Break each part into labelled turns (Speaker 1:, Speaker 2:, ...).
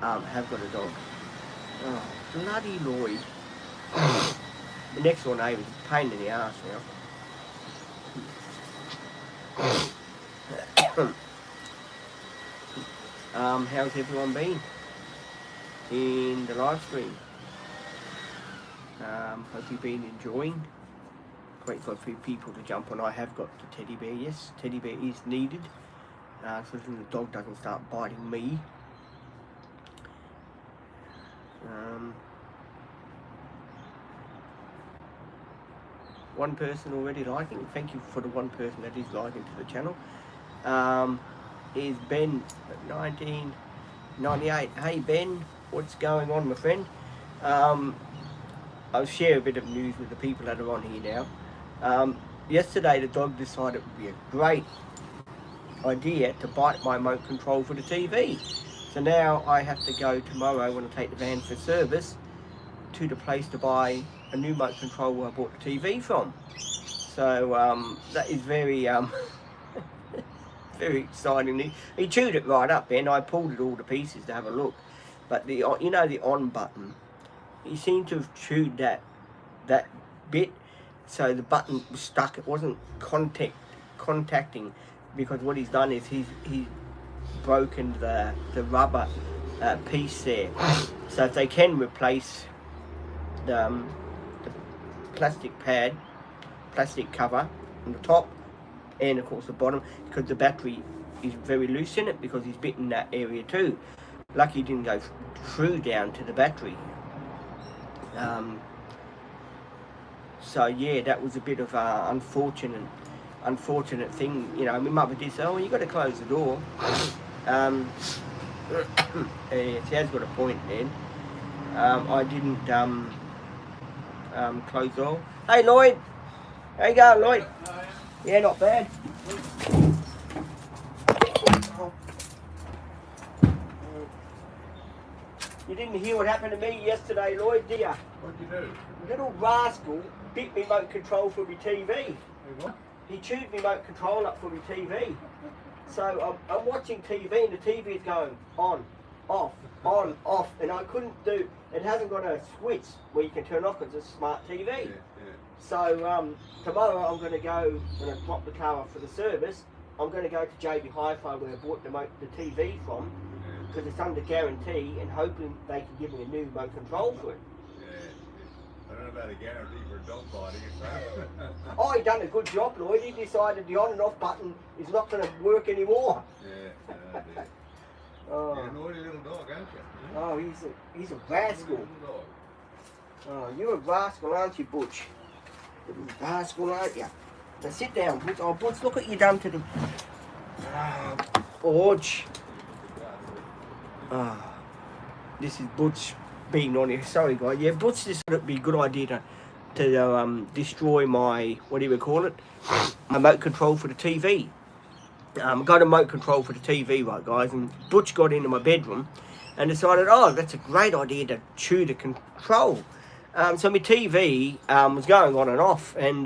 Speaker 1: have got a dog. Oh, bloody Lloyd. The next door neighbour's a pain in the arse now. How's everyone been in the live stream? Hope you've been enjoying. Wait for a few people to jump on. I have got the teddy bear. Yes, teddy bear is needed, so the dog doesn't start biting me. One person already liking. Thank you for the one person that is liking to the channel. Is Ben 1998. Hey Ben, what's going on, my friend? I'll share a bit of news with the people that are on here now. Yesterday the dog decided it would be a great idea to bite my remote control for the TV. So now I have to go tomorrow when I take the van for service to the place to buy a new remote control where I bought the TV from. So that is very very exciting. He chewed it right up, Ben. I pulled it all to pieces to have a look. But the the on button, he seemed to have chewed that bit, so the button was stuck. It wasn't contacting, because what he's done is he's broken the rubber piece there. So if they can replace the plastic pad, plastic cover on the top and of course the bottom, because the battery is very loose in it, because he's bitten that area too. Lucky he didn't go through down to the battery. So yeah, that was a bit of a unfortunate thing. You know, my mother did say, oh, you got to close the door. She has got a point then. I didn't close the door. Hey Lloyd, how you going, Lloyd? Yeah, not bad. You didn't hear what happened to me yesterday, Lloyd, did ya?
Speaker 2: What'd you do?
Speaker 1: Little rascal bit me remote control for my TV.
Speaker 2: Hey, what?
Speaker 1: He chewed me remote control up for my TV. So I'm watching TV and the TV is going on, off, and I couldn't do, it hasn't got a switch where you can turn off because it's a smart TV.
Speaker 2: Yeah.
Speaker 1: So tomorrow I'm going to go, when I drop the car off for the service, I'm going to go to JB Hi-Fi where I bought the TV from, because it's under guarantee, and hoping they can give me a new remote control for it.
Speaker 2: I don't know about a guarantee for a dog biting it.
Speaker 1: Oh, he done a good job, Lloyd. He decided the on and off button is not going to work anymore.
Speaker 2: Yeah, dear.
Speaker 1: Oh.
Speaker 2: You're a naughty little dog, aren't you?
Speaker 1: Oh, he's a rascal.
Speaker 2: Little dog.
Speaker 1: Oh, you're a rascal, aren't you, Butch? Little rascal, aren't you? Now sit down, Butch. Oh, Butch, look what you done to the... Butch. This is Butch being on here. Sorry, guys. Yeah, Butch just thought it'd be a good idea to destroy my, what do you call it? My remote control for the TV. Got a remote control for the TV, right, guys? And Butch got into my bedroom and decided, oh, that's a great idea to chew the control. So my TV was going on and off, and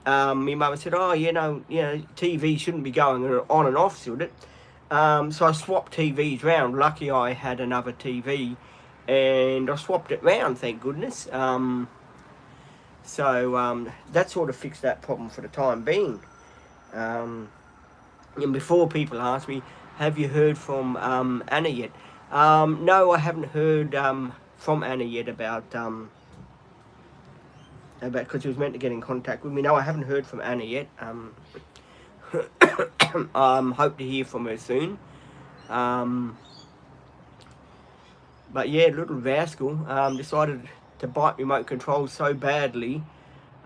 Speaker 1: my mother said, oh, you know, TV shouldn't be going on and off, should it? So I swapped TVs round. Lucky I had another TV, and I swapped it round, thank goodness. So that sort of fixed that problem for the time being. And before people ask me, have you heard from Anna yet? No, I haven't heard from Anna yet about because she was meant to get in contact with me. No, I haven't heard from Anna yet. Hope to hear from her soon. But yeah, little rascal decided to bite remote control so badly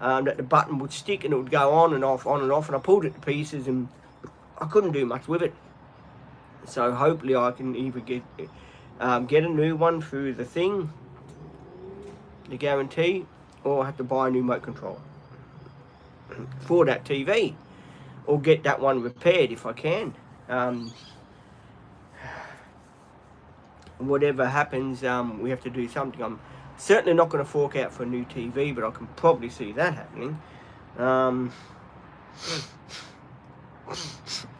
Speaker 1: that the button would stick and it would go on and off, and I pulled it to pieces and I couldn't do much with it. So hopefully I can either get a new one through the thing, the guarantee, or I have to buy a new remote control for that TV, or get that one repaired if I can. Whatever happens, we have to do something. I'm certainly not going to fork out for a new TV, but I can probably see that happening.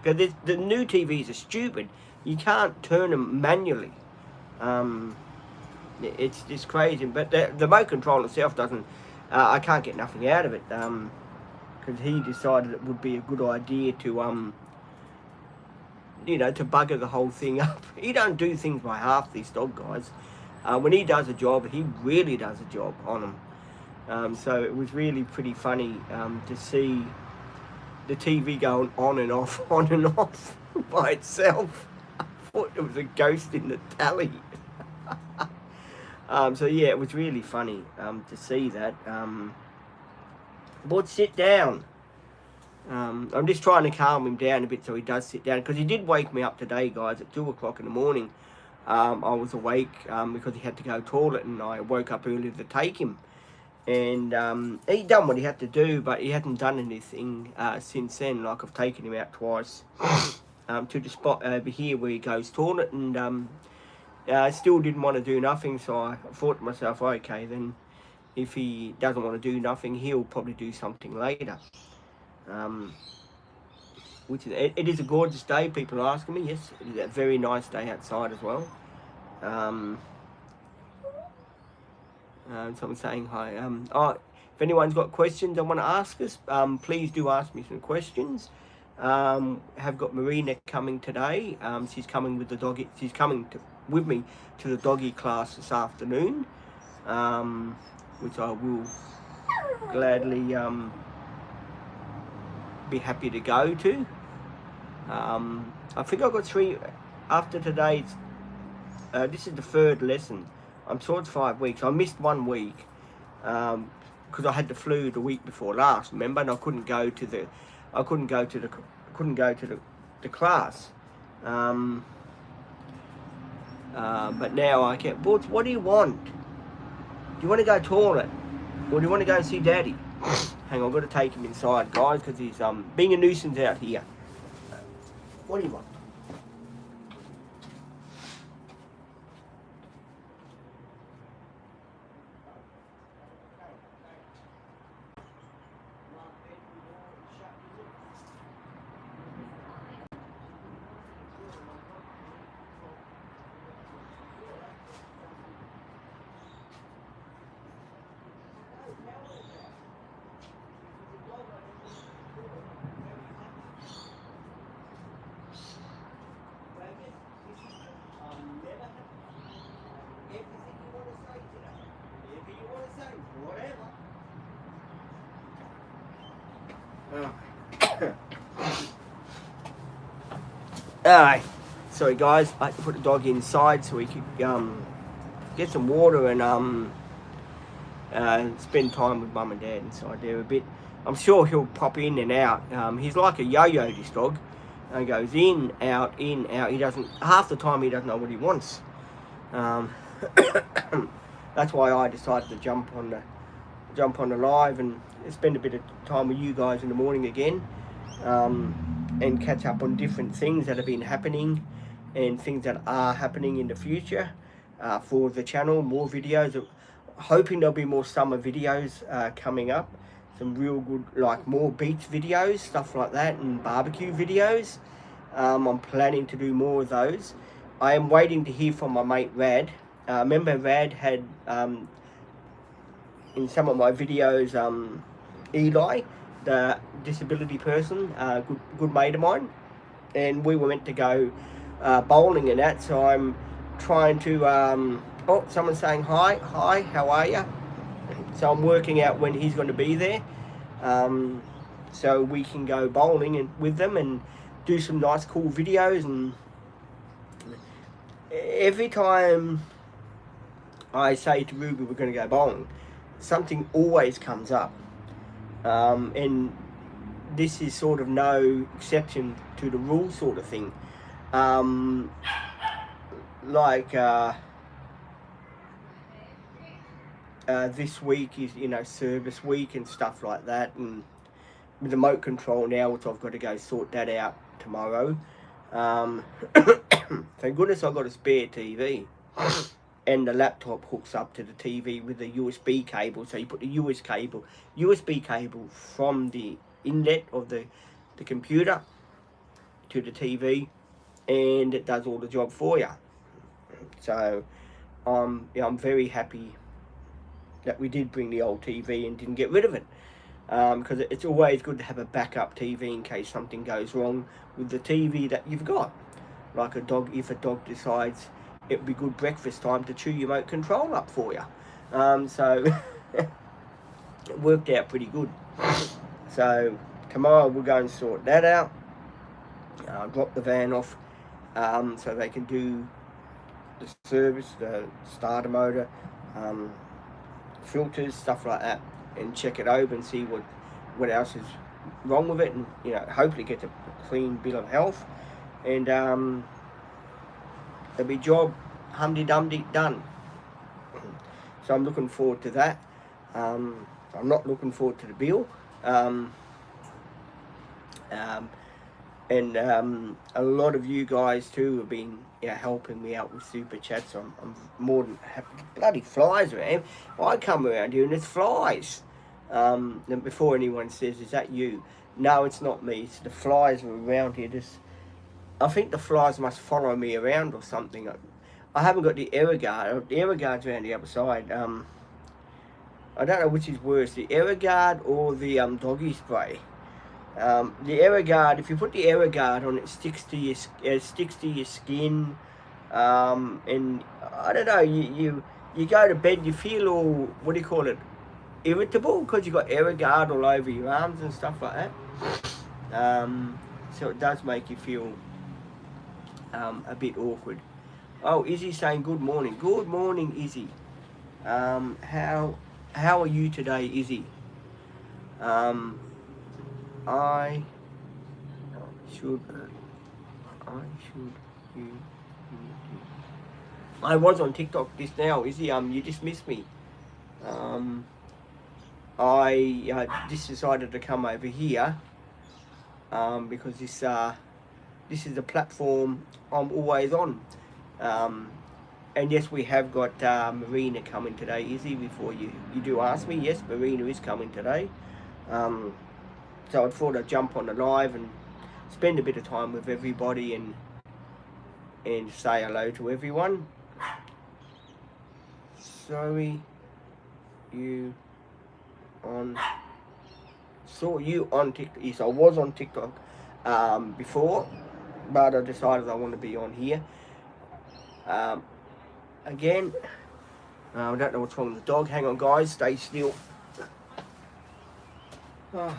Speaker 1: Because the new TVs are stupid. You can't turn them manually. It's just crazy. But the remote control itself doesn't. I can't get nothing out of it. Because he decided it would be a good idea to to bugger the whole thing up. He don't do things by half, these dog guys. When he does a job, he really does a job on them. So it was really pretty funny to see the TV going on and off, on and off by itself. I thought there was a ghost in the tally. So yeah, it was really funny to see that. But sit down. I'm just trying to calm him down a bit so he does sit down, because he did wake me up today, guys, at 2 o'clock in the morning. I was awake because he had to go toilet, and I woke up early to take him. And he done what he had to do, but he hadn't done anything since then. Like, I've taken him out twice to the spot over here where he goes toilet, and I still didn't want to do nothing. So I thought to myself, okay, then if he doesn't want to do nothing, he'll probably do something later. Which it is a gorgeous day. People are asking me. Yes, it is a very nice day outside as well. Someone's saying hi. If anyone's got questions I want to ask us, please do ask me some questions. Have got Marina coming today. She's coming with the doggy. She's coming with me to the doggy class this afternoon, which I will gladly be happy to go to. I think I've got 3 after today's. This is the 3rd lesson. I'm sure it's 5 weeks. I missed 1 week because I had the flu the week before last. Remember, and I couldn't go to the class. But now I can. But what do you want? Do you want to go toilet, or do you want to go and see Daddy? Hang on, I've got to take him inside, guys, because he's being a nuisance out here. What do you want? Alright, sorry guys, I had to put the dog inside so he could get some water and spend time with Mum and Dad inside there a bit. I'm sure he'll pop in and out. He's like a yo-yo, this dog. And goes in, out, in, out. He doesn't, half the time he doesn't know what he wants. That's why I decided to jump on the live and spend a bit of time with you guys in the morning again. And catch up on different things that have been happening and things that are happening in the future for the channel. More videos. Hoping there'll be more summer videos coming up. Some real good, like more beach videos, stuff like that, and barbecue videos. I'm planning to do more of those. I am waiting to hear from my mate Rad. Remember Rad had in some of my videos Eli, the disability person, good mate of mine, and we were meant to go bowling and that. So I'm trying to oh, someone's saying hi, how are you? So I'm working out when he's going to be there, so we can go bowling and with them and do some nice cool videos. And every time I say to Ruby we're going to go bowling, something always comes up. And this is sort of no exception to the rule sort of thing. This week is, service week and stuff like that, and with remote control now, which I've got to go sort that out tomorrow. Thank goodness I've got a spare TV. And the laptop hooks up to the TV with a USB cable. So you put the USB cable from the inlet of the computer to the TV, and it does all the job for you. So yeah, I'm very happy that we did bring the old TV and didn't get rid of it, because it's always good to have a backup TV in case something goes wrong with the TV that you've got. Like a dog, if a dog decides it would be good breakfast time to chew your remote control up for you. So it worked out pretty good. So tomorrow we'll go and sort that out. Drop the van off so they can do the service, the starter motor, filters, stuff like that, and check it over and see what else is wrong with it, and hopefully get a clean bill of health, and it'll be job humdy-dumdy done. So I'm looking forward to that. I'm not looking forward to the bill. And a lot of you guys too have been helping me out with super chats. I'm more than happy. Bloody flies around. I come around here and there's flies. And before anyone says, is that you? No, it's not me. It's the flies are around here. I think the flies must follow me around or something. I haven't got the error guard. The error guard's around the other side. I don't know which is worse, the error guard or the doggy spray. The error guard, if you put the error guard on, it sticks to your skin, and I don't know, you go to bed, you feel all, what do you call it, irritable, because you got error guard all over your arms and stuff like that. So it does make you feel a bit awkward. Oh, Izzy saying good morning. Good morning, Izzy. How are you today, Izzy? I should I was on TikTok just now, Izzy. You just missed me. I just decided to come over here because this is the platform I'm always on. And yes, we have got Marina coming today, Izzy. Before you do ask me, yes, Marina is coming today. So I thought I'd jump on the live and spend a bit of time with everybody and say hello to everyone. Saw you on TikTok. Yes, I was on TikTok before, but I decided I want to be on here. Again, I don't know what's wrong with the dog. Hang on, guys, stay still. Oh.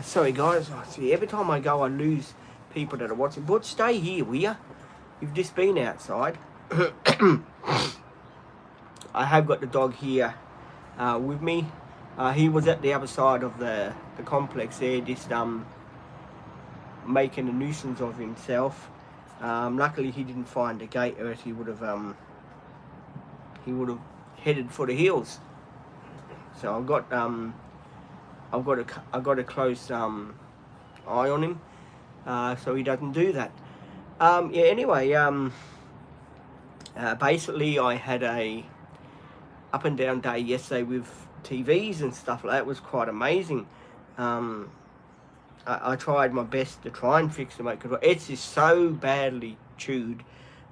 Speaker 1: Sorry guys, see, every time I go I lose people that are watching, but stay here, will ya? You've just been outside. I have got the dog here with me. He was at the other side of the complex there, just making a nuisance of himself. Luckily he didn't find the gate, or else he would have headed for the hills. So I've got a close eye on him, so he doesn't do that. Yeah. Anyway, basically I had a up and down day yesterday with TVs and stuff like that. It was quite amazing. I tried my best to try and fix the remote control. It's just so badly chewed,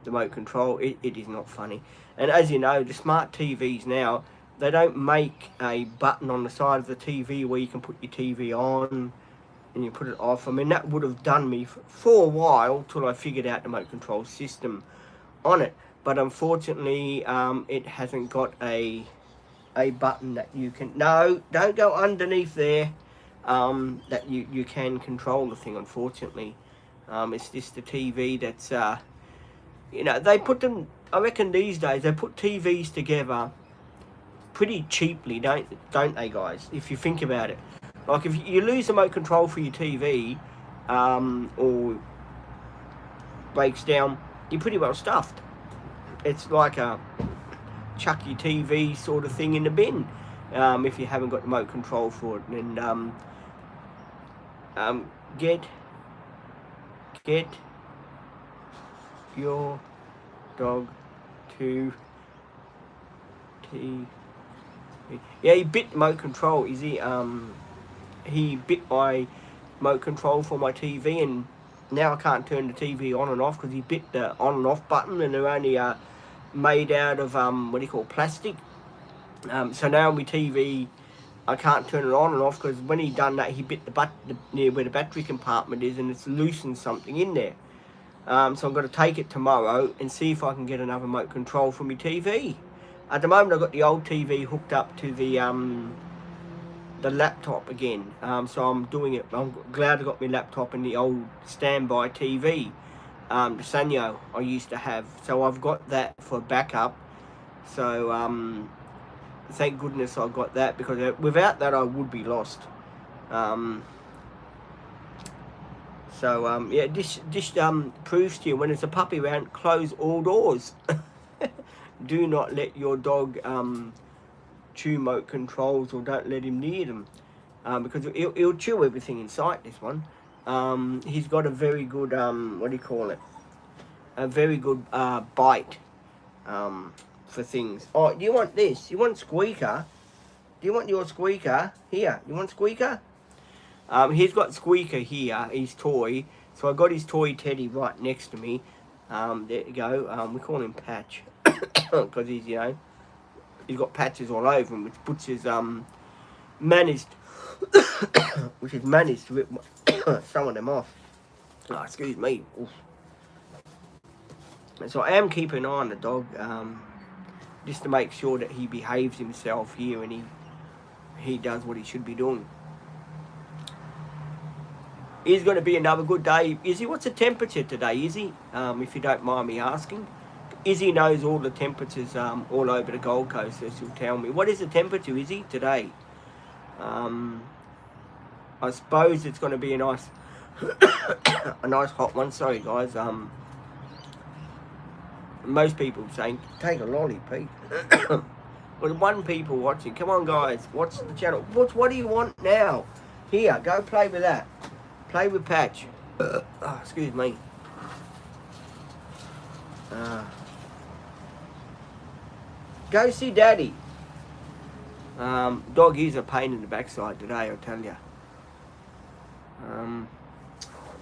Speaker 1: the remote control. It is not funny. And as you know, the smart TVs now, they don't make a button on the side of the TV where you can put your TV on and you put it off. I mean, that would have done me for a while till I figured out the remote control system on it. But unfortunately, it hasn't got a a button that you can, no, don't go underneath there, that you can control the thing, unfortunately. It's just the TV that's, you know, they put them, I reckon these days, they put TVs together pretty cheaply, don't they, guys? If you think about it. Like, if you lose the remote control for your TV, or breaks down, you're pretty well stuffed. It's like a chuck your TV sort of thing in the bin, if you haven't got the remote control for it. And get your dog to TV. Yeah, he bit remote control. Is he bit my remote control for my TV, and now I can't turn the TV on and off because he bit the on and off button, and they're only made out of what do you call, plastic. So now my TV, I can't turn it on and off because when he done that, he bit the near where the battery compartment is, and it's loosened something in there. So I'm going to take it tomorrow and see if I can get another remote control for my TV. At the moment, I've got the old TV hooked up to the laptop again. So I'm doing it. I'm glad I got my laptop and the old standby TV, the Sanyo I used to have. So I've got that for backup. So thank goodness I got that, because without that I would be lost. Yeah, this proves to you, when there's a puppy around, close all doors. Do not let your dog chew remote controls, or don't let him near them, because he'll chew everything in sight, this one. He's got a very good, what do you call it? A very good bite for things. Oh, do you want this? You want Squeaker? Do you want your Squeaker? Here, you want Squeaker? He's got Squeaker here, his toy. So I got his toy teddy right next to me. There you go. We call him Patch because he's, you know, he's got patches all over him, which puts his managed to rip some of them off. Oh, excuse me. Oof. So I am keeping an eye on the dog, just to make sure that he behaves himself here and he does what he should be doing. It's going to be another good day. Izzy, what's the temperature today, Izzy? If you don't mind me asking. Izzy knows all the temperatures all over the Gold Coast, so she'll tell me. What is the temperature, Izzy, today? I suppose it's going to be a nice a nice hot one. Sorry, guys. Most people saying, take a lolly, Pete. Well, one people watching. Come on, guys. Watch the channel. What do you want now? Here, go play with that. Play with Patch. Oh, excuse me. Go see Daddy. Dog is a pain in the backside today, I'll tell you.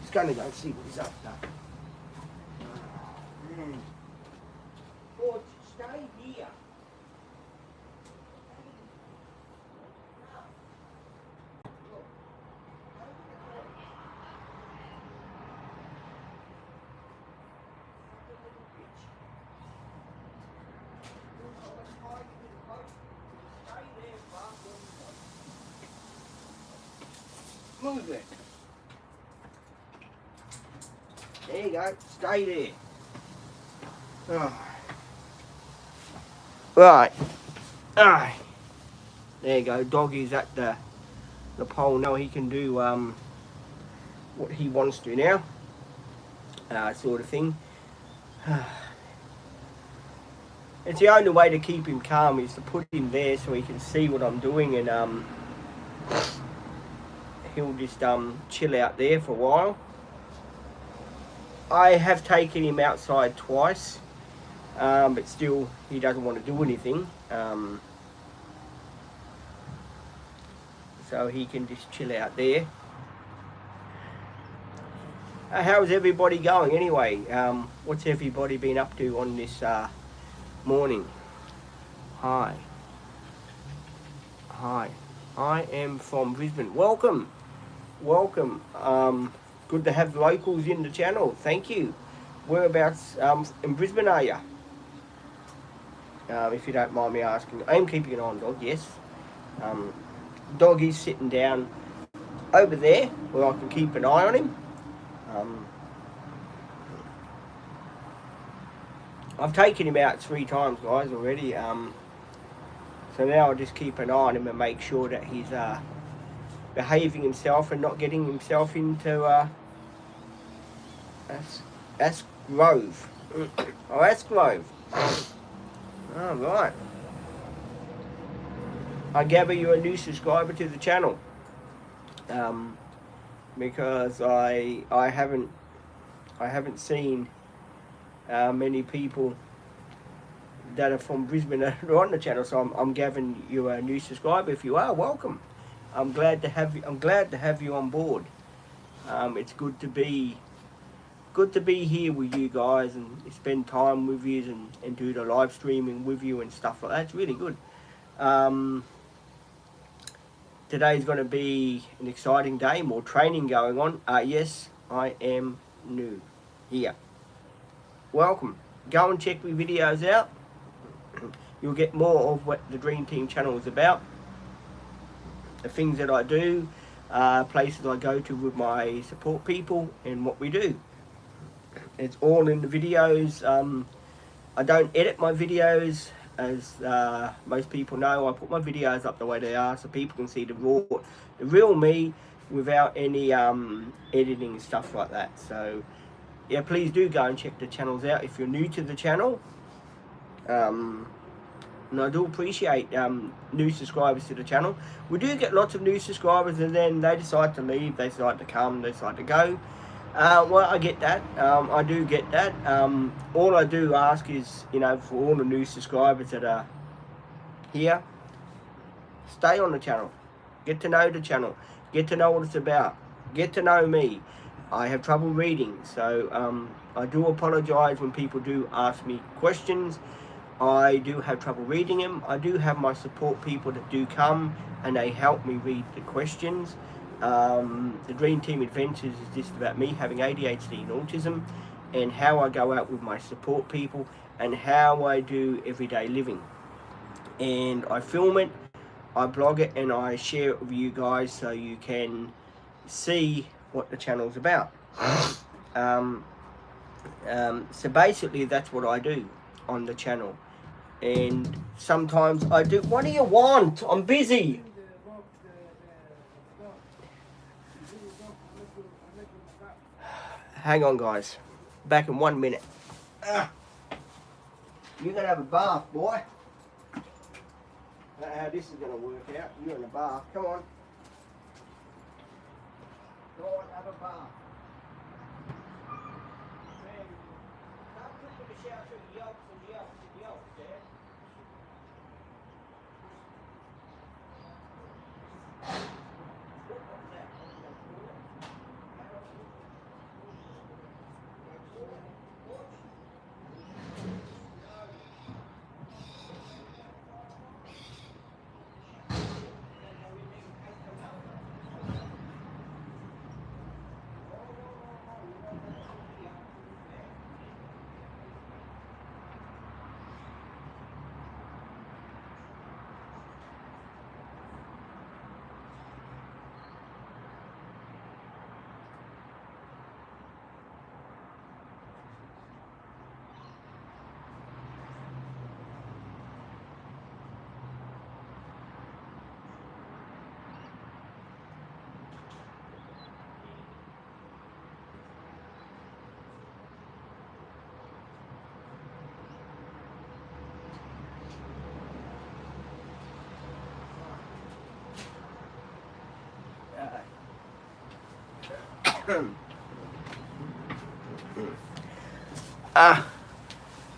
Speaker 1: Just going to go see what he's up to. Oh, stay here. Move it. There you go. Stay there. Oh. Right. Alright. There you go. Doggy's at the pole. Now he can do what he wants to now. Sort of thing. It's the only way to keep him calm is to put him there so he can see what I'm doing, and he'll just chill out there for a while. I have taken him outside twice, but still he doesn't want to do anything, so he can just chill out there. How's everybody going anyway? What's everybody been up to on this morning? Hi. I am from Brisbane. Welcome. Good to have locals in the channel. Thank you. Whereabouts in Brisbane are you? if you don't mind me asking. I am keeping an eye on dog, yes. Dog is sitting down over there where I can keep an eye on him. I've taken him out 3 times, guys, already. So now I'll just keep an eye on him and make sure that he's behaving himself and not getting himself into that's Grove. Oh, that's Grove. Oh, right. I gather you're a new subscriber to the channel. Because I haven't seen many people that are from Brisbane that are on the channel, so I'm gathering you a new subscriber. If you are, welcome. I'm glad to have you on board. It's good to be here with you guys and spend time with you and do the live streaming with you and stuff like that. It's really good. Today's going to be an exciting day, more training going on. Yes, I am new here. Welcome. Go and check my videos out. You'll get more of what the Dream Team channel is about. The things that I do, places I go to with my support people, and what we do. It's all in the videos. I don't edit my videos, as most people know. I put my videos up the way they are so people can see the real me without any editing and stuff like that. So yeah, please do go and check the channels out if you're new to the channel. And I do appreciate new subscribers to the channel. We do get lots of new subscribers and then they decide to leave, they decide to come, they decide to go. Well, I get that. I do get that. All I do ask is, you know, for all the new subscribers that are here, stay on the channel. Get to know the channel. Get to know what it's about. Get to know me. I have trouble reading, so I do apologise when people do ask me questions. I do have trouble reading them. I do have my support people that do come and they help me read the questions. The Dream Team Adventures is just about me having ADHD and autism and how I go out with my support people and how I do everyday living. And I film it, I blog it, and I share it with you guys so you can see what the channel's about. So basically that's what I do on the channel. And sometimes I do. What do you want? I'm busy. Hang on, guys. Back in 1 minute. You're gonna have a bath, boy. I don't know how this is gonna work out. You're in a bath. Come on. Go on, have a bath. Stop cleaning the shower through the yolks and the yolks and the yolks, Dad.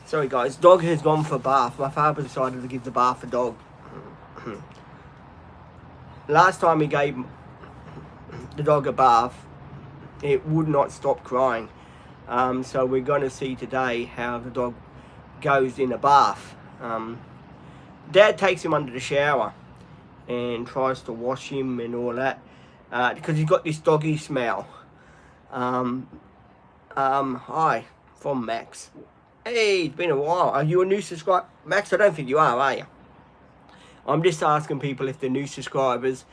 Speaker 1: Sorry guys, dog has gone for a bath. My father decided to give the bath a dog. Last time he gave the dog a bath, it would not stop crying. So we're going to see today how the dog goes in a bath. Dad takes him under the shower and tries to wash him and all that, because he's got this doggy smell. Hi, from Max. Hey, it's been a while. Are you a new subscriber? Max, I don't think you are you? I'm just asking people if they're new subscribers,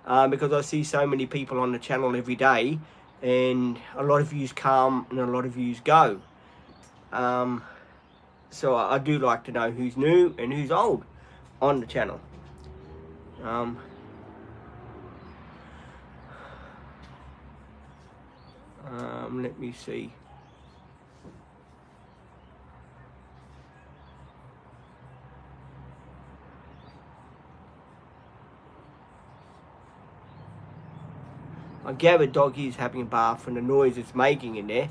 Speaker 1: because I see so many people on the channel every day, and a lot of yous come and a lot of yous go. So I do like to know who's new and who's old on the channel. Let me see. I gather doggy is having a bath from the noise it's making in there.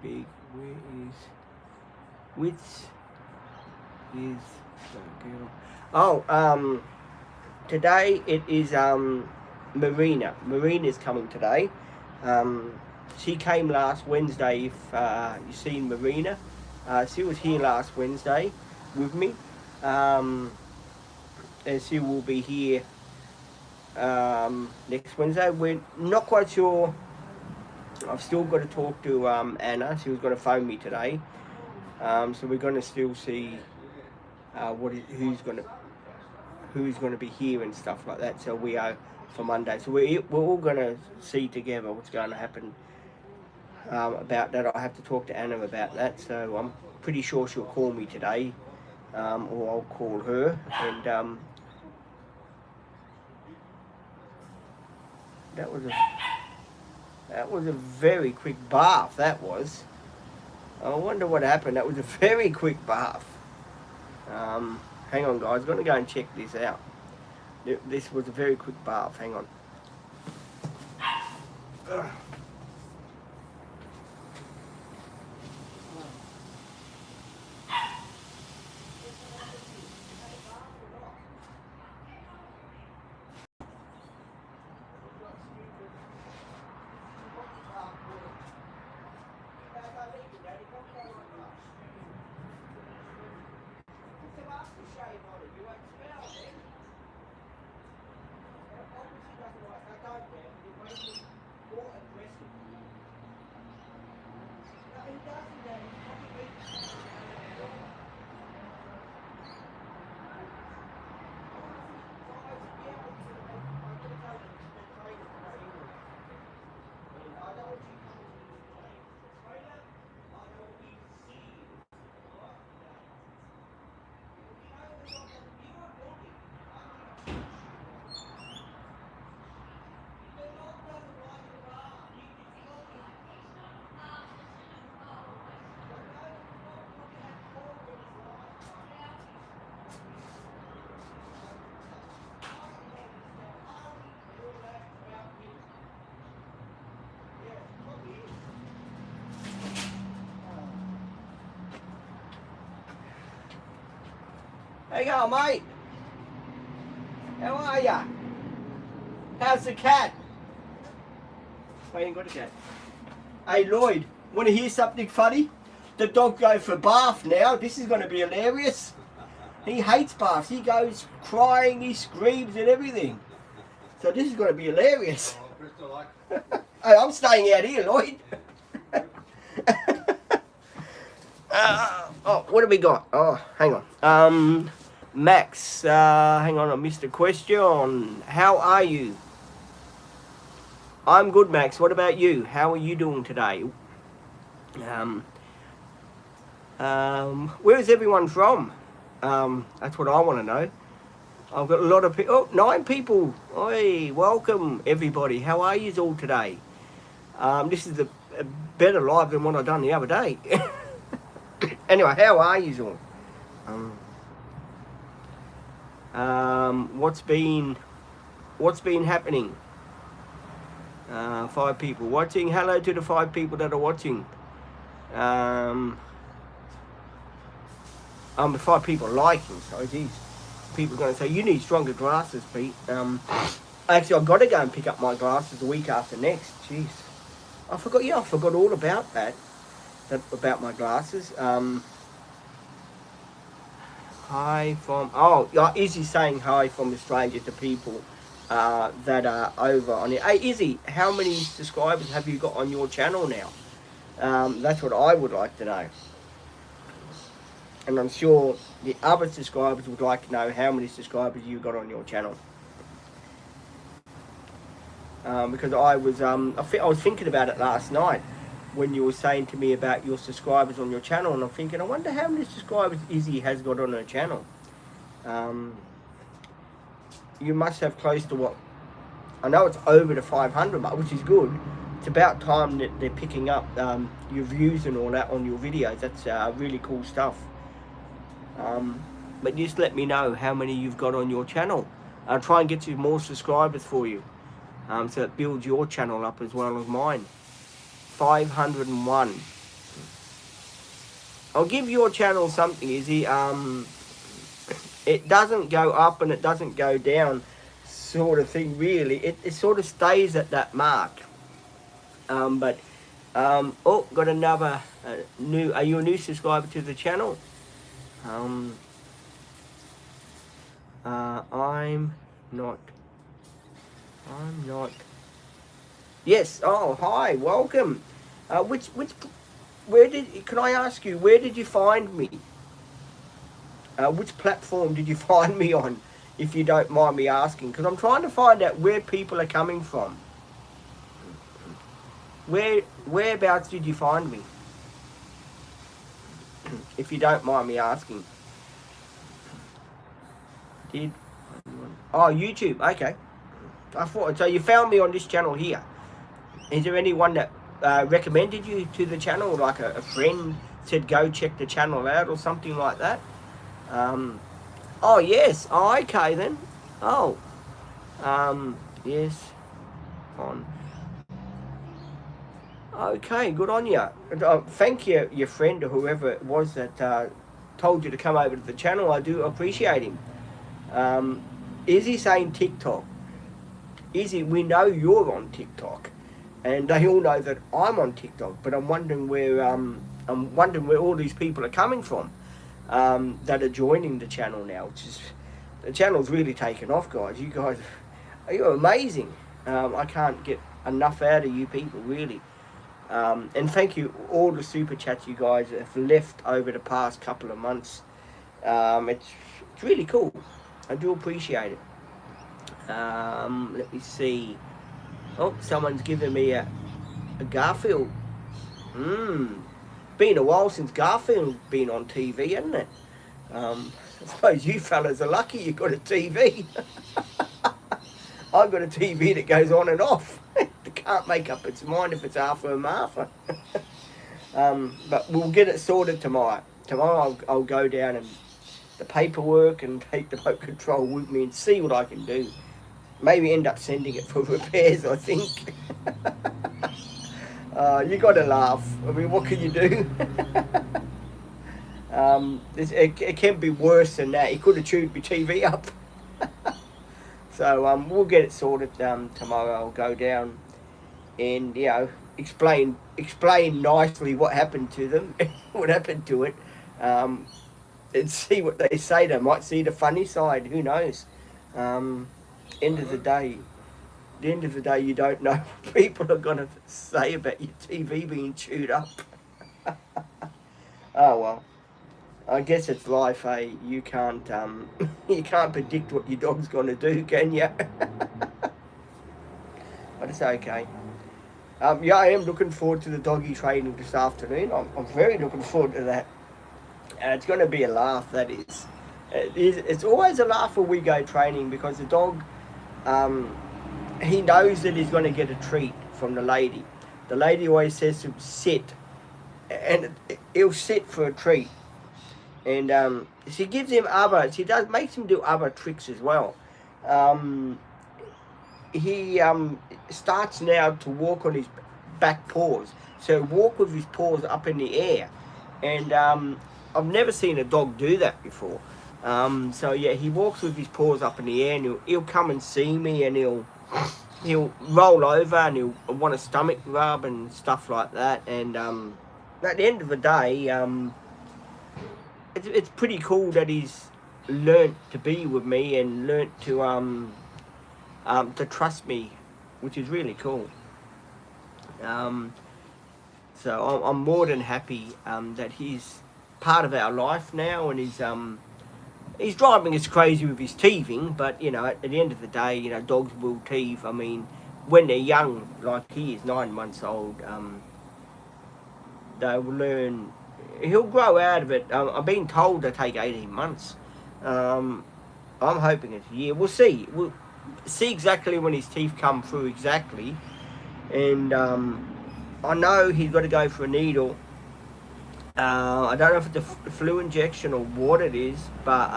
Speaker 1: Big, which is the girl? Oh, today it is Marina. Marina's coming today. She came last Wednesday. If you've seen Marina, she was here last Wednesday with me. And she will be here next Wednesday. We're not quite sure. I've still got to talk to Anna. She was going to phone me today. So we're going to still see who's going to be here and stuff like that. So we are for Monday. So we're all going to see together what's going to happen about that. I have to talk to Anna about that. So I'm pretty sure she'll call me today, or I'll call her. And that was a very quick bath. That was. I wonder what happened. That was a very quick bath. Hang on, guys. I'm going to go and check this out. This was a very quick bath. Hang on. Hey, go, mate. How are ya? How's the cat? I ain't got a cat. Hey, Lloyd, want to hear something funny? The dog goes for bath now. This is going to be hilarious. He hates baths. He goes crying, he screams and everything. So this is going to be hilarious. Hey, I'm staying out here, Lloyd. Oh, what have we got? Oh, hang on. Max, hang on, I missed a question. How are you? I'm good, Max. What about you? How are you doing today? Where is everyone from? That's what I want to know. I've got a lot of people. Oh, 9 people. Hey, welcome, everybody. How are you all today? This is a better live than what I done the other day. Anyway, how are you all? What's been happening? 5 people watching. Hello to the 5 people that are watching. 5 people liking. So geez, people are going to say you need stronger glasses, Pete. Actually, I've got to go and pick up my glasses the week after next. Jeez, I forgot. Yeah, I forgot all about that. About my glasses. Hi from, Izzy saying hi from Australia to people that are over on it. Hey Izzy, how many subscribers have you got on your channel now? That's what I would like to know. And I'm sure the other subscribers would like to know how many subscribers you got on your channel. Because I was thinking about it last night when you were saying to me about your subscribers on your channel, and I'm thinking, I wonder how many subscribers Izzy has got on her channel. You must have close to what? I know it's over the 500 mark, which is good. It's about time that they're picking up your views and all that on your videos. That's really cool stuff. But just let me know how many you've got on your channel. I'll try and get you more subscribers for you. So it builds your channel up as well as mine. 501. I'll give your channel something, Izzy. It doesn't go up and it doesn't go down sort of thing, really. It sort of stays at that mark. Oh, got another new. Are you a new subscriber to the channel? I'm not. Yes. Oh, hi. Welcome. Can I ask you, where did you find me? Which platform did you find me on, if you don't mind me asking? Because I'm trying to find out where people are coming from. Whereabouts did you find me? If you don't mind me asking. Oh, YouTube. Okay. I thought so. You found me on this channel here. Is there anyone that recommended you to the channel, like a friend said go check the channel out or something like that? Oh yes. Oh, okay then. Oh, yes. On. Okay, good on you. Thank you, your friend or whoever it was that told you to come over to the channel. I do appreciate him. Is he saying TikTok? Izzy, we know you're on TikTok, and they all know that I'm on TikTok. But I'm wondering where all these people are coming from that are joining the channel now. The channel's really taken off, guys. You guys, you're amazing. I can't get enough out of you people, really. And thank you all the super chats you guys have left over the past couple of months. It's really cool. I do appreciate it. Let me see. Oh, someone's given me a Garfield. Been a while since Garfield's been on TV, hasn't it? I suppose you fellas are lucky you got a TV. I've got a TV that goes on and off. It can't make up its mind if it's Arthur and Martha. But we'll get it sorted tomorrow. Tomorrow I'll go down and the paperwork and take the remote control with me and see what I can do. Maybe end up sending it for repairs, I think. You got to laugh. I mean, what can you do? It can be worse than that. He could have chewed my TV up. So we'll get it sorted tomorrow. I'll go down and explain nicely what happened to them, what happened to it, and see what they say. They might see the funny side. Who knows? End of the day, you don't know what people are gonna say about your TV being chewed up. Oh well. I guess it's life, eh? You can't predict what your dog's gonna do, can you? But it's okay. Yeah, I am looking forward to the doggy training this afternoon. I'm very looking forward to that. And it's going to be a laugh, that is. It's always a laugh when we go training because the dog, he knows that he's going to get a treat from the lady. The lady always says to him, sit. And he'll sit for a treat. And she gives him makes him do other tricks as well. He starts now to walk on his back paws. So walk with his paws up in the air. And I've never seen a dog do that before. So yeah, he walks with his paws up in the air and he'll come and see me and he'll roll over and he'll want a stomach rub and stuff like that. And at the end of the day, it's pretty cool that he's learnt to be with me and learnt to trust me, which is really cool. So I'm more than happy that he's part of our life now, and he's driving us crazy with his teething. But you know, at the end of the day, you know, dogs will teeth. I mean, when they're young, like he is 9 months old, they will learn. He'll grow out of it. I've been told to take 18 months. Um, I'm hoping it's a year. We'll see. We'll see exactly when his teeth come through exactly, and I know he's got to go for a needle. I don't know if it's a flu injection or what it is, but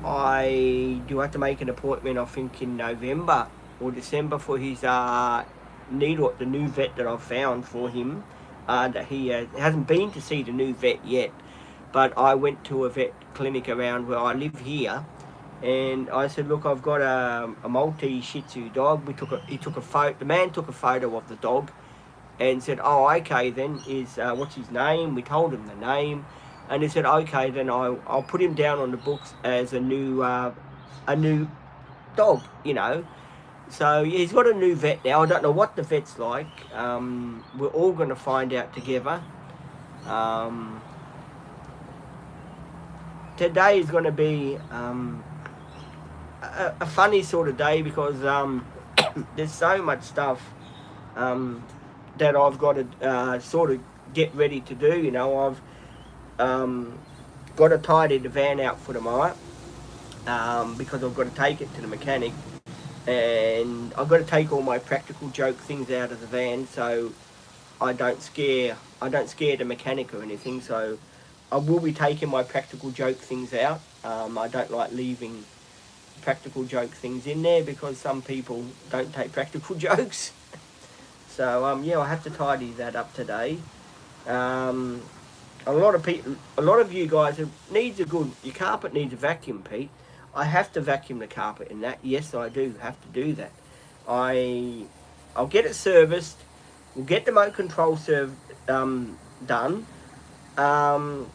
Speaker 1: I do have to make an appointment, I think, in November or December for his needle at the new vet that I've found for him. That he hasn't been to see the new vet yet, but I went to a vet clinic around where I live here, and I said, look, I've got a Maltese Shih Tzu dog. He took a photo. The man took a photo of the dog, and said, oh, okay, then what's his name? We told him the name, and he said, okay, then I'll put him down on the books as a new dog, you know. So yeah, he's got a new vet now. I don't know what the vet's like. We're all going to find out together. Today is going to be a funny sort of day because there's so much stuff that I've got to sort of get ready to do. You know, I've got to tidy the van out for tomorrow because I've got to take it to the mechanic, and I've got to take all my practical joke things out of the van so I don't scare the mechanic or anything. So I will be taking my practical joke things out. I don't like leaving practical joke things in there because some people don't take practical jokes. So yeah, I have to tidy that up today. A lot of you guys, your carpet needs a vacuum, Pete. I have to vacuum the carpet in that. Yes, I do have to do that. I'll get it serviced. We'll get the remote control done. And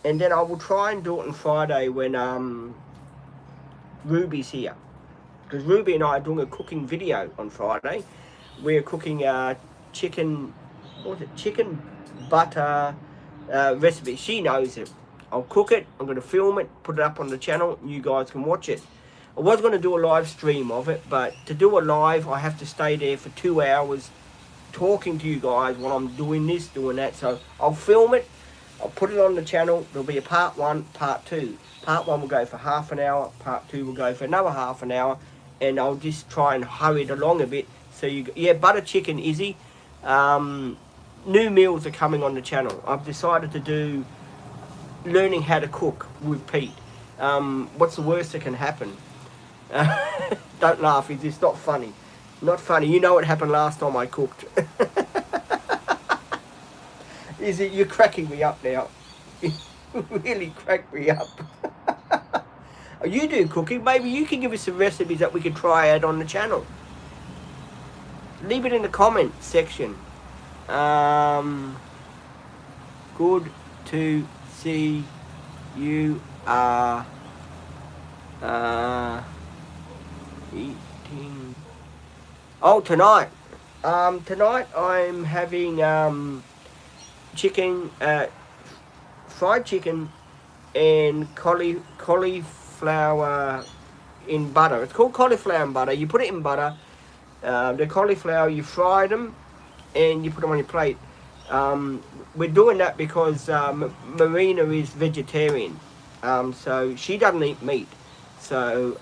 Speaker 1: then I will try and do it on Friday when Ruby's here. Because Ruby and I are doing a cooking video on Friday. We're cooking chicken butter recipe. She knows it. I'll cook it, I'm going to film it, put it up on the channel, and you guys can watch it. I was going to do a live stream of it, but to do a live, I have to stay there for 2 hours talking to you guys while I'm doing this, doing that. So I'll film it, I'll put it on the channel. There'll be a part 1, part 2. Part 1 will go for half an hour, part 2 will go for another half an hour, and I'll just try and hurry it along a bit. So butter chicken, Izzy. New meals are coming on the channel. I've decided to do learning how to cook with Pete. What's the worst that can happen? Don't laugh, it's not funny. Not funny. You know what happened last time I cooked. You're cracking me up now. You really cracked me up. You do cooking. Maybe you can give us some recipes that we could try out on the channel. Leave it in the comment section. Good to see you are eating. Oh, tonight I'm having chicken, fried chicken and cauliflower in butter. It's called cauliflower in butter. You put it in butter. The cauliflower, you fry them and you put them on your plate. We're doing that because Marina is vegetarian, so she doesn't eat meat. So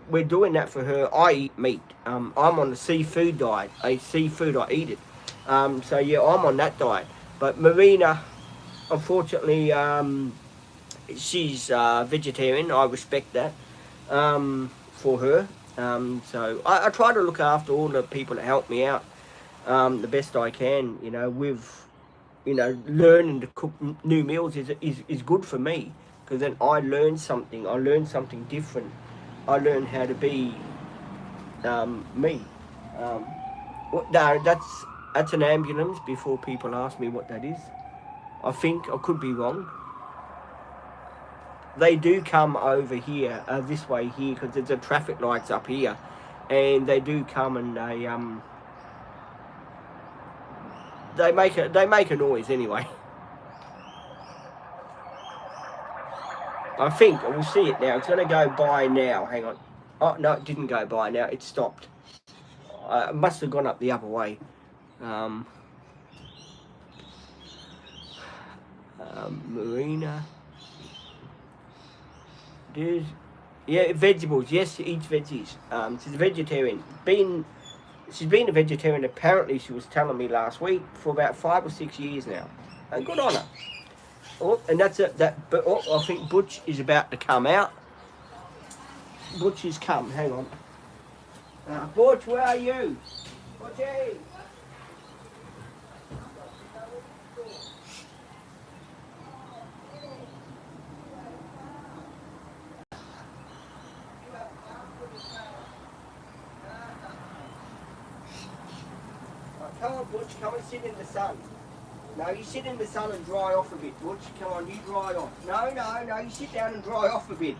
Speaker 1: we're doing that for her. I eat meat. I'm on the seafood diet. I eat it. So yeah, I'm on that diet. But Marina, unfortunately, she's vegetarian. I respect that for her. So I try to look after all the people that help me out the best I can. You know, with learning to cook new meals is good for me, because then I learn something. I learn something different. I learn how to be me. No, that's an ambulance. Before people ask me what that is, I think I could be wrong. They do come over here, this way here, because there's a traffic lights up here, and they do come and they make a noise anyway. I think we'll see it now. It's going to go by now. Hang on. Oh no, it didn't go by now. It stopped. It must have gone up the other way. Marina. Yeah, vegetables. Yes, she eats veggies. She's a vegetarian. She's been a vegetarian. Apparently, she was telling me last week for about 5 or 6 years now. And good on her. Oh, and that's it. But I think Butch is about to come out. Butch has come. Hang on. Butch, where are you? Butchie. Come on, Butch, come and sit in the sun. No, you sit in the sun and dry off a bit, Butch. Come on, you dry off. No, you sit down and dry off a bit.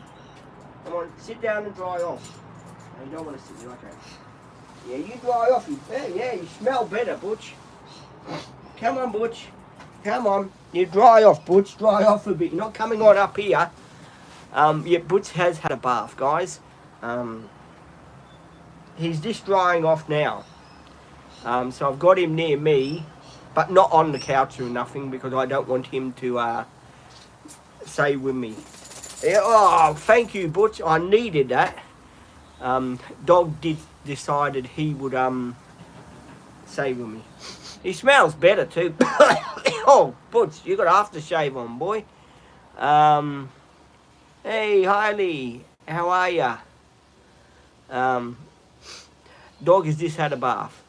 Speaker 1: Come on, sit down and dry off. No, you don't want to sit there, okay. Yeah, you dry off. Yeah, you smell better, Butch. Come on, Butch. Come on. You dry off, Butch. Dry off a bit. You're not coming on up here. Yeah, Butch has had a bath, guys. He's just drying off now. So I've got him near me, but not on the couch or nothing because I don't want him to stay with me. Yeah, oh, thank you, Butch. I needed that. Dog decided he would stay with me. He smells better too. Oh, Butch, you got aftershave on, boy. Hey, Hailey, how are ya? Dog has just had a bath.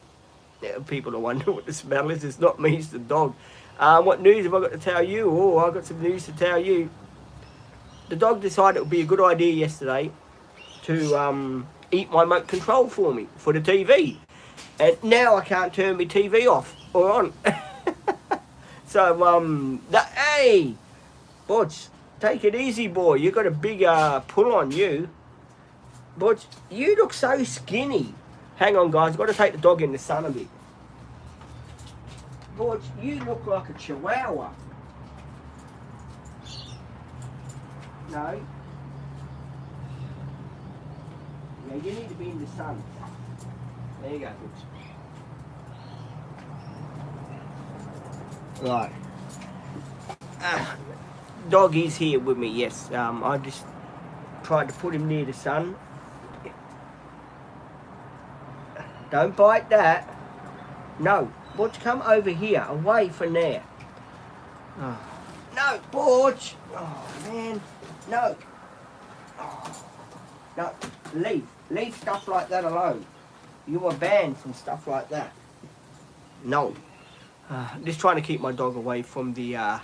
Speaker 1: Yeah, people are wondering what the smell is. It's not me, it's the dog. What news have I got to tell you? Oh, I've got some news to tell you. The dog decided it would be a good idea yesterday to eat my remote control for me, for the TV. And now I can't turn my TV off or on. So, hey, Butch, take it easy, boy. You got a big pull on you. Butch, you look so skinny. Hang on, guys. I've got to take the dog in the sun a bit. Butch, you look like a chihuahua. No. Yeah, you need to be in the sun. There you go, Butch. Right. Dog is here with me, yes. I just tried to put him near the sun. Don't bite that. No. Butch, come over here, away from there. Oh. No, Butch. Oh, man. No. Oh. No, leave. Leave stuff like that alone. You are banned from stuff like that. No. Just trying to keep my dog away from the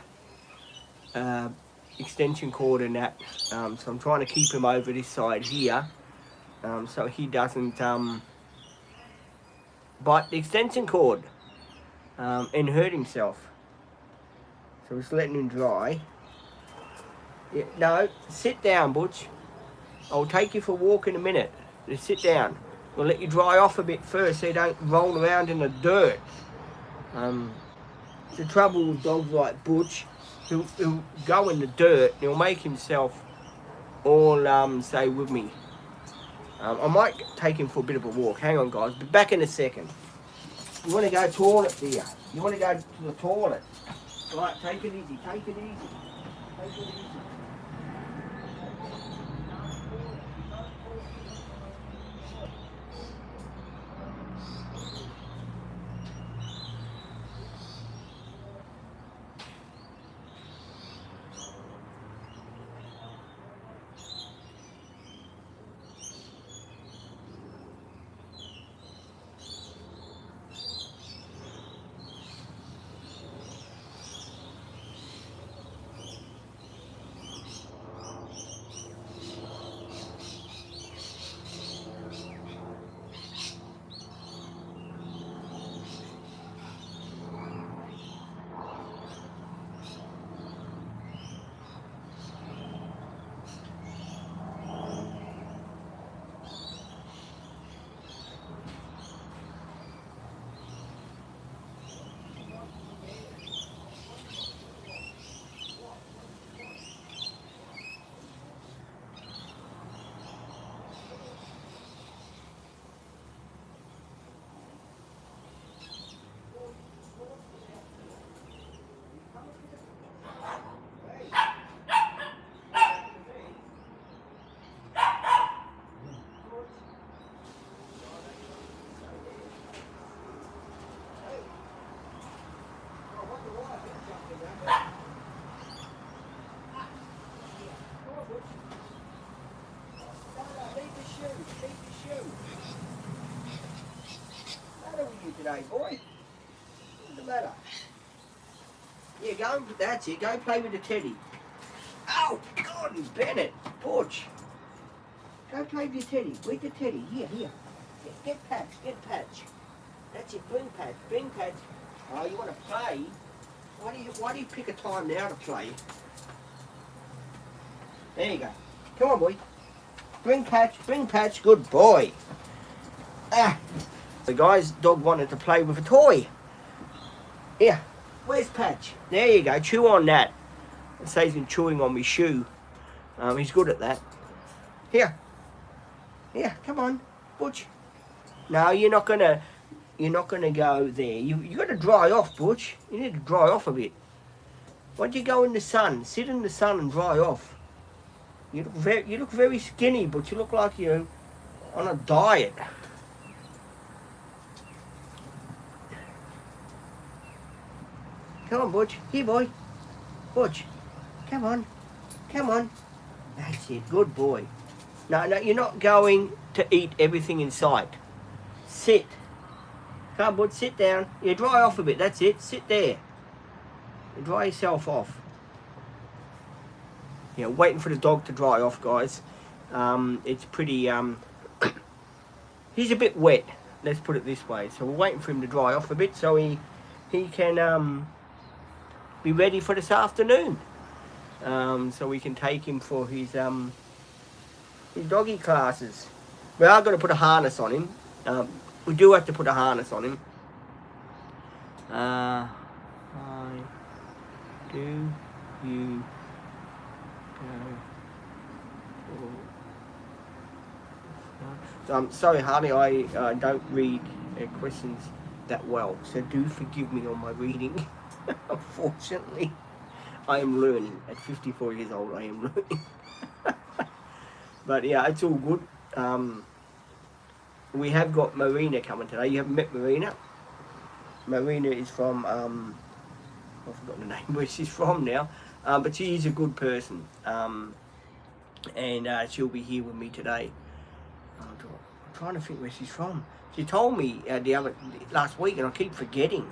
Speaker 1: extension cord and that. So I'm trying to keep him over this side here. So he doesn't bite the extension cord and hurt himself. So just letting him dry. Yeah, no, sit down, Butch. I'll take you for a walk in a minute. Just sit down. We'll let you dry off a bit first so you don't roll around in the dirt. The trouble with dogs like Butch, he'll go in the dirt and he'll make himself all stay with me. I might take him for a bit of a walk. Hang on, guys. Be back in a second. You want to go toilet, dear? You want to go to the toilet? Right, take it easy. Take it easy. Take it easy. shoe. Eat your shoe. What's the matter with you today, boy? What's the matter? Yeah, go. That's it. Go play with the teddy. Oh, God, Bennett, Butch. Go play with your teddy. Where's the teddy? Here. Get Patch. That's it. Bring Patch. Oh, you want to play? Why do you pick a time now to play? There you go. Come on, boy. Bring Patch. Good boy. Ah. The guy's dog wanted to play with a toy. Here. Where's Patch? There you go. Chew on that. It says he's chewing on my shoe. He's good at that. Here, come on, Butch. No, you're not gonna go there. You got to dry off, Butch. You need to dry off a bit. Why don't you go in the sun? Sit in the sun and dry off. You look very skinny, but you look like you're on a diet. Come on, Butch. Here, boy. Butch. Come on. That's it. Good boy. No, you're not going to eat everything in sight. Sit. Come on, Butch. Sit down. You dry off a bit. That's it. Sit there. You dry yourself off. Yeah, waiting for the dog to dry off, guys. It's pretty... he's a bit wet. Let's put it this way. So we're waiting for him to dry off a bit so he can be ready for this afternoon. So we can take him for his doggy classes. We are going to put a harness on him. We do have to put a harness on him. Why do you go? I'm sorry, Harley, I don't read questions that well, so do forgive me on my reading. Unfortunately, I am learning. At 54 years old, I am learning. But yeah, it's all good. We have got Marina coming today. You haven't met Marina? Marina is from, I've forgotten the name where she's from now, but she is a good person. And she'll be here with me today. I'm trying to think where she's from. She told me last week, and I keep forgetting.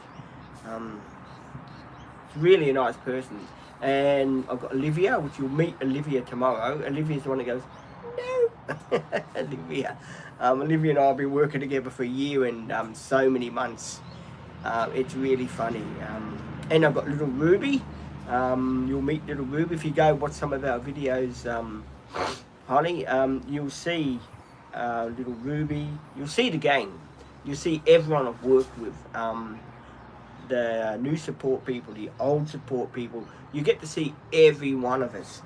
Speaker 1: She's really a nice person. And I've got Olivia, which you'll meet Olivia tomorrow. Olivia's the one that goes, no. Olivia. Olivia and I have been working together for a year and so many months. It's really funny. And I've got little Ruby. You'll meet little Ruby if you go watch some of our videos, Holly. You'll see little Ruby. You'll see the gang. You'll see everyone I've worked with. The new support people, the old support people. You get to see every one of us.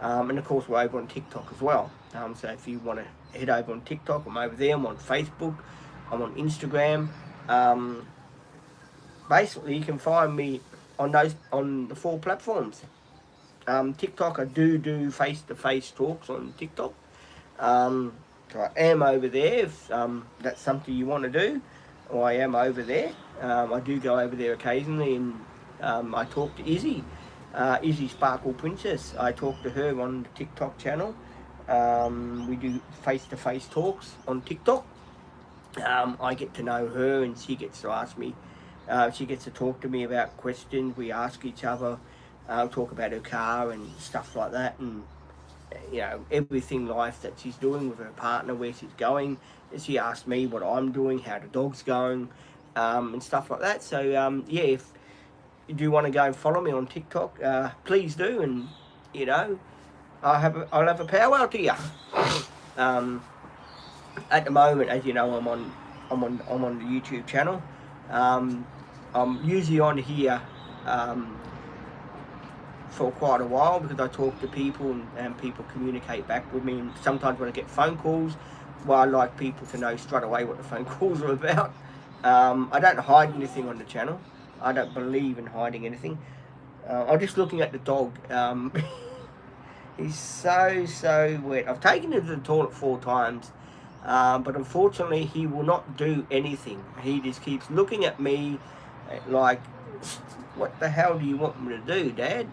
Speaker 1: And of course we're over on TikTok as well. So if you want to head over on TikTok, I'm over there. I'm on Facebook. I'm on Instagram. Basically, you can find me on the 4 platforms. TikTok, I do face-to-face talks on TikTok. So I am over there if that's something you want to do. Or I am over there. I do go over there occasionally, and I talk to Izzy. Izzy Sparkle Princess. I talk to her on the TikTok channel. We do face-to-face talks on TikTok. I get to know her, and she gets to ask me. She gets to talk to me about questions. We ask each other. Talk about her car and stuff like that, and everything life that she's doing with her partner, where she's going. She asked me what I'm doing, how the dog's going, and stuff like that. So yeah, if you do want to go and follow me on TikTok, please do, and I'll have a powwow to you. At the moment, as you know, I'm on the YouTube channel. I'm usually on here for quite a while because I talk to people and people communicate back with me. And sometimes when I get phone calls, well, I like people to know straight away what the phone calls are about. I don't hide anything on the channel. I don't believe in hiding anything. I'm just looking at the dog. He's so wet. I've taken him to the toilet 4 times, but unfortunately he will not do anything. He just keeps looking at me like, what the hell do you want me to do, Dad?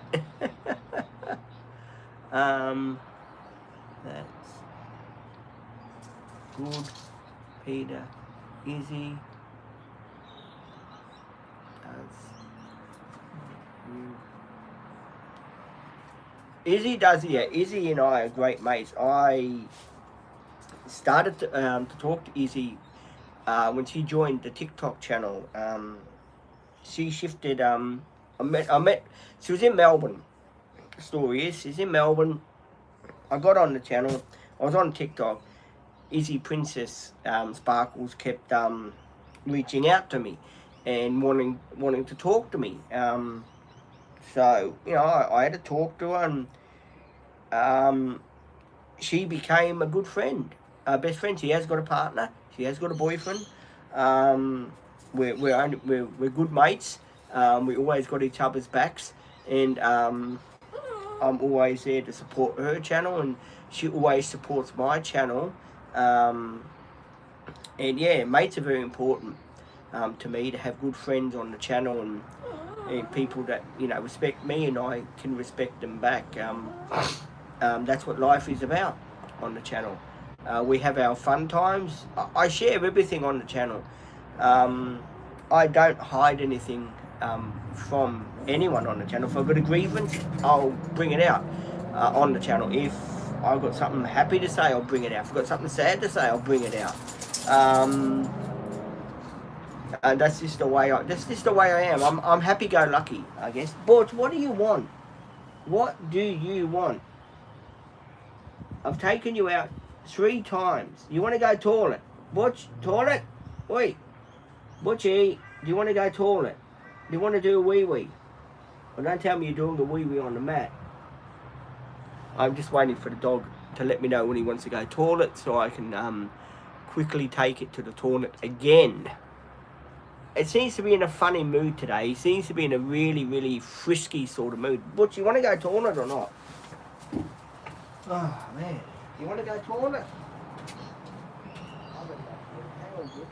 Speaker 1: good. Peter, Izzy does you. Izzy does, yeah. Izzy and I are great mates. I started to talk to Izzy when she joined the TikTok channel. She shifted. I met. She was in Melbourne. The story is, she's in Melbourne. I got on the channel. I was on TikTok. Izzy Princess Sparkles kept reaching out to me and wanting to talk to me. So you know, I had to talk to her, and she became a good friend, best friend. She has got a partner. She has got a boyfriend. We're good mates. We always got each other's backs, and I'm always there to support her channel, and she always supports my channel. And yeah, mates are very important to me, to have good friends on the channel, and people that, you know, respect me and I can respect them back. That's what life is about on the channel. We have our fun times. I share everything on the channel. I don't hide anything from anyone on the channel. If I've got a grievance, I'll bring it out on the channel. If I've got something happy to say, I'll bring it out. If I've got something sad to say, I'll bring it out. And that's just the way I am. I'm happy-go-lucky, I guess. But what do you want? What do you want? I've taken you out 3 times. You want to go toilet? Butch, toilet? Oi, Butchie, do you want to go toilet? Do you want to do a wee-wee? Well, don't tell me you're doing a wee-wee on the mat. I'm just waiting for the dog to let me know when he wants to go toilet, so I can quickly take it to the toilet again. It seems to be in a funny mood today. He seems to be in a really, really frisky sort of mood. Butch, you want to go toilet or not? Oh, man. You want to go toilet? Hang on, Butch.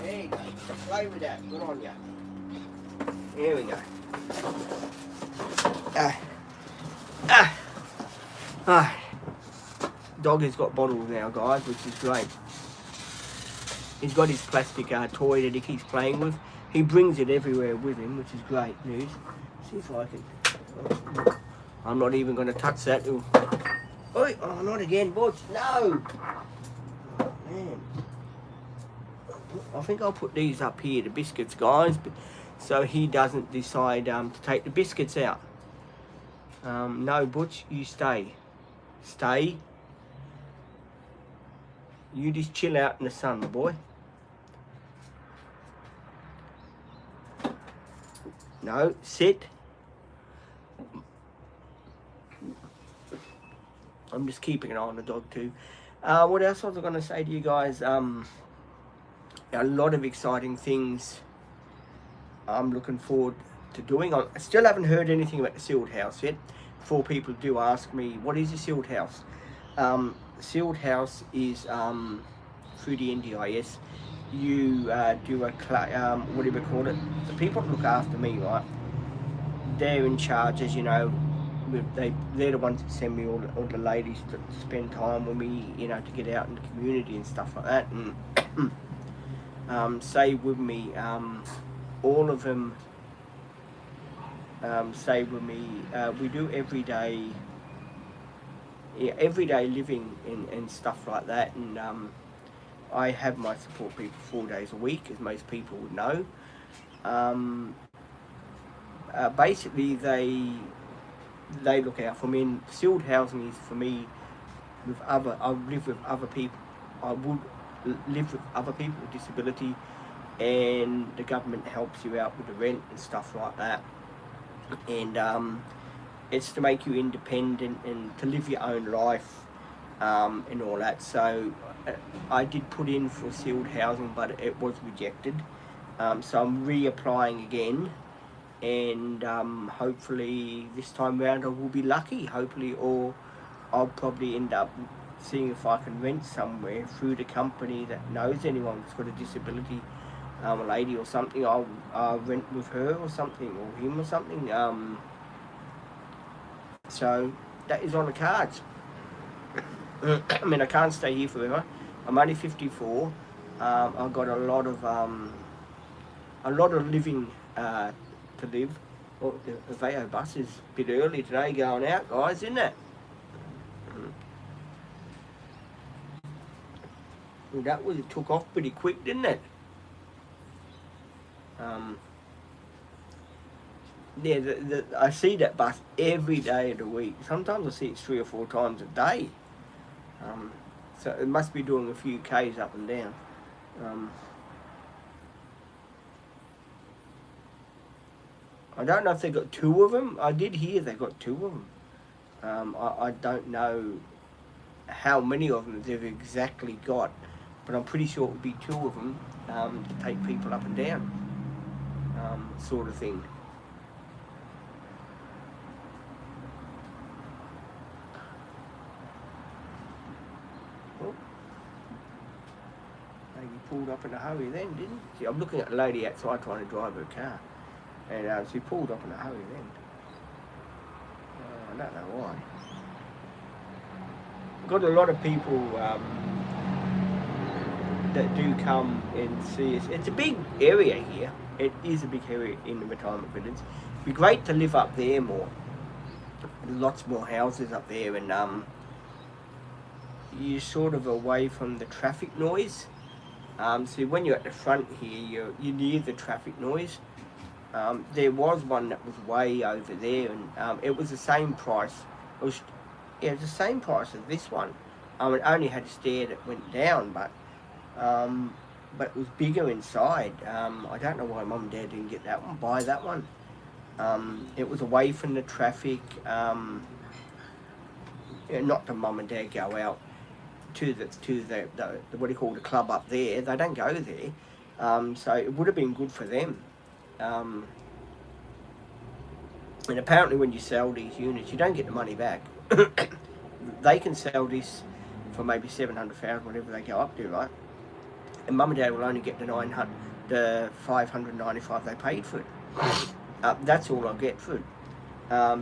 Speaker 1: There you go. Play with that. Good on ya. Here we go. Dog has got bottles now, guys, which is great. He's got his plastic toy that he keeps playing with. He brings it everywhere with him, which is great news. See if I can. I'm not even going to touch that. Oi, oh, not again, Butch. No. Oh, man. I think I'll put these up here, the biscuits, guys, so he doesn't decide to take the biscuits out. No, Butch, you stay. Stay. You just chill out in the sun, my boy. No, sit. I'm just keeping an eye on the dog too. What else was I going to say to you guys? A lot of exciting things I'm looking forward to doing. I still haven't heard anything about the sealed house yet. Before people do ask me, what is a sealed house? Sealed house is through the NDIS. you do a what do we call it? The people that look after me, right? They're in charge, as you know. They're the ones that send me all the ladies to spend time with me, you know, to get out in the community and stuff like that. And stay with me. All of them stay with me. We do everyday living and stuff like that. And I have my support people 4 days a week, as most people would know. Um, Basically, they look out for me. And sealed housing is for me with other. I live with other people. I would live with other people with disability, and the government helps you out with the rent and stuff like that. And it's to make you independent and to live your own life and all that. So I did put in for sealed housing, but it was rejected. So I'm reapplying again, and hopefully this time round I will be lucky. Hopefully, or I'll probably end up seeing if I can rent somewhere through the company that knows anyone that's got a disability, a lady or something. I'll rent with her or something, or him or something. So that is on the cards. I mean, I can't stay here forever. I'm only 54. I've got a lot of living to live. Oh, the VO bus is a bit early today going out, guys, isn't it? Well, that was, it took off pretty quick, didn't it? Yeah, I see that bus every day of the week. Sometimes I see it 3 or 4 times a day. So it must be doing a few Ks up and down. I don't know if they got 2 of them. I did hear they got 2 of them. I don't know how many of them they've exactly got, but I'm pretty sure it would be 2 of them to take people up and down, sort of thing. Oh, lady pulled up in a hurry then, didn't she? I'm looking at a lady outside trying to drive her car, and she pulled up in a hurry then. I don't know why. Got a lot of people that do come and see us. It's a big area here. It is a big area in the retirement village. It'd be great to live up there more. Lots more houses up there, and you're sort of away from the traffic noise. So when you're at the front here, you're near the traffic noise. There was one that was way over there, and it was the same price. It was the same price as this one. It only had a stair that went down, but it was bigger inside. I don't know why Mum and Dad didn't get that one, buy that one. It was away from the traffic. Not the Mum and Dad go out to the what do you call the club up there. They don't go there. So it would have been good for them. And apparently when you sell these units, you don't get the money back. They can sell this for maybe 700,000, whatever they go up to, right? And Mum and Dad will only get the 595 they paid for it. That's all I'll get for it,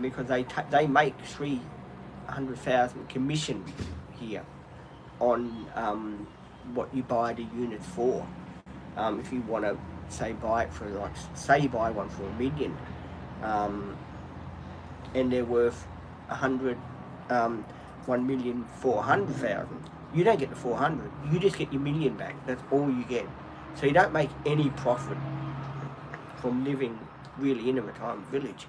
Speaker 1: because they make 300,000 commission here on what you buy the units for. If you want to say buy it for, like, say you buy one for $1 million, and they're worth 1,400,000. You don't get the 400. You just get your million back. That's all you get. So you don't make any profit from living really in a retirement village,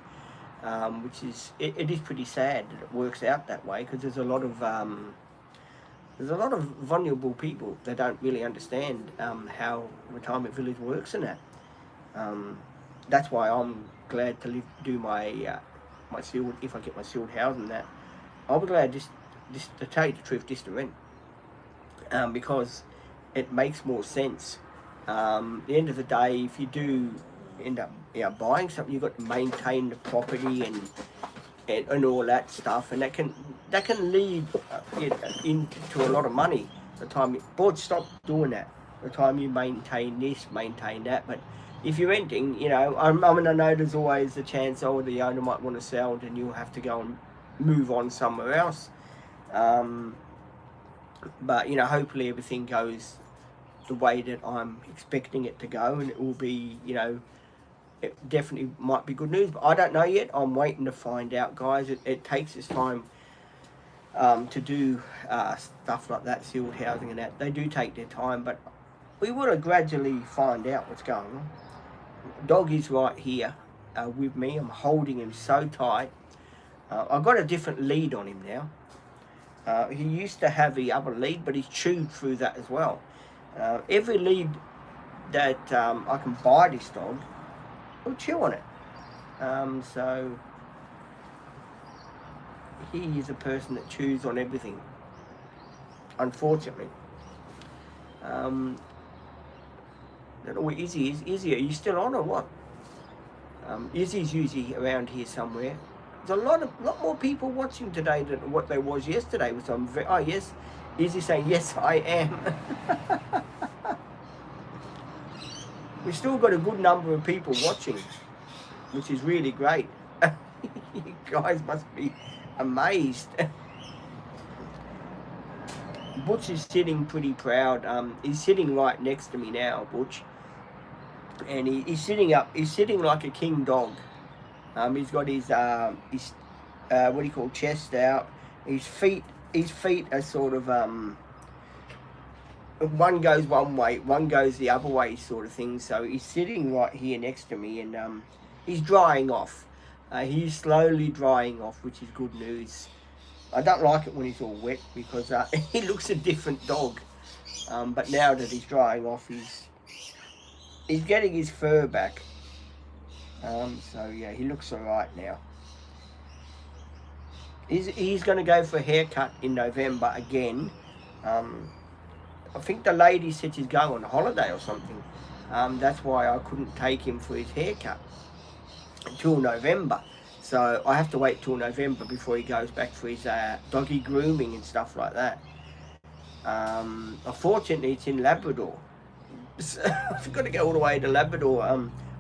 Speaker 1: which is it is pretty sad that it works out that way, because there's a lot of vulnerable people that don't really understand how retirement village works in that. That's why I'm glad to do my sealed, if I get my sealed housing. That I'll be glad just to tell you the truth, just to rent, because it makes more sense. At the end of the day, if you do end up buying something, you've got to maintain the property and all that stuff, and that can lead into a lot of money. The time boards stop doing that. the time you maintain this, maintain that. But if you're renting, you know, I mean, I know there's always a chance, oh, the owner might want to sell, and you'll have to go and move on somewhere else. But, you know, hopefully everything goes the way that I'm expecting it to go, and it will be, you know, it definitely might be good news. But I don't know yet. I'm waiting to find out, guys. It takes its time to do stuff like that, sealed housing and that. They do take their time, but we will gradually find out what's going on. Dog is right here with me. I'm holding him so tight. I've got a different lead on him now. He used to have the other lead, but he's chewed through that as well. Every lead that I can buy this dog, he'll chew on it. So he is a person that chews on everything, unfortunately. Don't know where Izzy is. Izzy, are you still on or what? Izzy's usually around here somewhere. There's a lot more people watching today than what there was yesterday. Which I'm oh yes, Izzy saying yes, I am. We've still got a good number of people watching, which is really great. You guys must be amazed. Butch is sitting pretty proud. He's sitting right next to me now, Butch. And he's sitting up. He's sitting like a king dog. He's got his what do you call, chest out. His feet are sort of one goes one way, one goes the other way, sort of thing. So he's sitting right here next to me, and he's drying off. He's slowly drying off, which is good news. I don't like it when he's all wet because he looks a different dog. But now that he's drying off, he's getting his fur back. So yeah, he looks alright now. He's going to go for a haircut in November again. I think the lady said she's going on holiday or something. That's why I couldn't take him for his haircut until November. So I have to wait till November before he goes back for his doggy grooming and stuff like that. Unfortunately, it's in Labrador. So I've got to go all the way to Labrador.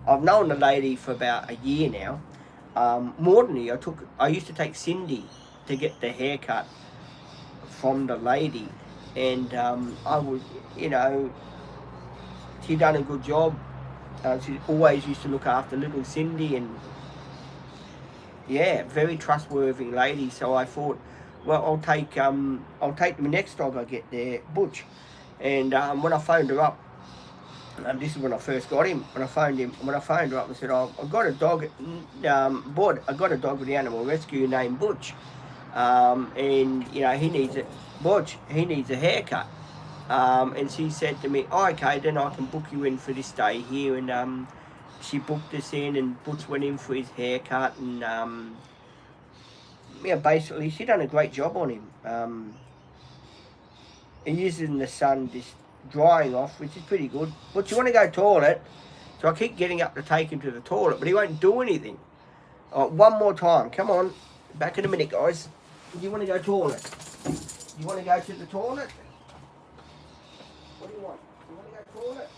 Speaker 1: I've known the lady for about a year now. More than a year. I used to take Cindy to get the haircut from the lady, and I was, you know, she done a good job. She always used to look after little Cindy, and yeah, very trustworthy lady. So I thought, well, I'll take the next dog I get there, Butch. And when I phoned her up, this is when I first got him. When I phoned her up and said, oh, I've got a dog, Bud, I got a dog with the animal rescue named Butch, and you know he needs a haircut. And she said to me, oh, okay, then I can book you in for this day here. And she booked us in, and Butch went in for his haircut, and yeah, basically she done a great job on him. He is in the sun just drying off, which is pretty good. But you want to go toilet, so I keep getting up to take him to the toilet, but he won't do anything. One more time, come on, back in a minute, guys. Do you want to go toilet? You want to go to the toilet? What do you want? You want to go toilet?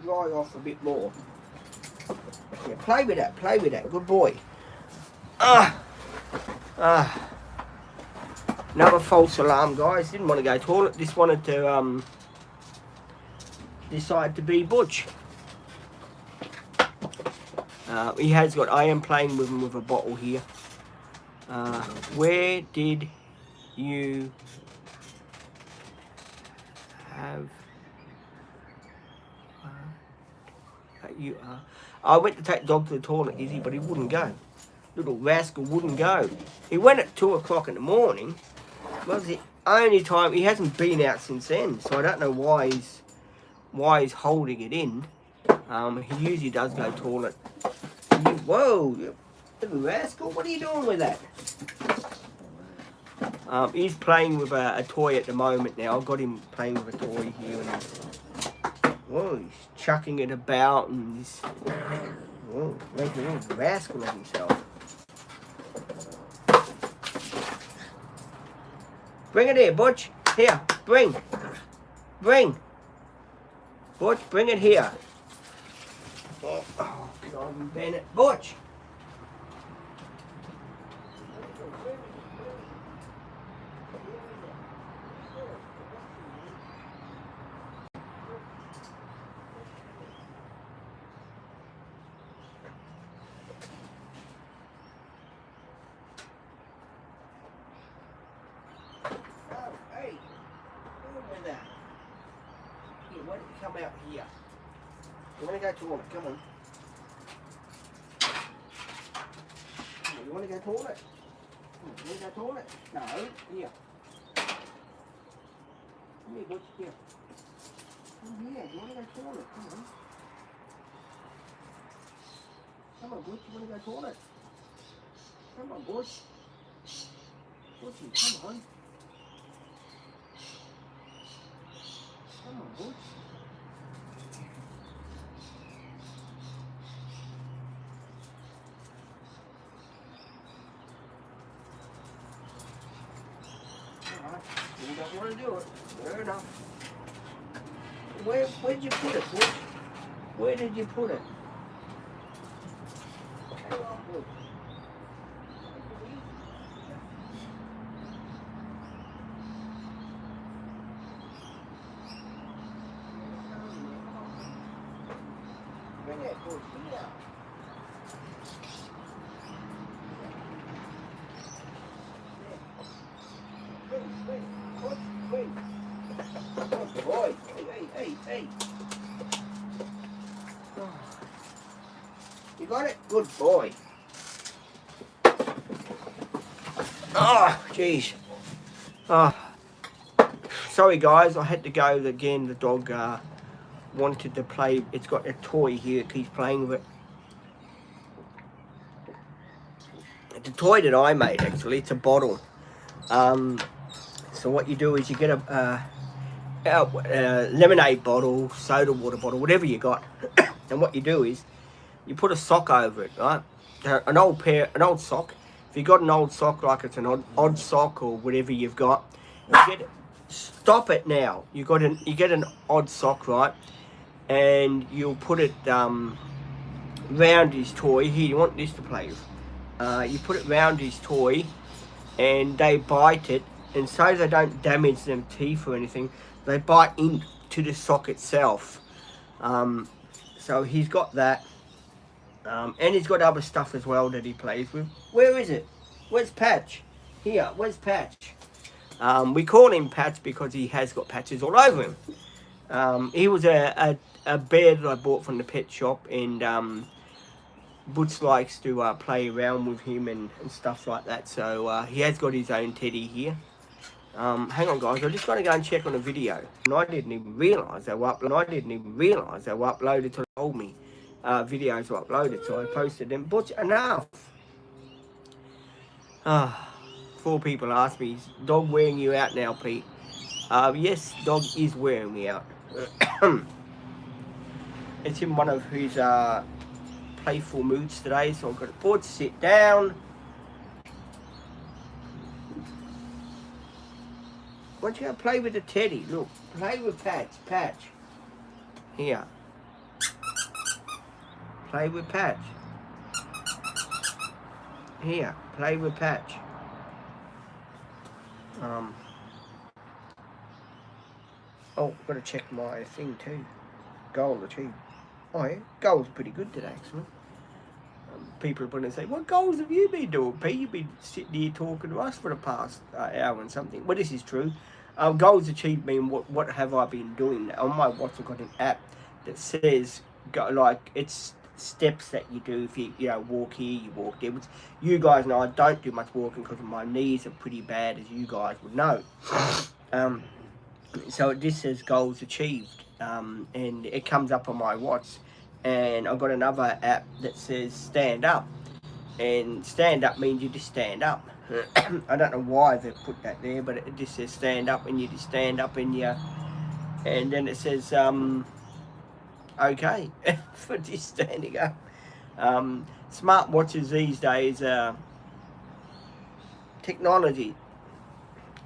Speaker 1: dry off a bit more. Yeah, play with that, good boy. Another false alarm, guys. Didn't want to go toilet, just wanted to decide to be Butch. He has got, I am playing with him with a bottle here. Where did you have I went to take the dog to the toilet, Izzy, but he wouldn't go. Little rascal wouldn't go. He went at 2 o'clock in the morning. Well, the only time he hasn't been out since then, so I don't know why he's holding it in. He usually does go toilet. Whoa, little rascal, what are you doing with that? He's playing with a toy at the moment now. I've got him playing with a toy here, and he's chucking it about, and he's making a little rascal of himself. Bring it here, Butch. Here, bring. Butch, bring it here. Oh, God, Bennett. Butch. Come out here. You want to go toilet? Come on. You want to go toilet? You want to go toilet? No. Here. Come here, Butch. Here. Come here. You want to go toilet? Come on. Come on, Butch. You want to go toilet? Come on, Butch. Butchie, come on. Come on, Butch. You don't want to do it. Fair enough. Where'd you put it, Butch? Where did you put it? Bring that Butch here. Wait. Good boy. Hey. You got it? Good boy. Oh, jeez. Sorry, guys. I had to go again. The dog wanted to play. It's got a toy here. It keeps playing with it. The toy that I made, actually. It's a bottle. So what you do is you get a lemonade bottle, soda water bottle, whatever you got, and what you do is you put a sock over it, right? An old sock. If you got an old sock, like it's an odd sock or whatever you've got, stop it now. You get an odd sock, right? And you'll put it round his toy. Here, you want this to play with. You put it round his toy, and they bite it. And so they don't damage them teeth or anything, they bite into the sock itself. So he's got that. And he's got other stuff as well that he plays with. Where is it? Where's Patch? Here, where's Patch? We call him Patch because he has got patches all over him. He was a bear that I bought from the pet shop, and Butch likes to play around with him and stuff like that. So he has got his own teddy here. Hang on, guys. I just got to go and check on a video, and I didn't even realise they were uploaded till they told me videos were uploaded, so I posted them. Butch, enough. 4 people asked me, "Is dog wearing you out now, Pete?" Yes, dog is wearing me out. It's in one of his playful moods today, so I've got to Butch, sit down. Why don't you go play with the teddy? Look, play with Patch. Here. Play with Patch. Here, play with Patch. Oh, got to check my thing too. Goal achieved. Oh yeah, goals are pretty good today actually. People are going to say, what goals have you been doing, Pete? You've been sitting here talking to us for the past hour and something. Well, this is true. Goals achieved mean what have I been doing? On my watch I've got an app that says, like, it's steps that you do. If you walk here, you walk there. Which you guys know I don't do much walking because my knees are pretty bad, as you guys would know. So this says goals achieved, and it comes up on my watch. And I've got another app that says stand up, and stand up means you just stand up. I don't know why they put that there, but it just says stand up, and you just stand up, and then it says okay for just standing up. Smart watches these days, technology,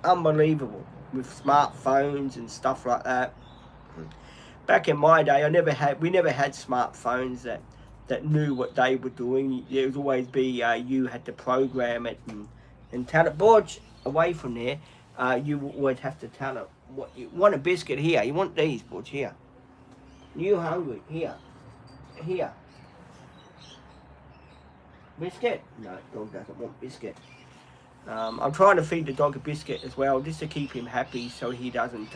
Speaker 1: unbelievable with smartphones and stuff like that. Back in my day, we never had smartphones that knew what they were doing. There would always be you had to program it and tell it. Boards away from there, you would have to tell it what you want. A biscuit here. You want these boards here. You hungry here? Here. Biscuit? No, dog doesn't want biscuit. I'm trying to feed the dog a biscuit as well, just to keep him happy, so he doesn't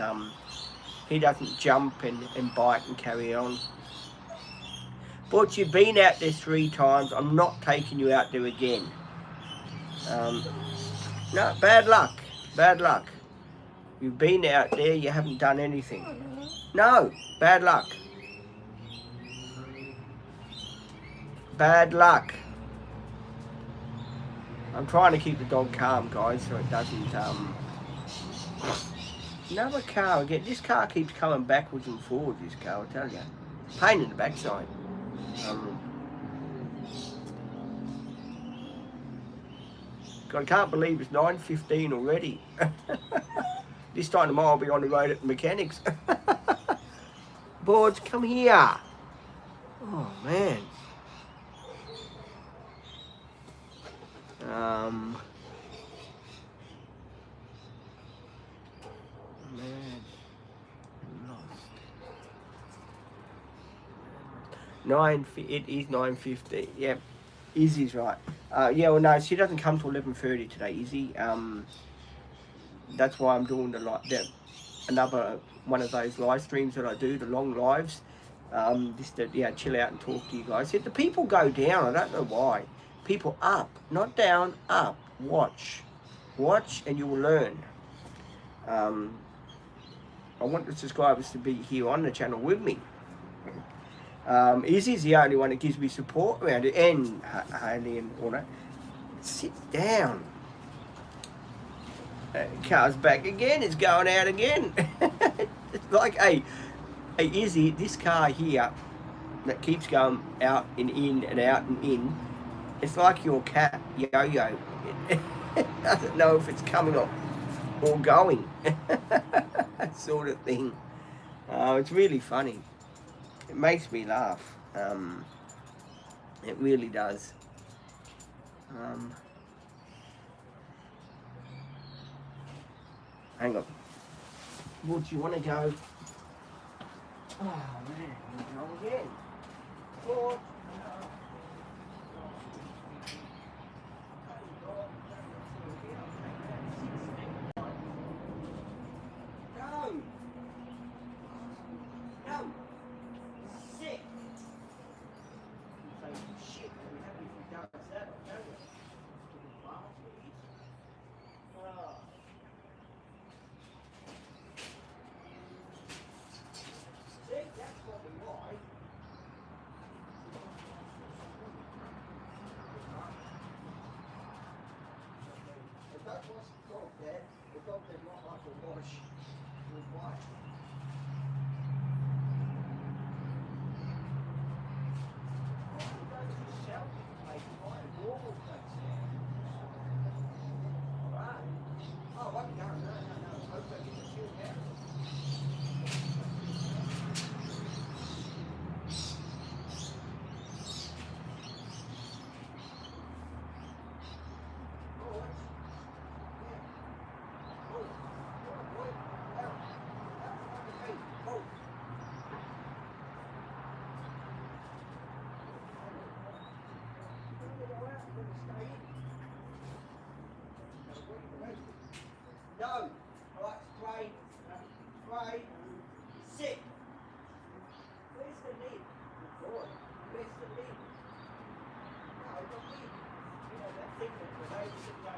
Speaker 1: jump and bite and carry on. But you've been out there 3 times. I'm not taking you out there again. No, bad luck. Bad luck. You've been out there, you haven't done anything. No, bad luck. Bad luck. I'm trying to keep the dog calm, guys, so it doesn't, Another car again. This car keeps coming backwards and forwards, this car, I tell you. Pain in the backside. God, I can't believe it's 9:15 already. This time tomorrow I'll be on the road at the mechanics. Boards, come here. Oh, man. It is 9:50. Yep, Izzy's right. Yeah, well, no, she doesn't come till 11:30 today, Izzy. That's why I'm doing another one of those live streams that I do, the long lives. Just to chill out and talk to you guys. The people go down. I don't know why. People up, not down, up. Watch, and you will learn. I want the subscribers to be here on the channel with me. Izzy's the only one that gives me support around it, and Haley and all that. Sit down. Car's back again. It's going out again. It's like, hey, Izzy, this car here that keeps going out and in and out and in, it's like your cat, Yo-Yo. It doesn't know if it's coming off or going. That sort of thing. It's really funny. It makes me laugh. It really does. Hang on. Would you want to go? Oh man, we're going again. Four. No. Right, straight. Straight. Sit. Where's the lid? Good boy. Where's the lid? No, the lid. You know, that thing that the baby should go.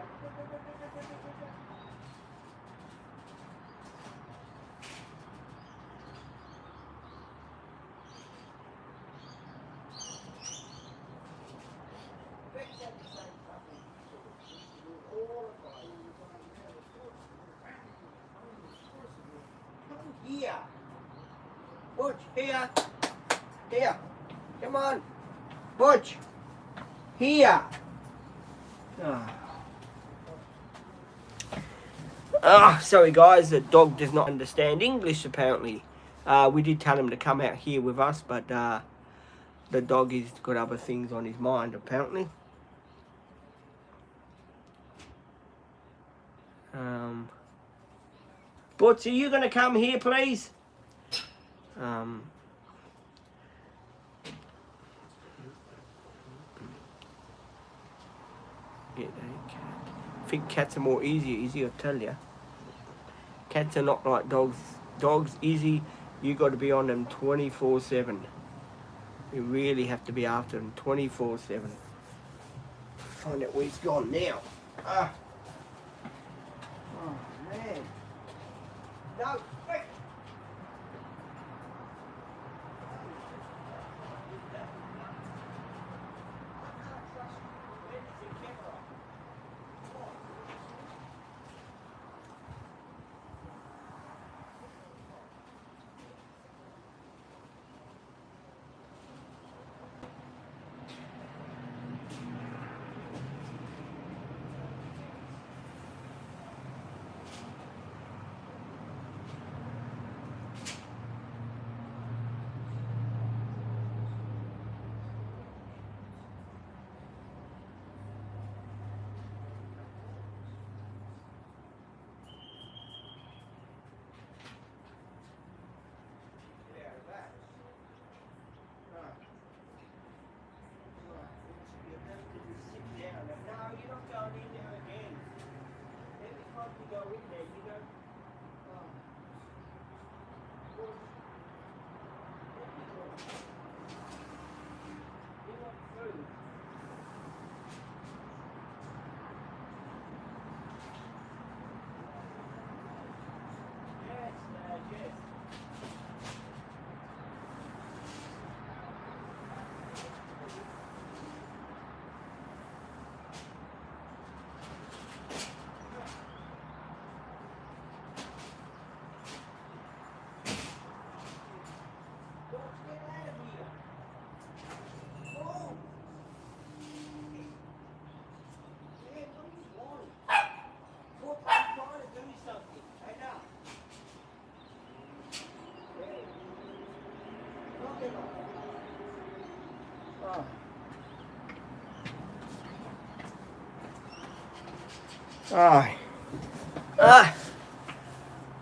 Speaker 1: Here. Butch, here. Here. Come on. Butch. Here. Sorry guys, the dog does not understand English apparently. We did tell him to come out here with us, but the dog has got other things on his mind apparently. Butch, are you going to come here, please? Get a cat. I think cats are more easy, I tell you. Cats are not like dogs. Dogs, easy, you got to be on them 24/7. You really have to be after them 24/7. Find out where he's gone now. Oh, man. No, wait.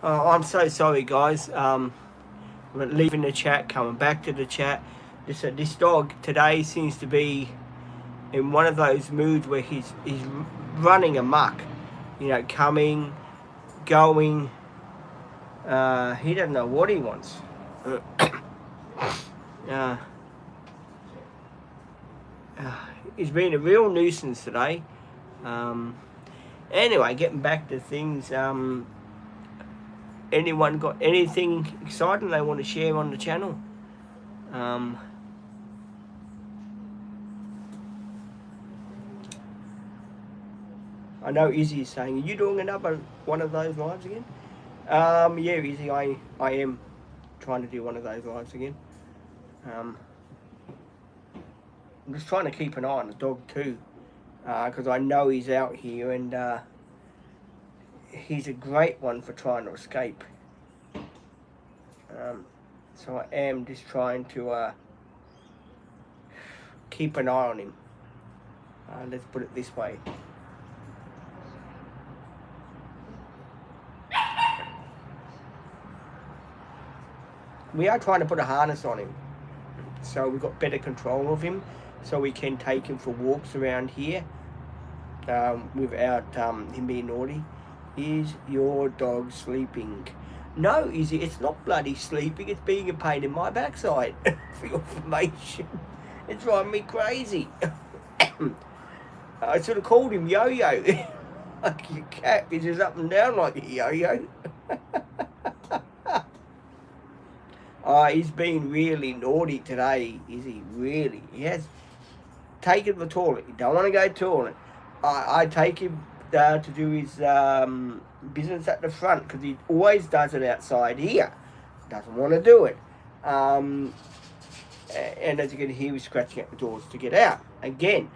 Speaker 1: I'm so sorry guys, leaving the chat, coming back to the chat. This dog today seems to be in one of those moods where he's running amok, you know, coming, going, he doesn't know what he wants. He's been a real nuisance today. Anyway, getting back to things, anyone got anything exciting they want to share on the channel? I know Izzy is saying, are you doing another one of those lives again? Yeah, Izzy, I am trying to do one of those lives again. I'm just trying to keep an eye on the dog too, because I know he's out here and he's a great one for trying to escape. So I am just trying to keep an eye on him. Let's put it this way. We are trying to put a harness on him, so we've got better control of him, so we can take him for walks around here without him being naughty. Is your dog sleeping? No, Izzy, it's not bloody sleeping. It's being a pain in my backside. For your information, it's driving me crazy. I should have called him Yo-Yo. Like your cat is just up and down like a yo-yo. He's been really naughty today, is he? Really? He has taken the toilet. He don't want to go to the toilet. I take him to do his business at the front because he always does it outside here. Doesn't want to do it. And as you can hear, he's scratching at the doors to get out again.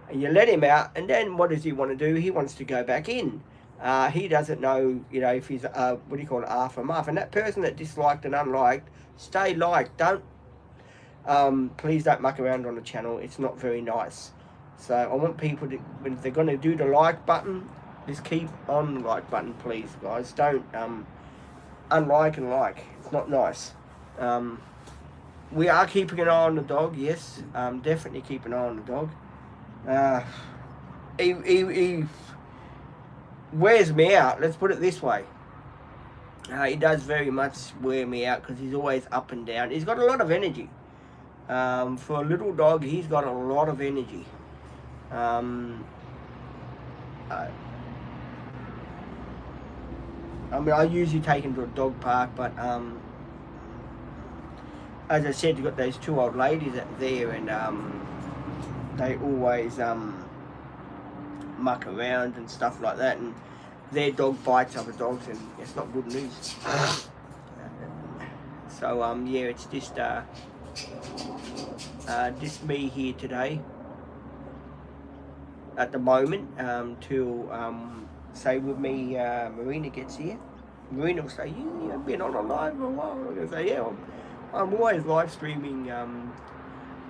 Speaker 1: And you let him out, and then what does he want to do? He wants to go back in. He doesn't know, if he's, what do you call it, half a muff. And that person that disliked and unliked, stay liked. Please don't muck around on the channel. It's not very nice. So I want people to, when they're going to do the like button, just keep on the like button, please, guys. Don't unlike and like. It's not nice. We are keeping an eye on the dog, yes. Definitely keep an eye on the dog. He wears me out, let's put it this way. He does very much wear me out because he's always up and down. He's got a lot of energy. For a little dog, he's got a lot of energy. I mean, I usually take him to a dog park, but as I said, you've got those two old ladies there, and they always muck around and stuff like that, and their dog bites other dogs, and it's not good news. So yeah, it's just me here today at the moment, till say with me Marina gets here. Marina will say, you've been on a live for a while. I'm going to say, yeah, I'm always live streaming.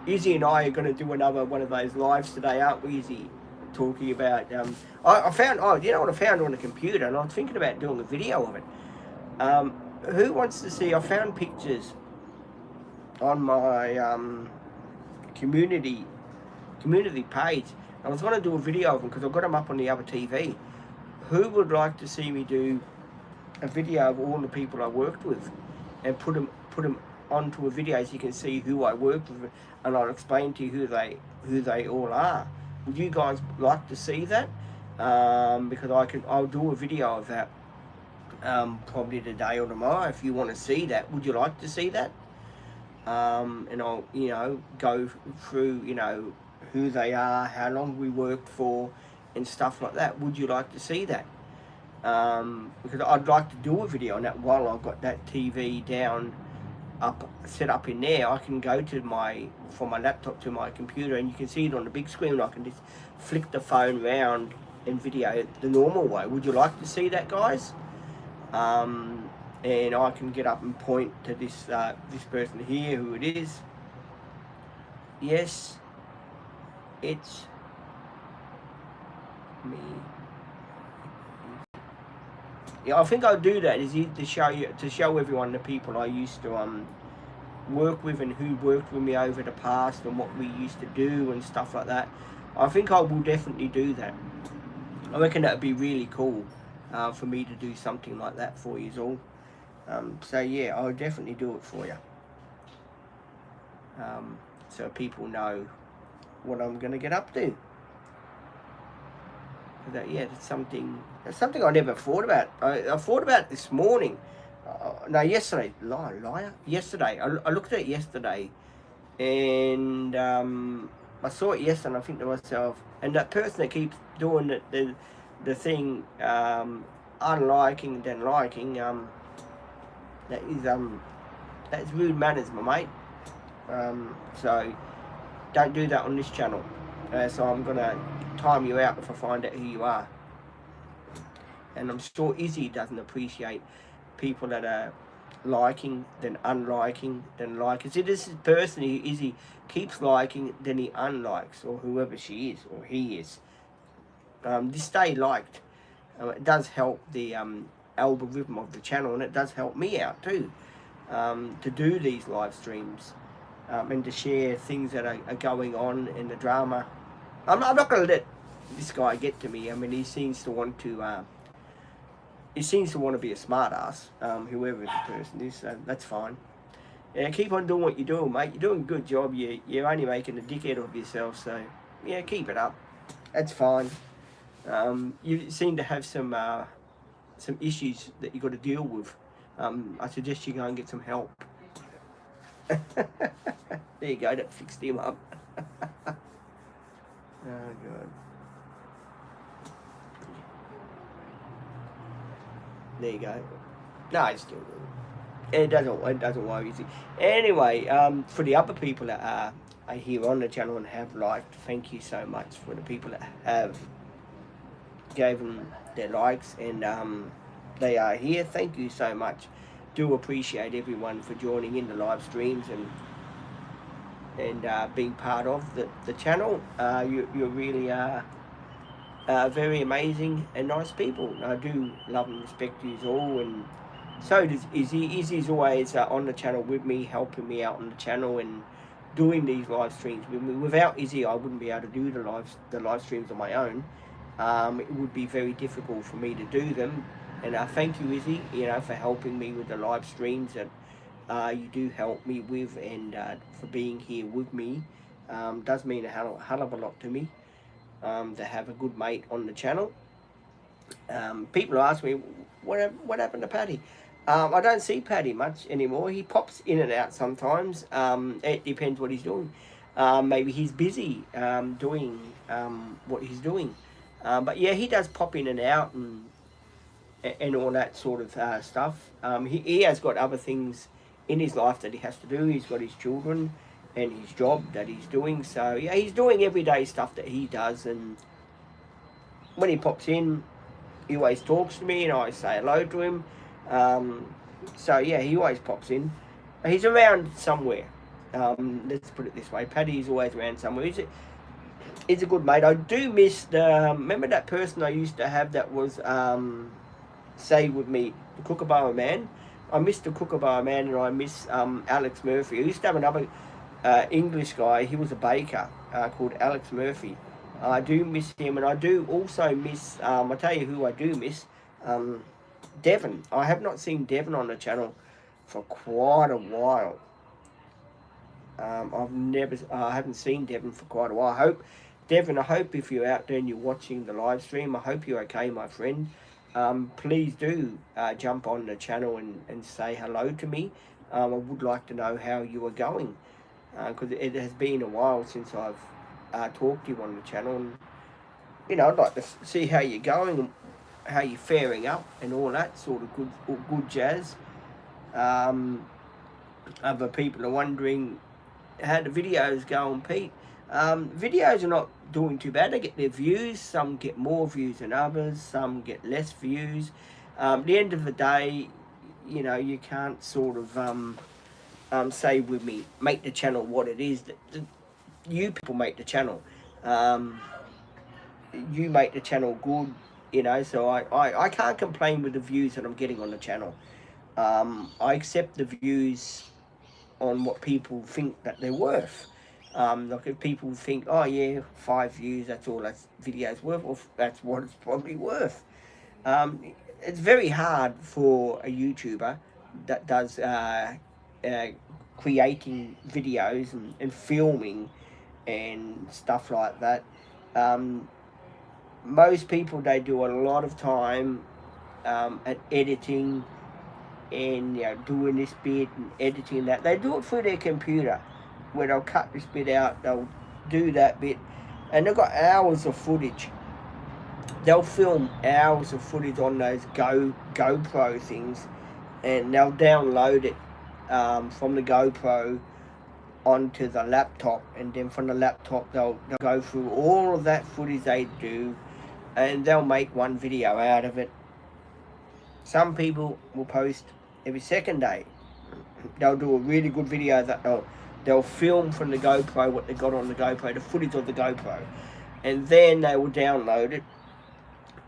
Speaker 1: Izzy and I are going to do another one of those lives today, aren't we, Izzy? Talking about, I found, you know what I found on the computer, and I was thinking about doing a video of it. Who wants to see, I found pictures on my community page. I was going to do a video of them because I've got them up on the other TV. Who would like to see me do a video of all the people I worked with and put them onto a video so you can see who I worked with, and I'll explain to you who they all are. Would you guys like to see that? Because I'll do a video of that probably today or tomorrow. If you want to see that, would you like to see that? And I'll go through who they are, how long we worked for, and stuff like that. Would you like to see that? Because I'd like to do a video on that while I've got that TV set up in there. I can go to from my laptop to my computer, and you can see it on the big screen. I can just flick the phone round and video it the normal way. Would you like to see that, guys? And I can get up and point to this person here, who it is. Yes, it's me. Yeah, I think I'll do that is to show everyone the people I used to work with and who worked with me over the past and what we used to do and stuff like that. I think I will definitely do that. I reckon that would be really cool for me to do something like that for you all. So yeah, I'll definitely do it for you. So people know what I'm going to get up to. Yeah, that's something I never thought about. I thought about it this morning. No, yesterday. Liar. Yesterday. I looked at it yesterday. And I saw it yesterday and I think to myself, and that person that keeps doing the thing, unliking then liking, that's rude manners, my mate. So don't do that on this channel. So I'm gonna time you out if I find out who you are. And I'm sure Izzy doesn't appreciate people that are liking, then unliking, then liking. See, this is person who Izzy keeps liking, then he unlikes, or whoever she is, or he is. Just stay liked. It does help the algorithm of the channel, and it does help me out too, to do these live streams, and to share things that are going on in the drama. I'm not going to let this guy get to me. I mean, he seems to want to he seems to want to be a smart ass, whoever the person is, so that's fine. Yeah, keep on doing what you're doing, mate. You're doing a good job. You're only making a dickhead of yourself, so yeah, keep it up. That's fine. You seem to have some issues that you got to deal with. I suggest you go and get some help. There you go. That fixed him up. Oh god. There you go. No, it's still good. It doesn't worry you. Anyway, for the other people that are here on the channel and have liked, thank you so much for the people that have given their likes and they are here. Thank you so much. Do appreciate everyone for joining in the live streams and being part of the channel. You really are very amazing and nice people. I do love and respect you all, and so does Izzy. Izzy's always on the channel with me, helping me out on the channel and doing these live streams with me. Without Izzy, I wouldn't be able to do the live streams on my own. It would be very difficult for me to do them. And thank you, Izzy, for helping me with the live streams that you do help me with, and for being here with me. Does mean a hell of a lot to me to have a good mate on the channel. People ask me, what happened to Paddy? I don't see Paddy much anymore. He pops in and out sometimes. It depends what he's doing. Maybe he's busy doing what he's doing. But yeah, he does pop in and out and all that sort of stuff. He has got other things in his life that he has to do. He's got his children and his job that he's doing. So yeah, he's doing everyday stuff that he does. And when he pops in, he always talks to me and I say hello to him. So yeah, he always pops in. He's around somewhere. Let's put it this way. Paddy's always around somewhere. He's a good mate. I do miss remember that person I used to have that was say with me, the Kookaburra Man. I miss the Kookaburra Man, and I miss Alex Murphy. I used to have another English guy. He was a baker called Alex Murphy. I do miss him, and I do also miss, I'll tell you who I do miss, Devon. I have not seen Devon on the channel for quite a while. I haven't seen Devon for quite a while. Devon, I hope if you're out there and you're watching the live stream, I hope you're okay, my friend. Please do jump on the channel and say hello to me. I would like to know how you are going, because it has been a while since I've talked to you on the channel, and I'd like to see how you're going and how you're faring up and all that sort of good jazz. Other people are wondering how the videos go on, Pete. Videos are not doing too bad. They get their views. Some get more views than others. Some get less views. At the end of the day, you can't sort of say with me, make the channel what it is. You people make the channel. You make the channel good, so I can't complain with the views that I'm getting on the channel. I accept the views on what people think that they're worth. Like if people think, oh yeah, 5 views, that's all that video's worth, or that's what it's probably worth. It's very hard for a YouTuber that does creating videos and filming and stuff like that. Most people, they do a lot of time at editing and doing this bit and editing that. They do it through their computer, where they'll cut this bit out, they'll do that bit, and they've got hours of footage. They'll film hours of footage on those GoPro things, and they'll download it from the GoPro onto the laptop, and then from the laptop they'll go through all of that footage they do, and they'll make one video out of it. Some people will post every second day. They'll do a really good video that they'll film from the GoPro what they got on the GoPro, the footage of the GoPro, and then they will download it.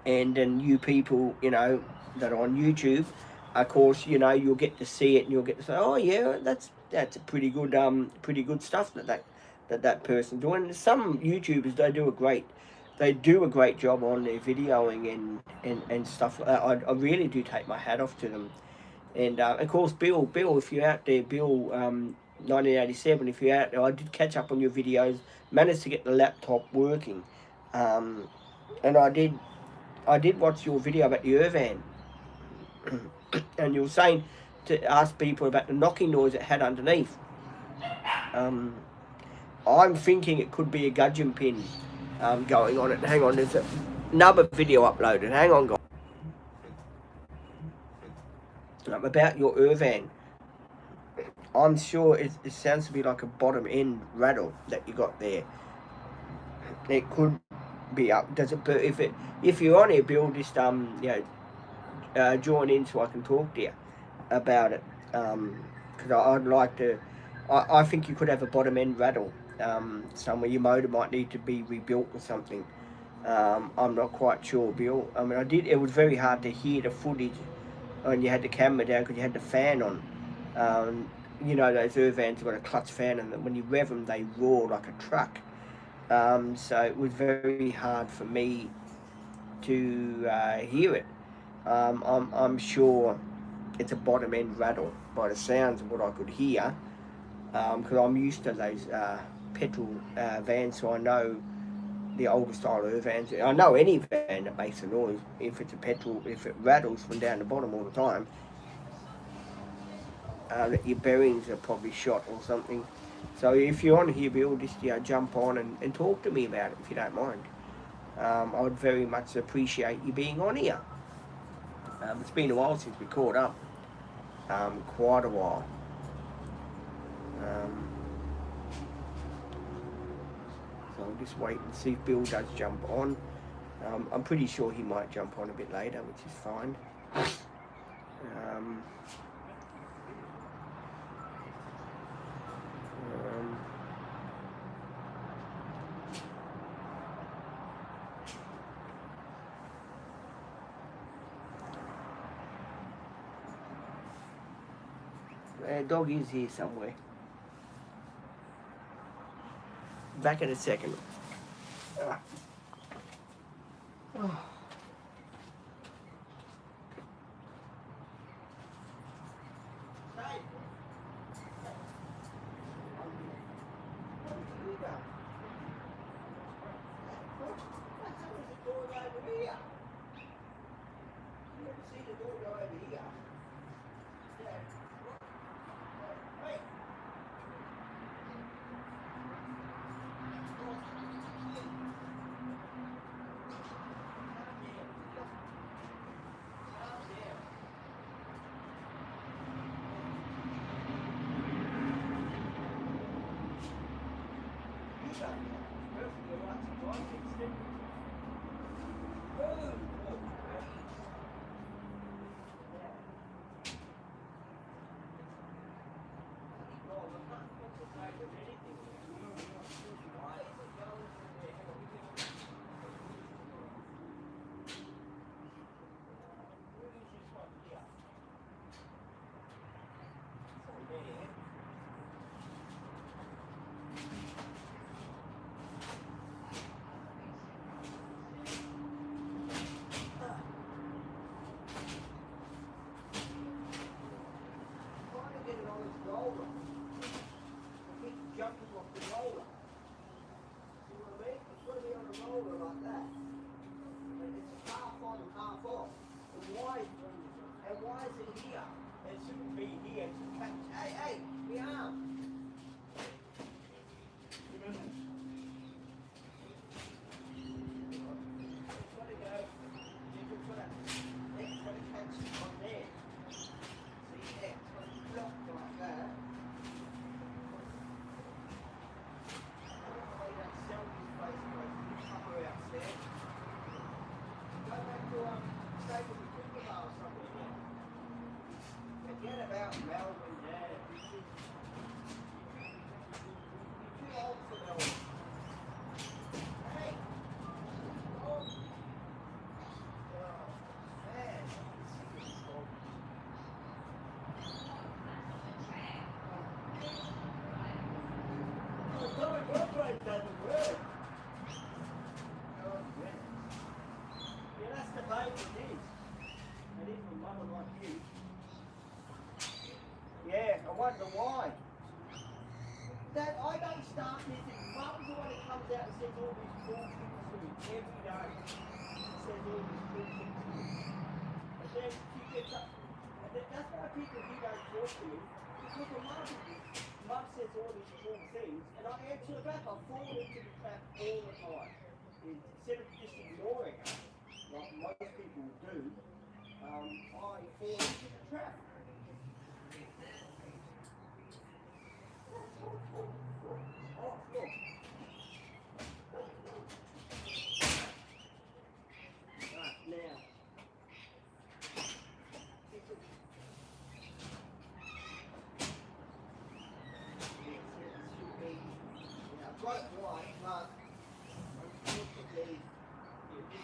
Speaker 1: And then you people, that are on YouTube, of course, you'll get to see it and you'll get to say, oh yeah, that's a pretty good stuff that person's doing. Some YouTubers, they do a great they do a great job on their videoing and stuff like that. I really do take my hat off to them. And of course, Bill, if you're out there, Bill, 1987, if you're out there, I did catch up on your videos, managed to get the laptop working, um, and I did watch your video about the Irvan, and you were saying to ask people about the knocking noise it had underneath. Um, I'm thinking it could be a gudgeon pin going on it. Hang on, there's another video uploaded. Hang on, guys. About your Irvan. I'm sure it sounds to be like a bottom end rattle that you got there. It could be up. Does it? But if you're on here, Bill, just join in so I can talk to you about it. Because I'd like to. I think you could have a bottom end rattle somewhere. Your motor might need to be rebuilt or something. I'm not quite sure, Bill. I mean, it was very hard to hear the footage when you had the camera down because you had the fan on. You know, those Irvans have got a clutch fan, and when you rev them, they roar like a truck. So it was very hard for me to hear it. I'm sure it's a bottom end rattle by the sounds of what I could hear, because I'm used to those petrol vans, so I know the older style of vans. I know any van that makes a noise, if it's a petrol, if it rattles from down the bottom all the time, that your bearings are probably shot or something. So if you're on here, Bill, just jump on and talk to me about it if you don't mind. I would very much appreciate you being on here. It's been a while since we caught up, quite a while. So I'll just wait and see if Bill does jump on. I'm pretty sure he might jump on a bit later, which is fine. Dog is here somewhere. Back in a second. Oh. I wonder why. That I don't start this. Mum's the one that comes out and says all these cool things to me every day. She says all these cool things to me. And then she gets up. And that's why people who don't talk to me, because Mum says all these cool things, and I answer back. I fall into the trap all the time. Instead of just ignoring her, like most people do, I fall into the trap. Oh, look. Right, now. I've got it right, but unfortunately, you can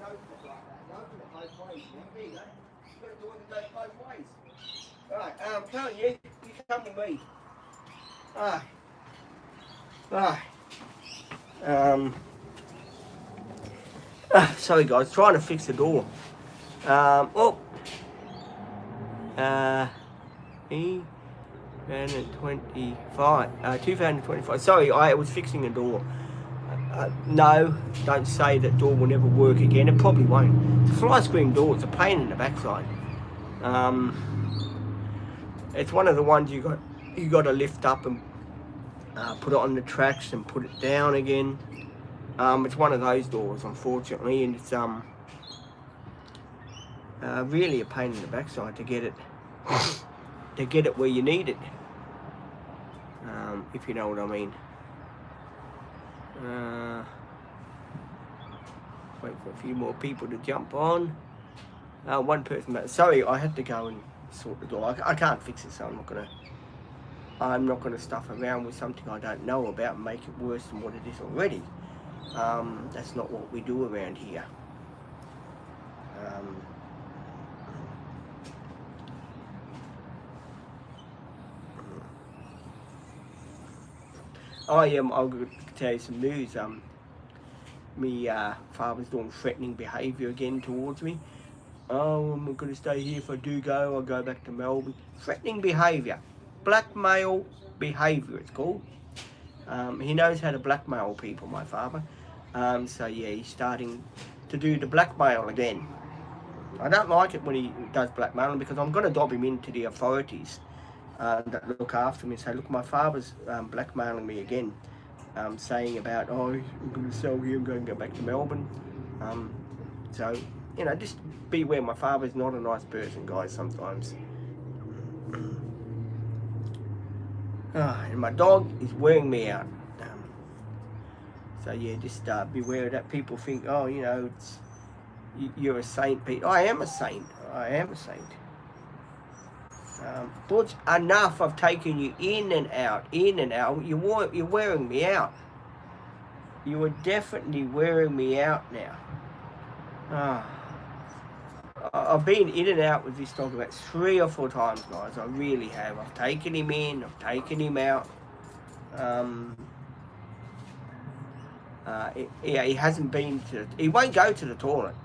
Speaker 1: open it like that. You open it both ways. There you go. You've got to do it that goes both ways. Right, I'm telling you, you come with me. Sorry guys, trying to fix the door. 2025. Sorry, I was fixing a door. No, don't say that door will never work again. It probably won't. It's a fly screen door. It's a pain in the backside. It's one of the ones you got to lift up and put it on the tracks and put it down again. It's one of those doors, unfortunately, and it's really a pain in the backside to get it where you need it. If you know what I mean. Wait for a few more people to jump on. One person. Sorry, I had to go and sort the door. I can't fix it, so I'm not gonna stuff around with something I don't know about and make it worse than what it is already. That's not what we do around here. I'll tell you some news. My father's doing threatening behaviour again towards me. Oh, I'm going to stay here. If I do go, I'll go back to Melbourne. Threatening behaviour. Blackmail behaviour, it's called. He knows how to blackmail people, my father. So yeah, he's starting to do the blackmail again. I don't like it when he does blackmailing, because I'm going to dob him into the authorities that look after me and say, look, my father's blackmailing me again, saying about, oh, I'm going to sell here, I'm going to go back to Melbourne. So, you know, just beware. My father's not a nice person, guys, sometimes. And my dog is wearing me out. So yeah, just beware of that. People think, oh, you know, you're a saint, Pete. I am a saint. I am a saint. But enough of taking you in and out, in and out. You're wearing me out. You are definitely wearing me out now. I've been in and out with this dog about 3 or 4 times, guys. I really have. I've taken him in, I've taken him out. Yeah, he hasn't been to. He won't go to the toilet.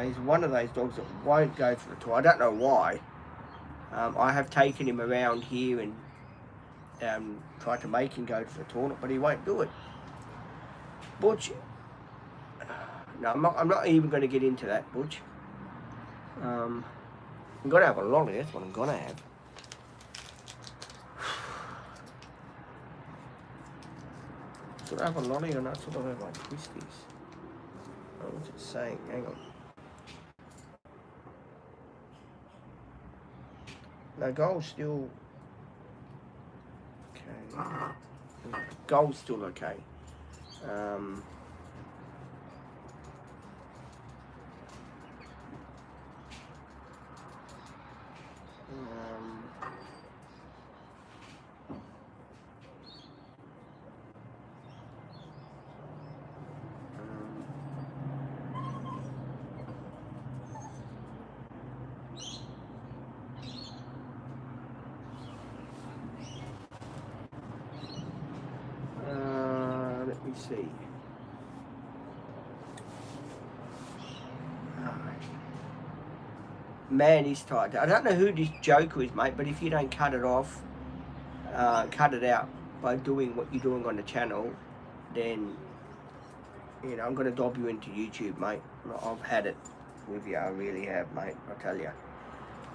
Speaker 1: He's one of those dogs that won't go to the toilet. I don't know why. I have taken him around here and tried to make him go to the toilet, but he won't do it. Butch. No, I'm not even going to get into that, Butch. I'm going to have a lolly. That's what I'm going to have. Should I have a lolly or not? Should I have my twisties? Oh, what's it saying? Hang on. No, gold's still okay. Gold's still okay. Let me see. man is tired. I don't know who this joker is, mate, but if you don't cut it off, cut it out by doing what you're doing on the channel, then, you know, I'm going to dob you into YouTube, mate. I've had it with you, I really have, mate, I tell you.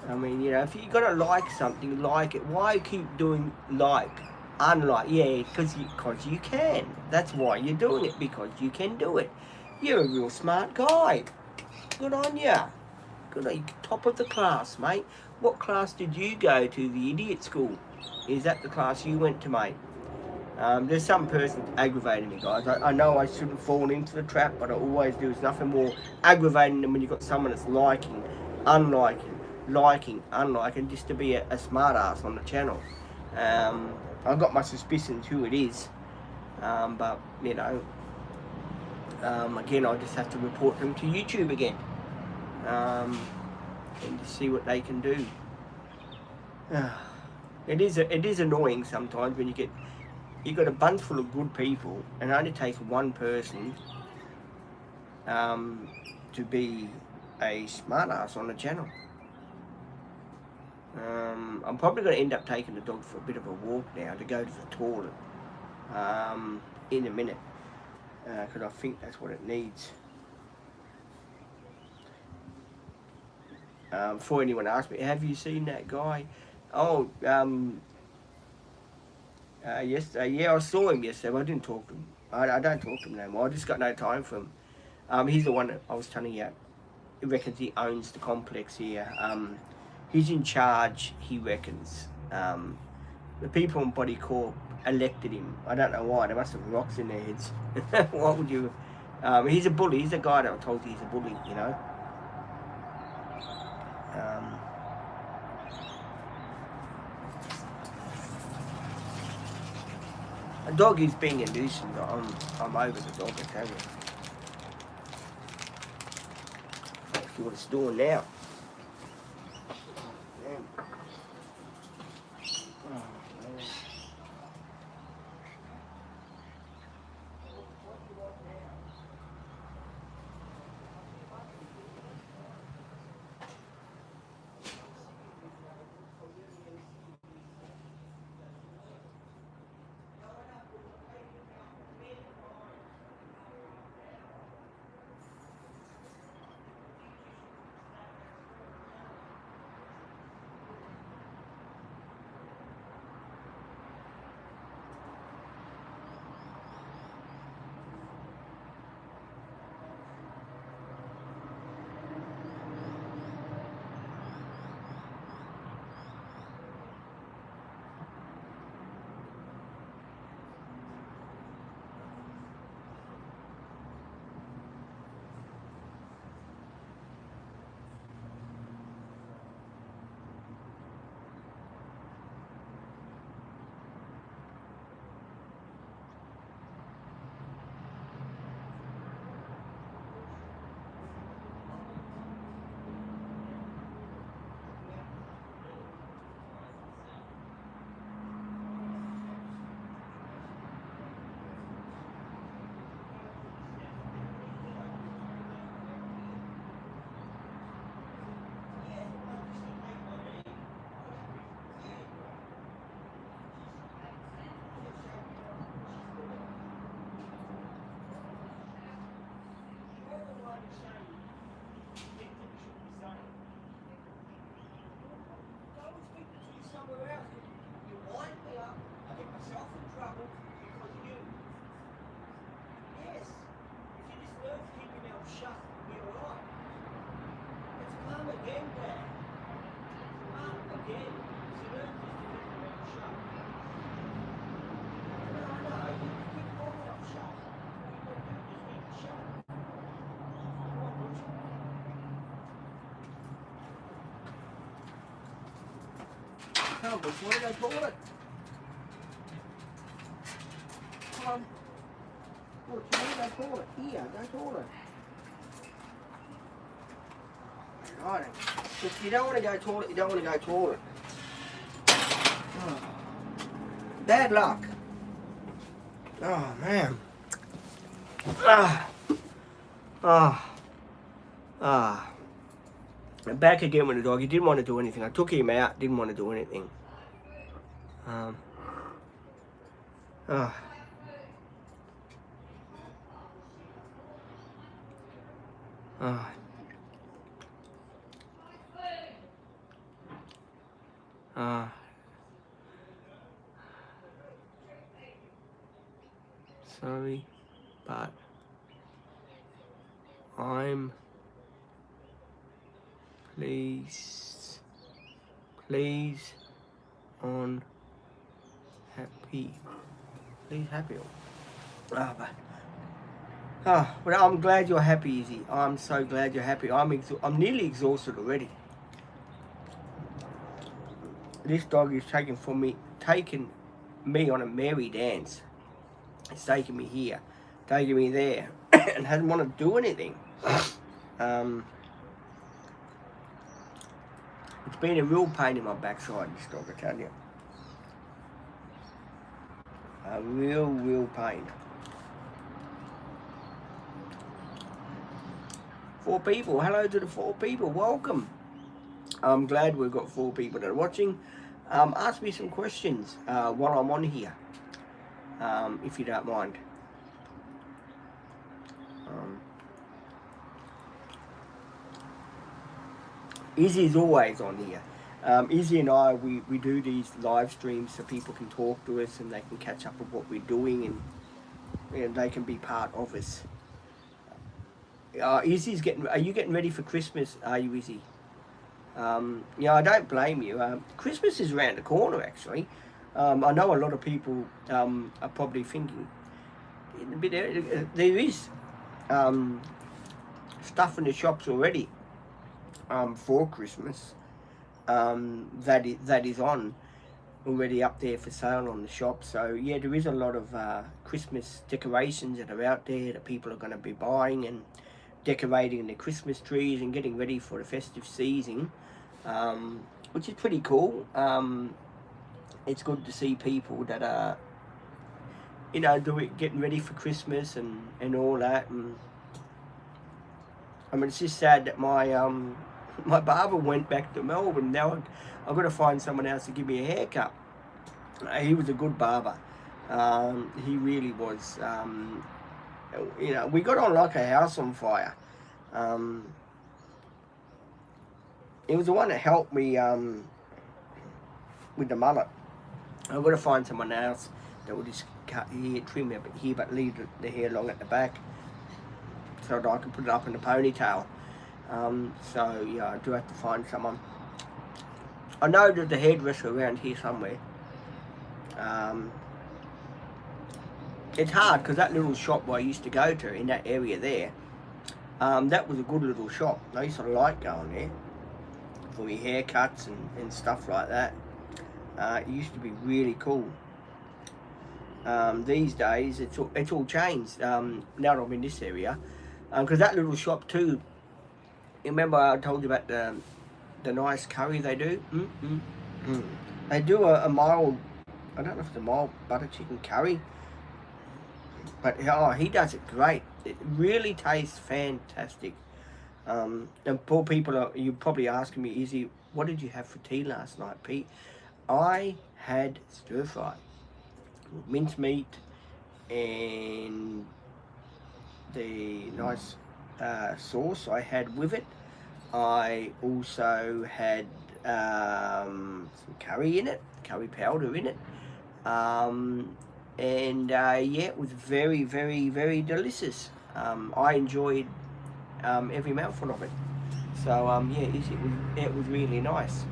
Speaker 1: I mean, you know, if you're going to like something, like it. Why keep doing like, unlike? Yeah, because you can. That's why you're doing it, because you can do it. You're a real smart guy. Good on you. Good on you. Top of the class, mate. What class did you go to? The idiot school? Is that the class you went to, mate? There's some person aggravating me, guys. I know I shouldn't fall into the trap, but I always do. There's nothing more aggravating than when you've got someone that's liking, unliking, just to be a smart ass on the channel. I've got my suspicions who it is, but, you know, again, I just have to report them to YouTube again, and to see what they can do. It is annoying sometimes when you've got a bunch full of good people, and it only takes one person to be a smart ass on the channel. I'm probably going to end up taking the dog for a bit of a walk now to go to the toilet in a minute, because I think that's what it needs. Before anyone asks me, have you seen that guy? Oh, yesterday, yeah, I saw him yesterday, but I didn't talk to him. I don't talk to him no more. I just got no time for him. He's the one that I was telling you. He reckons he owns the complex here. He's in charge, he reckons. The people on Body Corp elected him. I don't know why. They must have rocks in their heads. Why would you? He's a bully. He's a guy that I told you he's a bully, you know. A dog is being a nuisance. I'm over the dog, I tell you. Let's see what it's doing now. Damn. Oh, man. Come on, before they call it. Come on. What do they call it? Here, don't call it. Right. If you don't want to go toilet, you don't want to go toilet. Oh. Bad luck. Oh, man. Ah. Ah. Ah. And back again with the dog. He didn't want to do anything. I took him out. Didn't want to do anything. Oh. Oh. Sorry, but I'm please on happy. Please happy. Well, I'm glad you're happy, Izzy. I'm so glad you're happy. I'm nearly exhausted already. This dog is taking me on a merry dance. It's taking me here, taking me there, and hasn't want to do anything. It's been a real pain in my backside, this dog, I tell you. A real pain. 4 people. Hello to the 4 people. Welcome. I'm glad we've got 4 people that are watching. Ask me some questions while I'm on here, if you don't mind. Izzy's always on here. Izzy and I, we do these live streams so people can talk to us and they can catch up with what we're doing and they can be part of us. Izzy's are you getting ready for Christmas? Are you, Izzy? Yeah, I don't blame you. Christmas is around the corner, actually. I know a lot of people are probably thinking, there is stuff in the shops already for Christmas that is on already up there for sale on the shop. So yeah, there is a lot of Christmas decorations that are out there that people are going to be buying and decorating the Christmas trees and getting ready for the festive season, which is pretty cool. It's good to see people that are, getting ready for Christmas and all that. And I mean, it's just sad that my barber went back to Melbourne. Now I've got to find someone else to give me a haircut. He was a good barber. He really was. We got on like a house on fire. It was the one that helped me with the mullet. I've got to find someone else that will just cut here, trim it here, but leave the hair long at the back so that I can put it up in the ponytail. So yeah, I do have to find someone. I know there's a hairdresser around here somewhere. It's hard because that little shop where I used to go to in that area there, that was a good little shop. I used to like going there for my haircuts and stuff like that. It used to be really cool. These days it's all changed now that I'm in this area, because that little shop too, you remember I told you about the nice curry they do? They do a mild, I don't know if it's a mild butter chicken curry, but he does it great. It really tastes fantastic. And poor people you're probably asking me, Izzy, what did you have for tea last night, Pete? I had stir fry with mincemeat and the nice sauce I had with it. I also had some curry in it, curry powder in it. Yeah, it was very, very, very delicious. I enjoyed every mouthful of it. So yeah, it was really nice.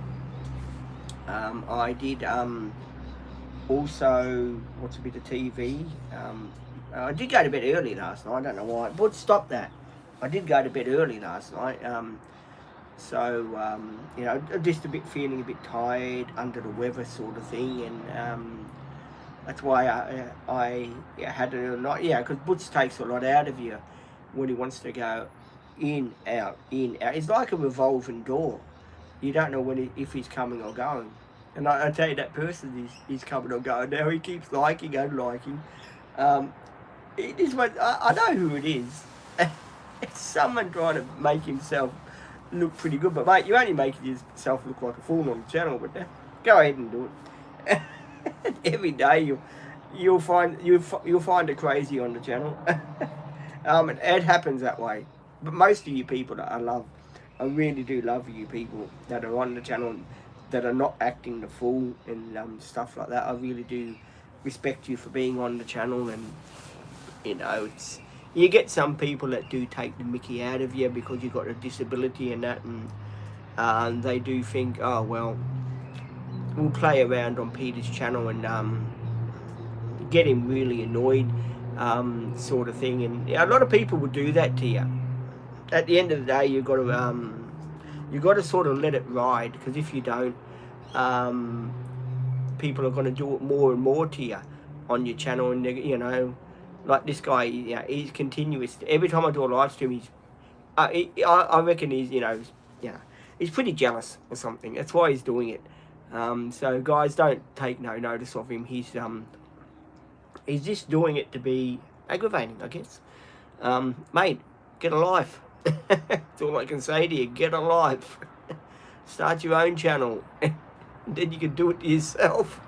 Speaker 1: I did also watch a bit of TV. I did go to bed early last night. I don't know why, but stop that. I did go to bed early last night. Just feeling a bit tired, under the weather sort of thing, and that's why I had a night. Yeah, because Butch takes a lot out of you when he wants to go in, out, in, out. It's like a revolving door. You don't know if he's coming or going. And I tell you, that person is coming or going now. He keeps liking, unliking. It is what I know who it is. It's someone trying to make himself look pretty good. But mate, you're only making yourself look like a fool on the channel. But go ahead and do it. Every day you'll find a crazy on the channel. It happens that way. But most of you people that I love, I really do love you people that are on the channel that are not acting the fool and stuff like that. I really do respect you for being on the channel, and you know, you get some people that do take the mickey out of you because you've got a disability and that, and they do think, oh well, we'll play around on Peter's channel and get him really annoyed, sort of thing. And a lot of people will do that to you. At the end of the day, you've got to sort of let it ride, because if you don't, people are going to do it more and more to you on your channel. And you know, like this guy, he's continuous. Every time I do a live stream, I reckon he's, he's pretty jealous or something. That's why he's doing it. So guys, don't take no notice of him. He's just doing it to be aggravating, I guess. Mate, get a life. That's all I can say to you. Get a life. Start your own channel. Then you can do it to yourself.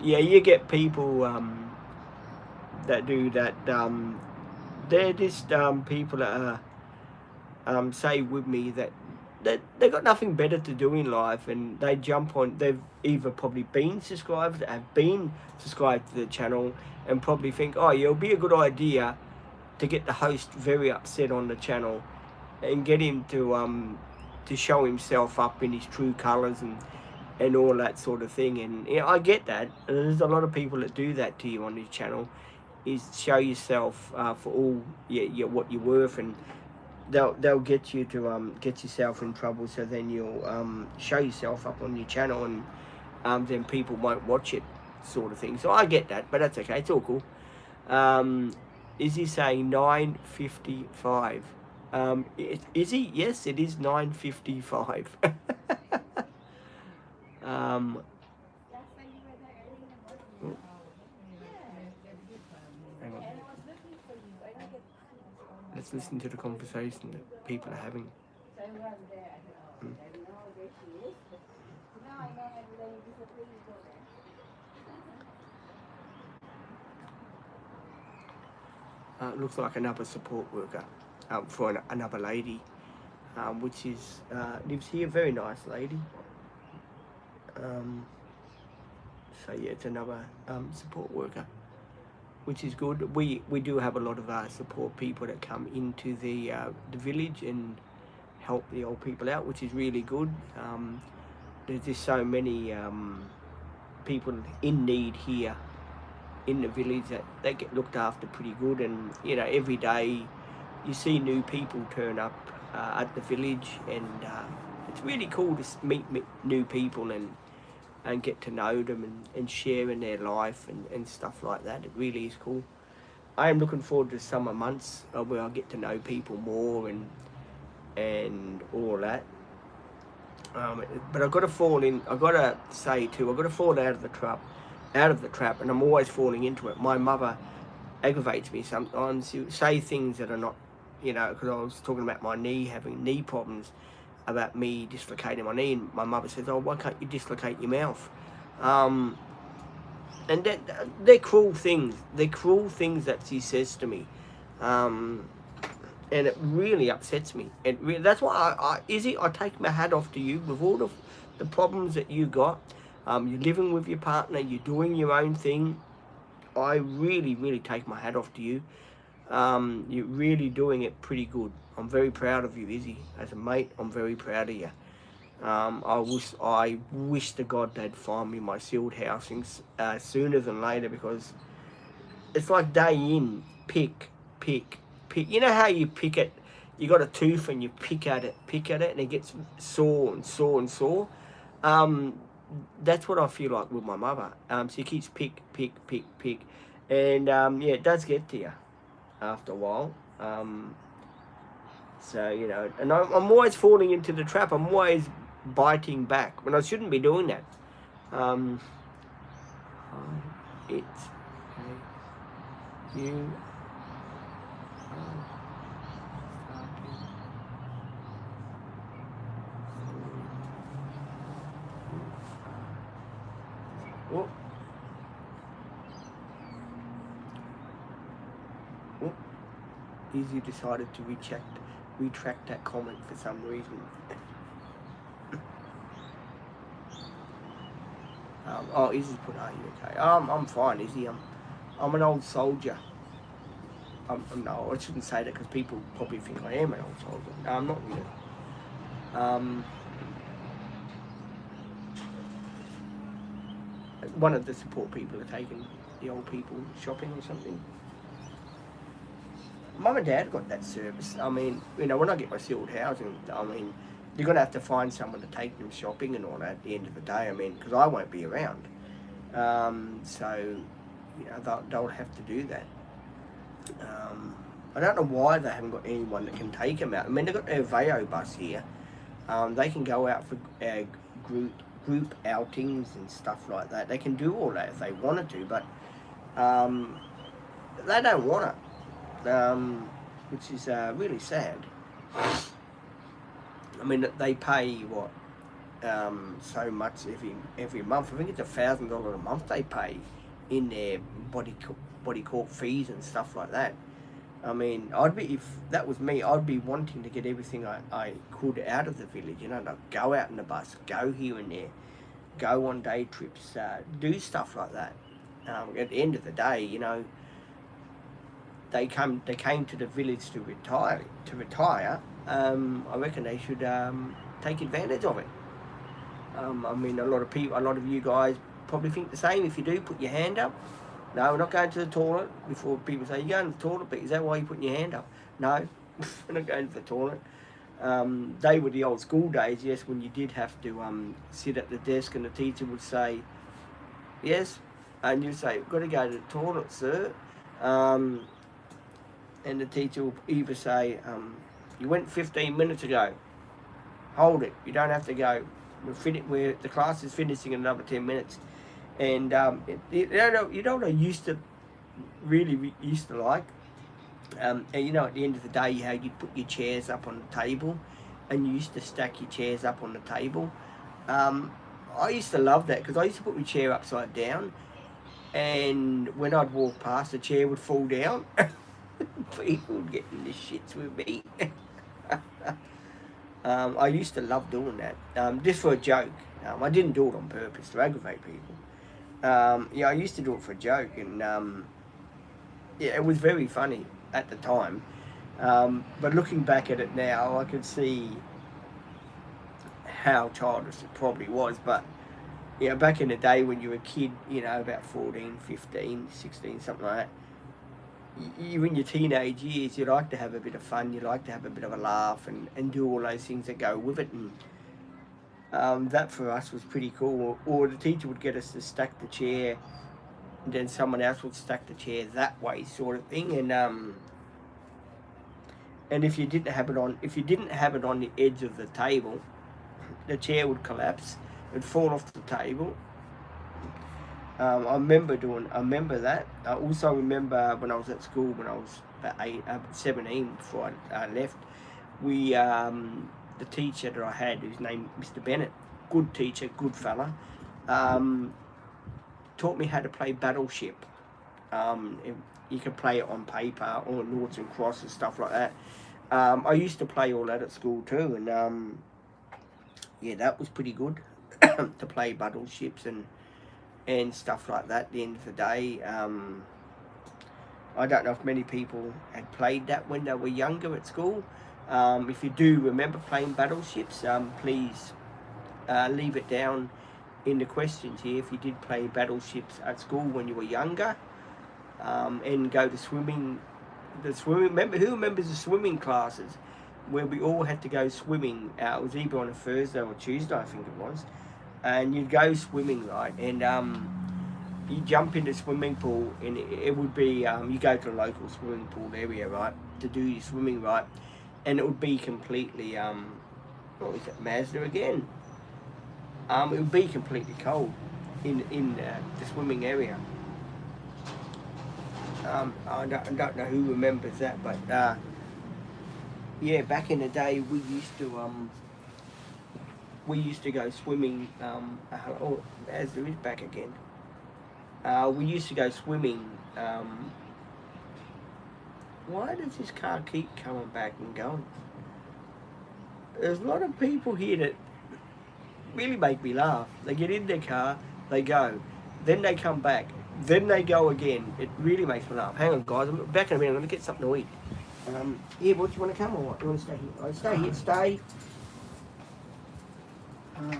Speaker 1: Yeah, you get people that do that. They're just people that are say with me that they've got nothing better to do in life, and they jump on. They've either probably been subscribed, have been subscribed to the channel, and probably think, oh, it'll be a good idea to get the host very upset on the channel and get him to show himself up in his true colours and all that sort of thing. And I get that. And there's a lot of people that do that to you on this channel, is show yourself for all what you're worth, and they'll get you to get yourself in trouble, so then you'll show yourself up on your channel, and then people won't watch it, sort of thing. So I get that, but that's okay, it's all cool. Is he saying 9:55? Is he? Yes, it is 9:55. Hang on. Let's listen to the conversation that people are having. Looks like another support worker for another lady, which is lives here. Very nice lady. So yeah, it's another support worker, which is good. We do have a lot of support people that come into the village and help the old people out, which is really good. There's just so many people in need here in the village that they get looked after pretty good. And you know, every day you see new people turn up at the village, and it's really cool to meet new people and get to know them and share in their life and stuff like that. It really is cool. I am looking forward to summer months where I get to know people more and all that. But I've got to fall in. I've got to say too, I've got to fall out of the trap, and I'm always falling into it. My mother aggravates me sometimes. She'll say things that are not, because I was talking about my knee, having knee problems, about me dislocating my knee, and my mother says, oh, why can't you dislocate your mouth? And they're cruel things. They're cruel things that she says to me. And it really upsets me. That's why I take my hat off to you with all the problems that you got. You're living with your partner, you're doing your own thing. I really, really take my hat off to you. You're really doing it pretty good. I'm very proud of you, Izzy. As a mate, I'm very proud of you. I wish to God they'd find me my sealed housings sooner than later, because it's like day in, pick. You know how you pick it? You got a tooth and you pick at it, and it gets sore and sore and sore. That's what I feel like with my mother. She keeps pick, and yeah, it does get to you after a while. So and I'm always falling into the trap. I'm always biting back when I shouldn't be doing that. It's you. Oh, oh. Izzy decided to retract that comment for some reason. Oh, Izzy put, "Are you okay?" I'm fine, Izzy. I'm an old soldier. No, I shouldn't say that because people probably think I am an old soldier. No, I'm not really. One of the support people are taking the old people shopping or something. Mum and Dad got that service. I mean, when I get my sealed housing, I mean, you're going to have to find someone to take them shopping and all that at the end of the day. I mean, because I won't be around. So, they'll have to do that. I don't know why they haven't got anyone that can take them out. I mean, they've got their Veo bus here. They can go out for group outings and stuff like that. They can do all that if they wanted to, but they don't want it, which is really sad. I mean, they pay what so much every month. I think it's $1,000 a month they pay in their body court fees and stuff like that. I mean, if that was me, I'd be wanting to get everything I could out of the village. Like go out in the bus, go here and there, go on day trips, do stuff like that. At the end of the day, they came to the village to retire. I reckon they should take advantage of it. I mean, a lot of you guys probably think the same. If you do, put your hand up. No, we're not going to the toilet. Before people say, "You're going to the toilet," but is that why you're putting your hand up? No, we're not going to the toilet. They were the old school days, yes, when you did have to sit at the desk and the teacher would say, "Yes," and you'd say, "Got to go to the toilet, sir." And the teacher will either say, "You went 15 minutes ago. Hold it. You don't have to go. The class is finishing in another 10 minutes." And I used to like, and at the end of the day, how you put your chairs up on the table, and you used to stack your chairs up on the table. I used to love that because I used to put my chair upside down, and when I'd walk past, the chair would fall down. People would get in the shits with me. I used to love doing that, just for a joke. I didn't do it on purpose to aggravate people. I used to do it for a joke, and it was very funny at the time. But looking back at it now, I could see how childish it probably was. But back in the day when you were a kid, about 14, 15, 16, something like that, you in your teenage years, you like to have a bit of fun, you like to have a bit of a laugh and do all those things that go with it. And that for us was pretty cool. Or the teacher would get us to stack the chair, and then someone else would stack the chair that way, sort of thing. And if you didn't have it on the edge of the table, the chair would collapse and fall off the table. I remember that. I also remember when I was at school, when I was about 17, before I left, the teacher that I had, whose name Mr. Bennett, good teacher, good fella, taught me how to play Battleship. You could play it on paper or noughts and crosses, stuff like that. I used to play all that at school too, and that was pretty good to play battleships and stuff like that. At the end of the day, I don't know if many people had played that when they were younger at school. If you do remember playing battleships, please leave it down in the questions here if you did play battleships at school when you were younger, and go to swimming. Who remembers the swimming classes where we all had to go swimming? It was either on a Thursday or Tuesday, I think it was, and you'd go swimming, right? And you jump in the swimming pool, and it would be you go to a local swimming pool area, right, to do your swimming, right, and it would be completely what was it, Mazda again? It would be completely cold in the swimming area. I don't know who remembers that, but back in the day we used to go swimming. Oh, Mazda is back again. We used to go swimming. Why does this car keep coming back and going? There's a lot of people here that really make me laugh. They get in their car, they go, then they come back, then they go again. It really makes me laugh. Hang on, guys. I'm back in a minute. I'm going to get something to eat. Here, what, you want to come or what? You want to stay here? I stay here. Stay. Uh,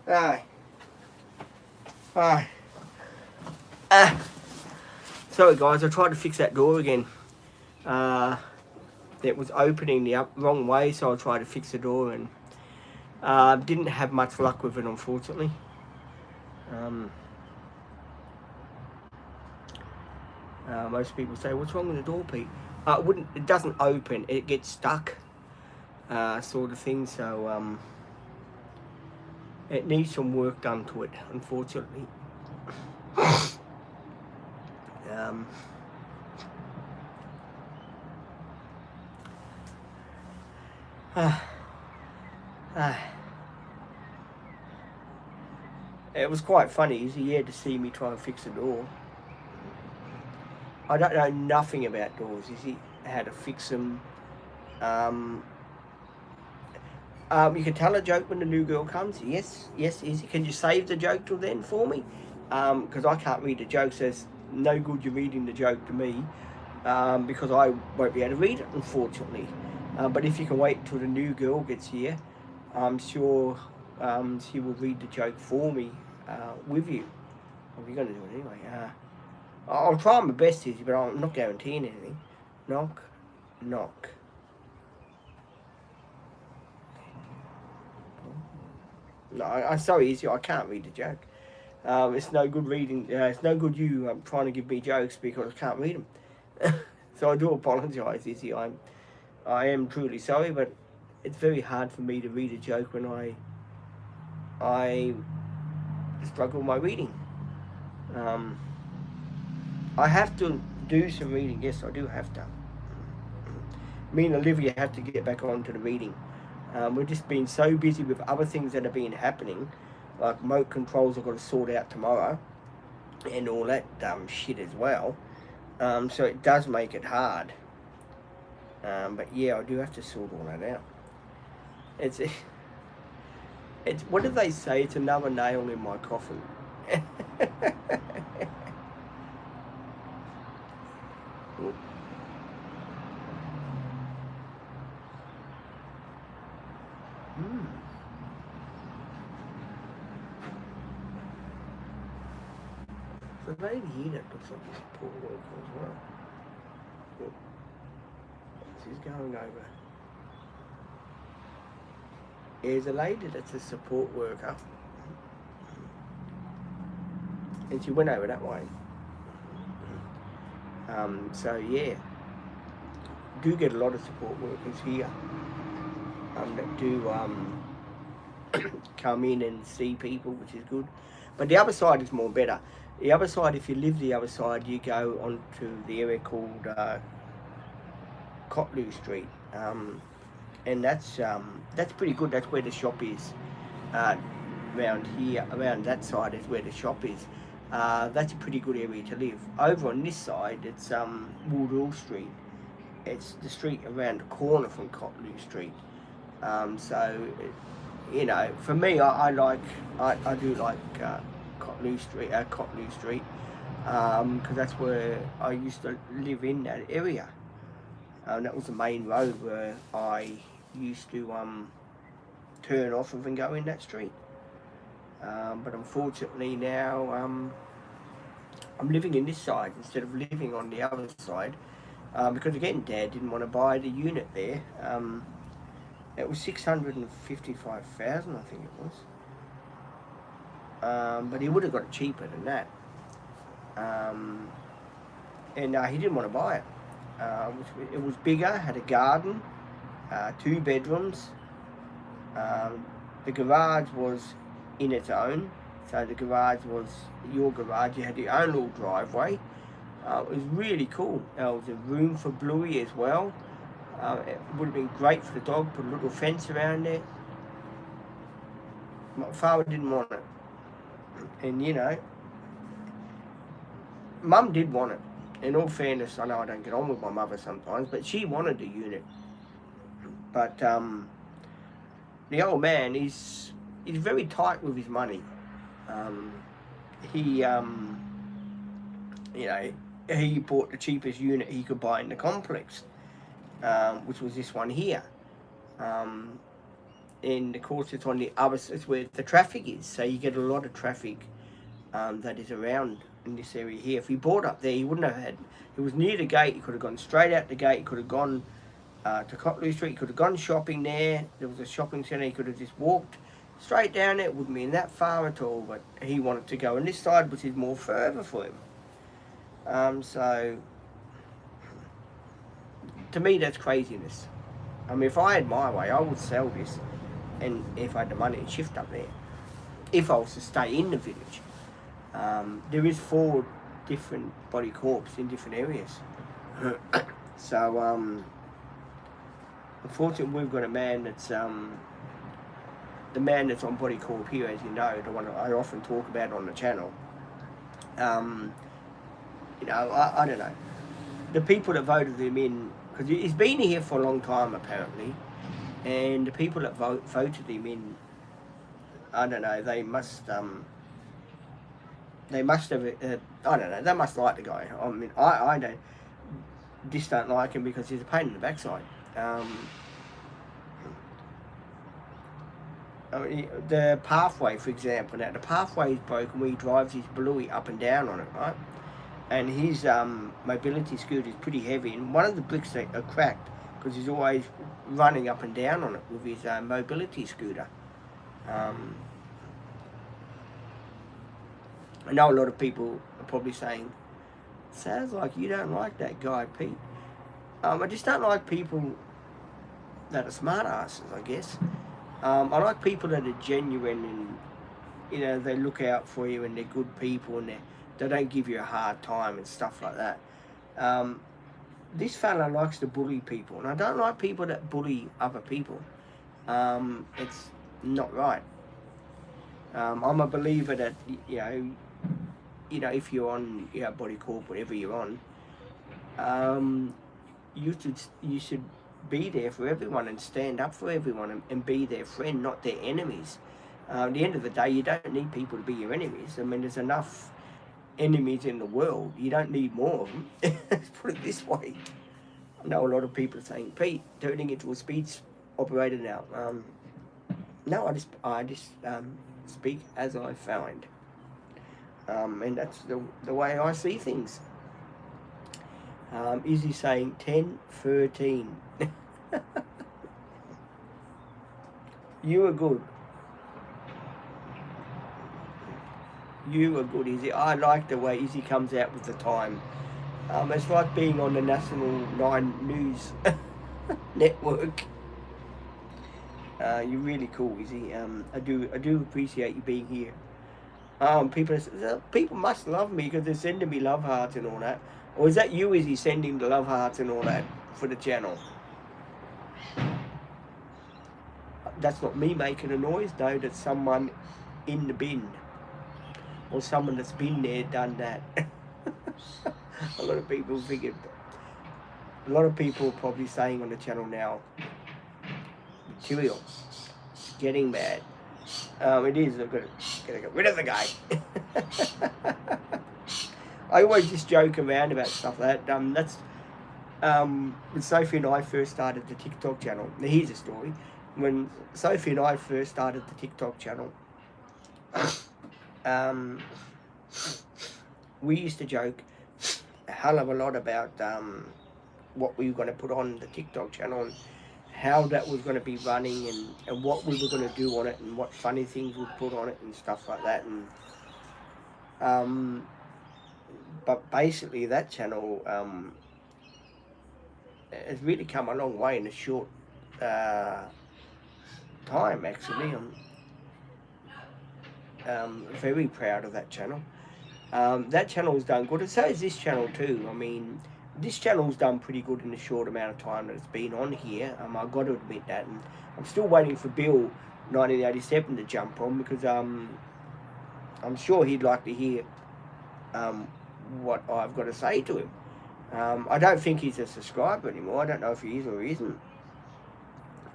Speaker 1: Aye. Aye. Sorry guys, I tried to fix that door again. It was opening the wrong way, so I tried to fix the door and didn't have much luck with it, unfortunately. Most people say, "What's wrong with the door, Pete?" It doesn't open; it gets stuck, sort of thing. So it needs some work done to it, unfortunately. It was quite funny. He had to see me try and fix the door. I don't know nothing about doors. You see how to fix them. You can tell a joke when the new girl comes. Yes, Izzy. Can you save the joke till then for me? Because I can't read the joke, so it's no good you reading the joke to me, because I won't be able to read it, unfortunately. But if you can wait till the new girl gets here, I'm sure she will read the joke for me with you. We're going to do it anyway. I'll try my best, Izzy, but I'm not guaranteeing anything. Knock, knock. No, I'm sorry, Izzy, I can't read the joke. It's no good reading. It's no good you trying to give me jokes because I can't read them. So I do apologise, Izzy. I am truly sorry, but it's very hard for me to read a joke when I struggle with my reading. I have to do some reading. Yes, I do have to. Me and Olivia have to get back onto the reading. We've just been so busy with other things that have been happening, like remote controls I've got to sort out tomorrow, and all that dumb shit as well. So it does make it hard. But yeah, I do have to sort all that out. It's what did they say? It's another nail in my coffin. lady here that looks like a support worker as well. Look, she's going over. There's a lady that's a support worker. And she went over that way. So yeah, do get a lot of support workers here that do come in and see people, which is good. But the other side is more better. The other side, if you live the other side, you go onto the area called Cotloo Street, and that's pretty good. That's where the shop is. Around here, around that side is where the shop is. That's a pretty good area to live. Over on this side, it's Woodall Street. It's the street around the corner from Cotloo Street. So, you know, for me, I do like Cotloo Street, because that's where I used to live in that area. That was the main road where I used to turn off of and go in that street. But unfortunately now I'm living in this side instead of living on the other side, because again Dad didn't want to buy the unit there. It was 655,000, I think it was, but he would have got it cheaper than that, and he didn't want to buy it. It was bigger, had a garden, 2 bedrooms. The garage was in its own, so the garage was your garage. You had your own little driveway. It was really cool. There was a room for Bluey as well. It would have been great for the dog. Put a little fence around there. My father didn't want it, and you know, Mum did want it. In all fairness, I know I don't get on with my mother sometimes, but she wanted the unit. But the old man he's very tight with his money. He bought the cheapest unit he could buy in the complex, which was this one here. And of course it's on the other, it's where the traffic is, so you get a lot of traffic that is around in this area here. If he bought up there, he wouldn't have had, it was near the gate, he could have gone straight out the gate, he could have gone to Cotloo Street, he could have gone shopping there. There was a shopping centre, he could have just walked straight down it. It wouldn't be that far at all, but he wanted to go on this side, which is more further for him. So to me that's craziness. I mean, if I had my way, I would sell this, and if I had the money, and shift up there, if I was to stay in the village. There is 4 different body corps in different areas. So unfortunately we've got a man that's the man that's on body corp here, as you know, the one I often talk about on the channel. You know, I don't know, the people that voted him in, because he's been here for a long time apparently, and the people that voted him in, I don't know, they must have, I don't know, they must like the guy. I mean, I don't like him because he's a pain in the backside. I mean, the pathway, for example, now the pathway is broken where he drives his Bluey up and down on it, right? And his mobility scooter is pretty heavy, and one of the bricks are cracked because he's always running up and down on it with his mobility scooter. I know a lot of people are probably saying, sounds like you don't like that guy, Pete. I just don't like people that are smart asses, I guess. I like people that are genuine and, you know, they look out for you and they're good people and they don't give you a hard time and stuff like that. This fella likes to bully people, and I don't like people that bully other people. It's not right. I'm a believer that, you know, if you're on, you know, body corp, whatever you're on, you should be there for everyone and stand up for everyone and be their friend, not their enemies. At the end of the day, you don't need people to be your enemies. I mean, there's enough enemies in the world. You don't need more of them. Let's put it this way. I know a lot of people are saying, Pete, turning into a speech operator now. No, I just speak as I find. And that's the way I see things. Izzy saying 10, 13. You are good. You are good, Izzy. I like the way Izzy comes out with the time. It's like being on the National 9 News network. You're really cool, Izzy. I do appreciate you being here. People must love me because they're sending me love hearts and all that. Or is that you, Izzy, sending the love hearts and all that for the channel? That's not me making a noise. No, that's someone in the bin. Or someone that's been there, done that. A lot of people figured. A lot of people are probably saying on the channel now, material, getting bad. It is. I'm gonna get rid of the guy. I always just joke around about stuff like that. That's when Sophie and I first started the TikTok channel. Now here's a story. When Sophie and I first started the TikTok channel, we used to joke a hell of a lot about what we were going to put on the TikTok channel and how that was going to be running and what we were going to do on it and what funny things we'd put on it and stuff like that. And but basically that channel has really come a long way in a short time. Actually, I'm very proud of that channel. That channel's done good, and so is this channel too. I mean, this channel's done pretty good in the short amount of time that it's been on here. I've got to admit that, and I'm still waiting for Bill 1987 to jump on because I'm sure he'd like to hear what I've got to say to him. I don't think he's a subscriber anymore. I don't know if he is or he isn't.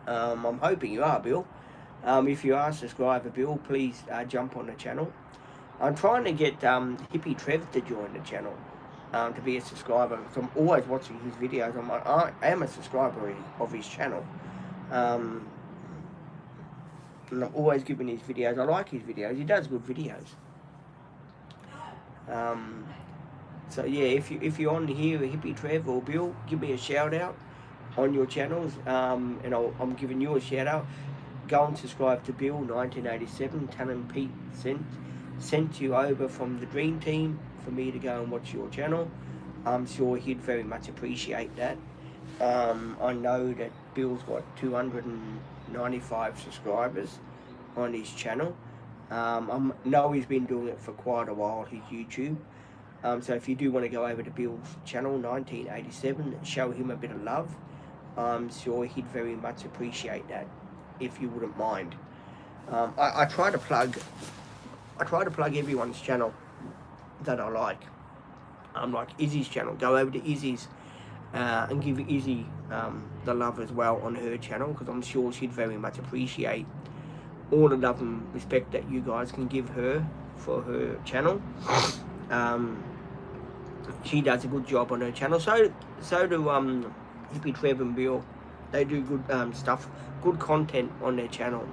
Speaker 1: I'm hoping you are, Bill. If you are a subscriber, Bill, please jump on the channel. I'm trying to get Hippie Trev to join the channel to be a subscriber. Because I'm always watching his videos. I am a subscriber of his channel. And I'm always giving his videos. I like his videos. He does good videos. So yeah, if you're on here, Hippie Trev or Bill, give me a shout out on your channels, and I'm giving you a shout out. Go and subscribe to Bill 1987. Tell him Pete sent you over from the Dream Team for me to go and watch your channel. I'm sure he'd very much appreciate that. I know that Bill's got 295 subscribers on his channel. I know he's been doing it for quite a while, his YouTube. So if you do want to go over to Bill's channel, 1987, show him a bit of love. I'm sure he'd very much appreciate that, if you wouldn't mind. I try to plug everyone's channel that I like. Like Izzy's channel. Go over to Izzy's and give Izzy the love as well on her channel, because I'm sure she'd very much appreciate all the love and respect that you guys can give her for her channel. She does a good job on her channel. So do Hippie Trev and Bill. They do good stuff, good content on their channel.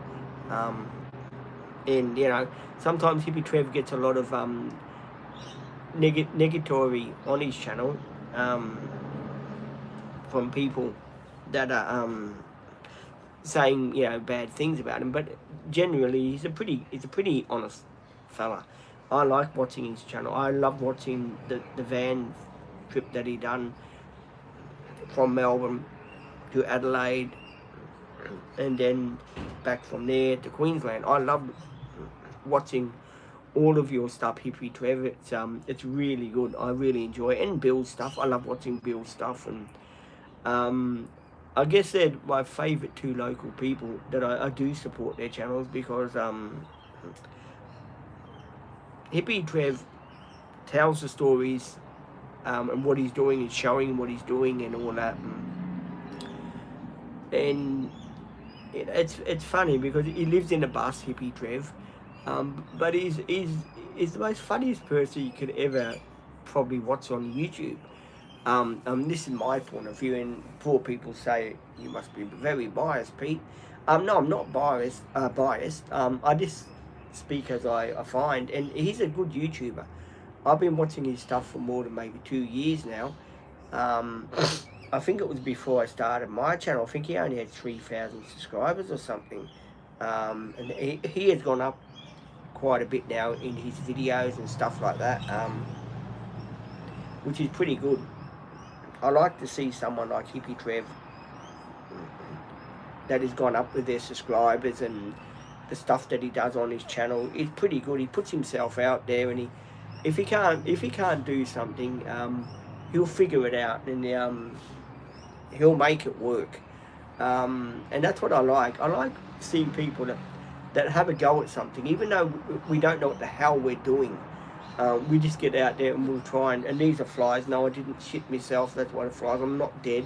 Speaker 1: And you know, sometimes Hippie Trev gets a lot of negatory on his channel from people that are saying, you know, bad things about him. But generally, he's a pretty honest fella. I like watching his channel. I love watching the van trip that he done from Melbourne to Adelaide and then back from there to Queensland. I love watching all of your stuff, Hippie Trev. It's really good. I really enjoy it. And Bill's stuff. I love watching Bill's stuff. And I guess they're my favourite two local people that I do support their channels, because Hippie Trev tells the stories and what he's doing and showing what he's doing and all that. And it's funny because he lives in a bus, Hippie Trev, but he's the most funniest person you could ever probably watch on YouTube. This is my point of view, and poor people say you must be very biased, Pete. No, I'm not biased. I just speakers I find, and he's a good YouTuber. I've been watching his stuff for more than maybe 2 years now. Um, I think it was before I started my channel. I think he only had 3,000 subscribers or something. And he has gone up quite a bit now in his videos and stuff like that, which is pretty good. I like to see someone like Hippie Trev that has gone up with their subscribers, and the stuff that he does on his channel is pretty good. He puts himself out there, and if he can't do something, he'll figure it out, and he'll make it work. And that's what I like. I like seeing people that have a go at something, even though we don't know what the hell we're doing. We just get out there and we'll try, and these are flies. No, I didn't shit myself. That's why the flies. I'm not dead.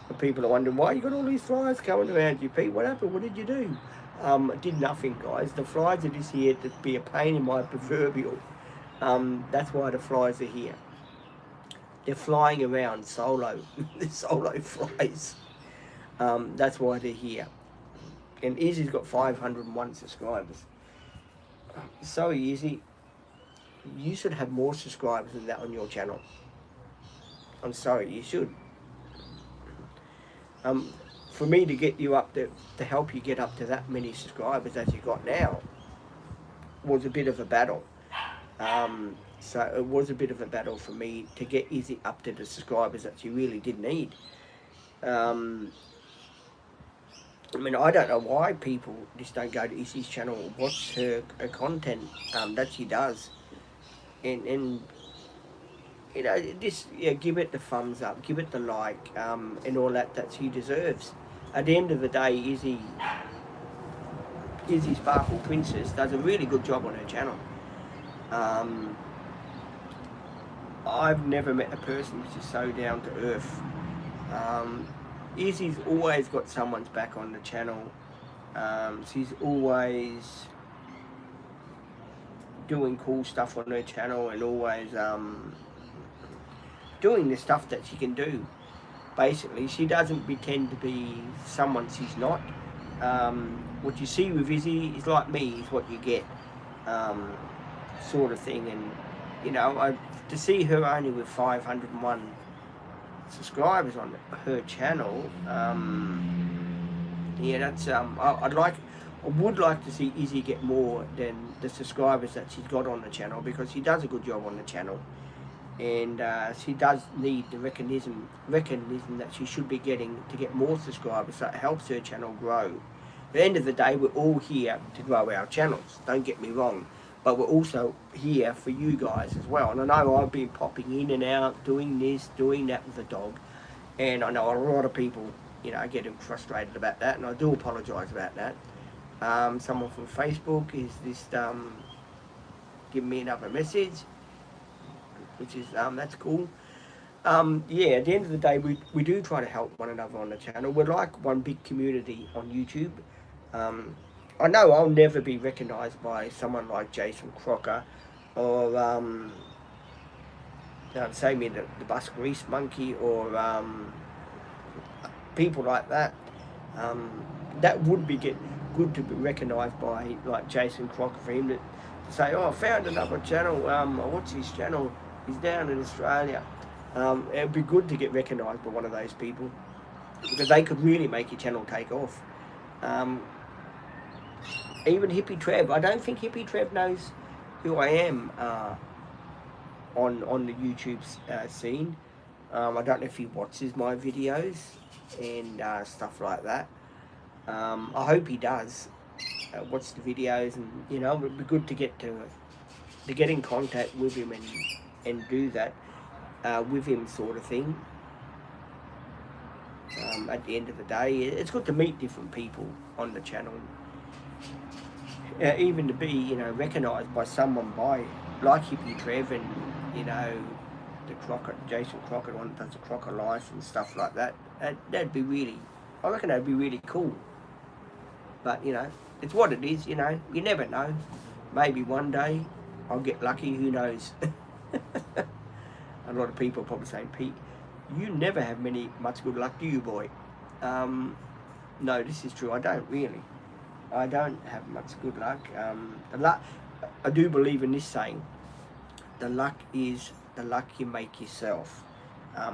Speaker 1: And people are wondering, why you got all these flies coming around you, Pete? What happened? What did you do? I did nothing, guys. The flies are just here to be a pain in my proverbial. That's why the flies are here. They're flying around solo. The solo flies. That's why they're here. And Izzy's got 501 subscribers. So Izzy, you should have more subscribers than that on your channel. I'm sorry, you should. For me to get you up to help you get up to that many subscribers as you got now was a bit of a battle. So it was a bit of a battle for me to get Izzy up to the subscribers that she really did need. I mean, I don't know why people just don't go to Izzy's channel and watch her content that she does. And you know, just give it the thumbs up, give it the like, and all that she deserves. At the end of the day, Izzy Sparkle Princess does a really good job on her channel. I've never met a person which is so down to earth. Izzy's always got someone's back on the channel. She's always doing cool stuff on her channel, and always doing the stuff that she can do. Basically, she doesn't pretend to be someone she's not. What you see with Izzy is like me, is what you get, sort of thing. And you know, to see her only with 501 subscribers on her channel, yeah, that's I would like to see Izzy get more than the subscribers that she's got on the channel, because she does a good job on the channel, and she does need the recognition that she should be getting to get more subscribers, so it helps her channel grow. At the end of the day, we're all here to grow our channels, don't get me wrong, but we're also here for you guys as well. And I know I've been popping in and out, doing this, doing that with the dog, and I know a lot of people, you know, getting frustrated about that, and I do apologise about that. Someone from Facebook is just giving me another message, which is that's cool. Yeah, at the end of the day, we do try to help one another on the channel. We're like one big community on YouTube. I know I'll never be recognised by someone like Jason Crocker, or say me the Bus Grease Monkey, or people like that. That would be good to be recognised by, like Jason Crocker, for him to say, oh, I found another channel, I watch his channel, he's down in Australia. It would be good to get recognised by one of those people, because they could really make your channel take off. Even Hippie Trev, I don't think Hippie Trev knows who I am on the YouTube scene. I don't know if he watches my videos and stuff like that. I hope he does watch the videos, and you know, it would be good to get in contact with him and do that with him, sort of thing. At the end of the day, it's good to meet different people on the channel. Even to be, you know, recognised by someone like Hippie Trev, and you know, the Crocker, Jason Crocker, one that does the Crocker Life and stuff like that. That'd be really, I reckon that'd be really cool. But you know, it's what it is. You know, you never know. Maybe one day I'll get lucky. Who knows? A lot of people are probably saying, Pete, you never have much good luck, do you, boy? No, this is true. I don't really. I don't have much good luck. The luck, I do believe in this saying, the luck is the luck you make yourself.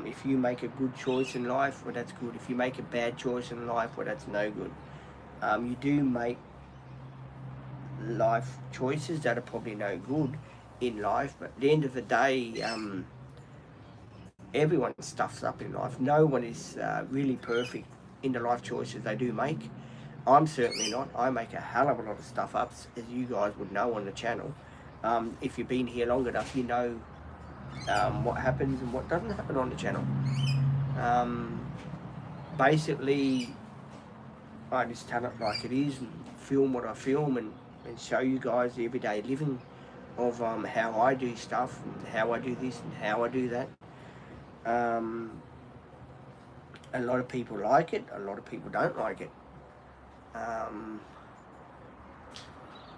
Speaker 1: If you make a good choice in life, well, that's good. If you make a bad choice in life, well, that's no good. You do make life choices that are probably no good in life, but at the end of the day, everyone stuffs up in life. No one is really perfect in the life choices they do make. I'm certainly not. I make a hell of a lot of stuff ups, as you guys would know on the channel. If you've been here long enough, you know what happens and what doesn't happen on the channel. Basically, I just tell it like it is and film what I film and show you guys the everyday living of how I do stuff and how I do this and how I do that. A lot of people like it, a lot of people don't like it. I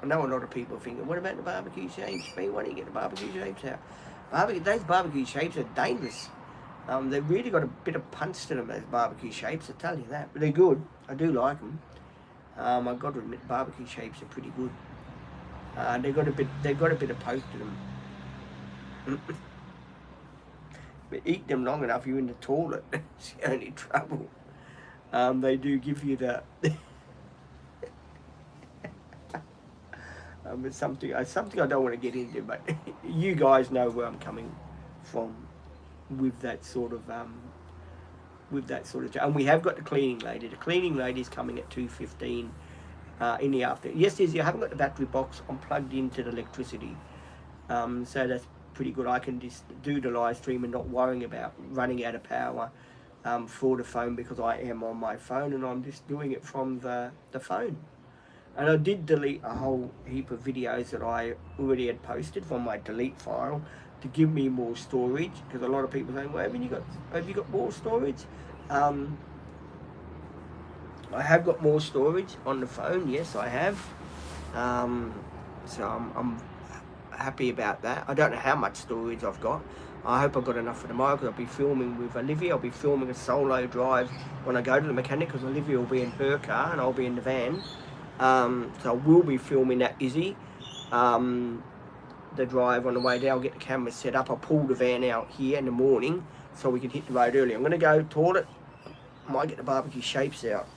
Speaker 1: know a lot of people think, what about the barbecue shapes? Why don't you get the barbecue shapes out? Those barbecue shapes are dangerous. They've really got a bit of punch to them, those barbecue shapes, I tell you that. But they're good. I do like them. I've got to admit, barbecue shapes are pretty good. They've got a bit of poke to them. But eat them long enough, you're in the toilet. It's the only trouble. They do give you the. It's something I don't want to get into, but you guys know where I'm coming from with that sort of and we have got the cleaning lady. The cleaning lady is coming at 2:15 in the afternoon. Yes, I haven't got the battery box. I'm plugged into the electricity, so that's pretty good. I can just do the live stream and not worrying about running out of power for the phone, because I am on my phone and I'm just doing it from the phone. And I did delete a whole heap of videos that I already had posted from my delete file to give me more storage, because a lot of people saying, well, have you got more storage? I have got more storage on the phone. Yes, I have. So I'm happy about that. I don't know how much storage I've got. I hope I've got enough for tomorrow, because I'll be filming with Olivia. I'll be filming a solo drive when I go to the mechanic, because Olivia will be in her car and I'll be in the van. So I will be filming that Izzy, the drive on the way down. I'll get the camera set up. I'll pull the van out here in the morning so we can hit the road early. I'm going to go toilet. Might get the barbecue shapes out.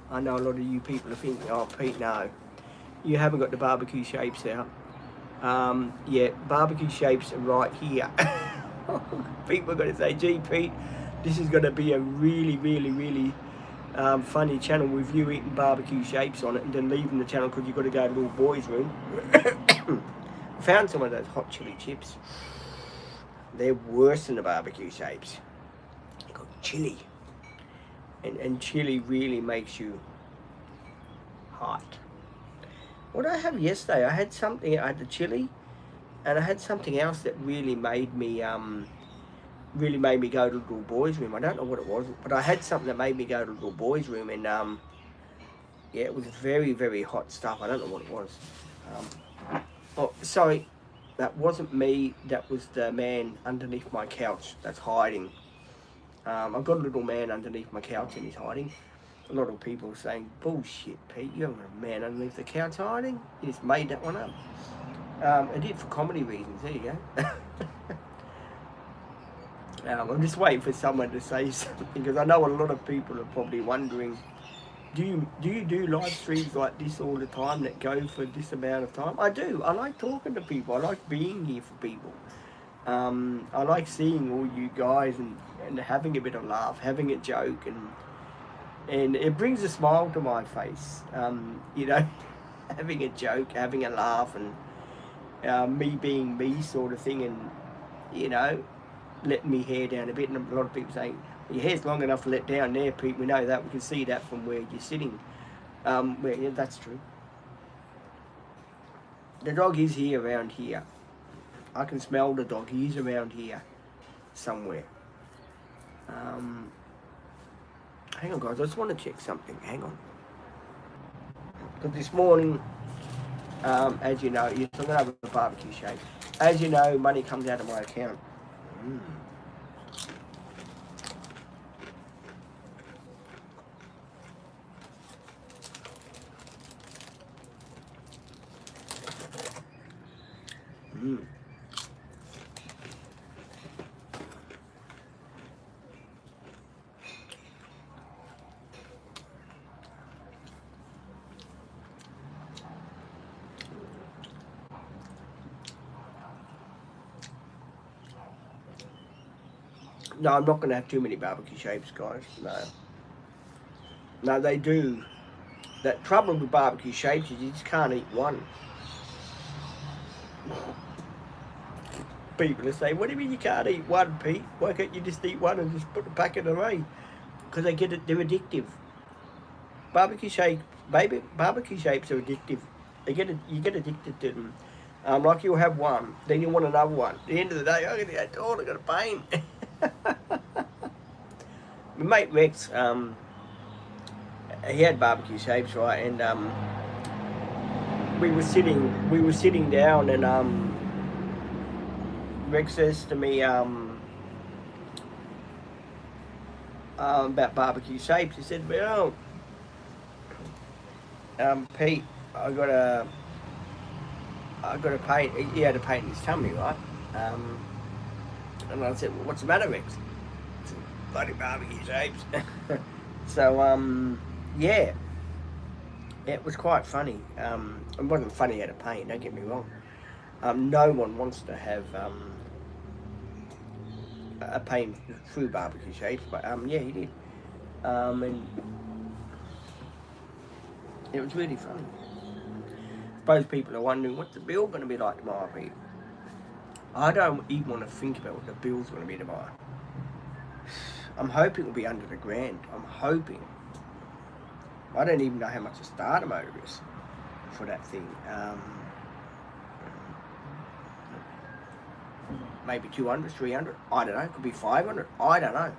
Speaker 1: I know a lot of you people are thinking, oh Pete, no, you haven't got the barbecue shapes out. Yeah, barbecue shapes are right here. People are going to say, gee Pete, this is going to be a really, really, really funny channel with you eating barbecue shapes on it and then leaving the channel because you've got to go to the little boys' room. Found some of those hot chili chips. They're worse than the barbecue shapes. They've got chili. And chili really makes you hot. What did I have yesterday? I had the chili, and I had something else that really made me go to the little boys' room. I don't know what it was, but I had something that made me go to the little boys' room, and yeah, it was very, very hot stuff. I don't know what it was. Oh, sorry, That wasn't me. That was the man underneath my couch that's hiding. I've got a little man underneath my couch and he's hiding. A lot of people are saying, bullshit, Pete, you haven't got a man underneath the couch hiding. You just made that one up. I did for comedy reasons. There you go. I'm just waiting for someone to say something because I know a lot of people are probably wondering, do you do live streams like this all the time that go for this amount of time? I do. I like talking to people. I like being here for people. I like seeing all you guys and having a bit of laugh, having a joke, and it brings a smile to my face. You know, having a joke, having a laugh, and me being me sort of thing, and you know, letting me hair down a bit. And a lot of people saying, your hair's long enough to let down there, Pete. We know that. We can see that from where you're sitting. Yeah, that's true. The dog is here around here. I can smell the dog. He's around here somewhere. Hang on, guys. I just want to check something. Hang on. Because this morning, as you know, you're going to have a barbecue shake. As you know, money comes out of my account. Mm. Mm. No, I'm not going to have too many barbecue shapes, guys. No. No, they do. That trouble with barbecue shapes is you just can't eat one. People are saying, what do you mean you can't eat one, Pete? Why can't you just eat one and just put the packet away? Because they get it, they're addictive. Barbecue shapes are addictive. You get addicted to them. Like you'll have one, then you want another one. At the end of the day, I got a pain. My mate Rex, he had barbecue shapes, right? And we were sitting down, and Rex says to me about barbecue shapes. He said, "Well, Pete, I got a pain." He had a pain in his tummy, right? And I said, well, "What's the matter, Rex?" He said, "Bloody barbecue shapes." So yeah, it was quite funny. It wasn't funny he had a pain. Don't get me wrong. No one wants to have a pain through barbecue shapes, but yeah, he did. And it was really funny. Suppose people are wondering what's the bill going to be like tomorrow, Pete. I don't even want to think about what the bill's going to be tomorrow. I'm hoping it'll be under $1,000. I'm hoping. I don't even know how much a starter motor is for that thing. Maybe 200, 300. I don't know. It could be 500. I don't know.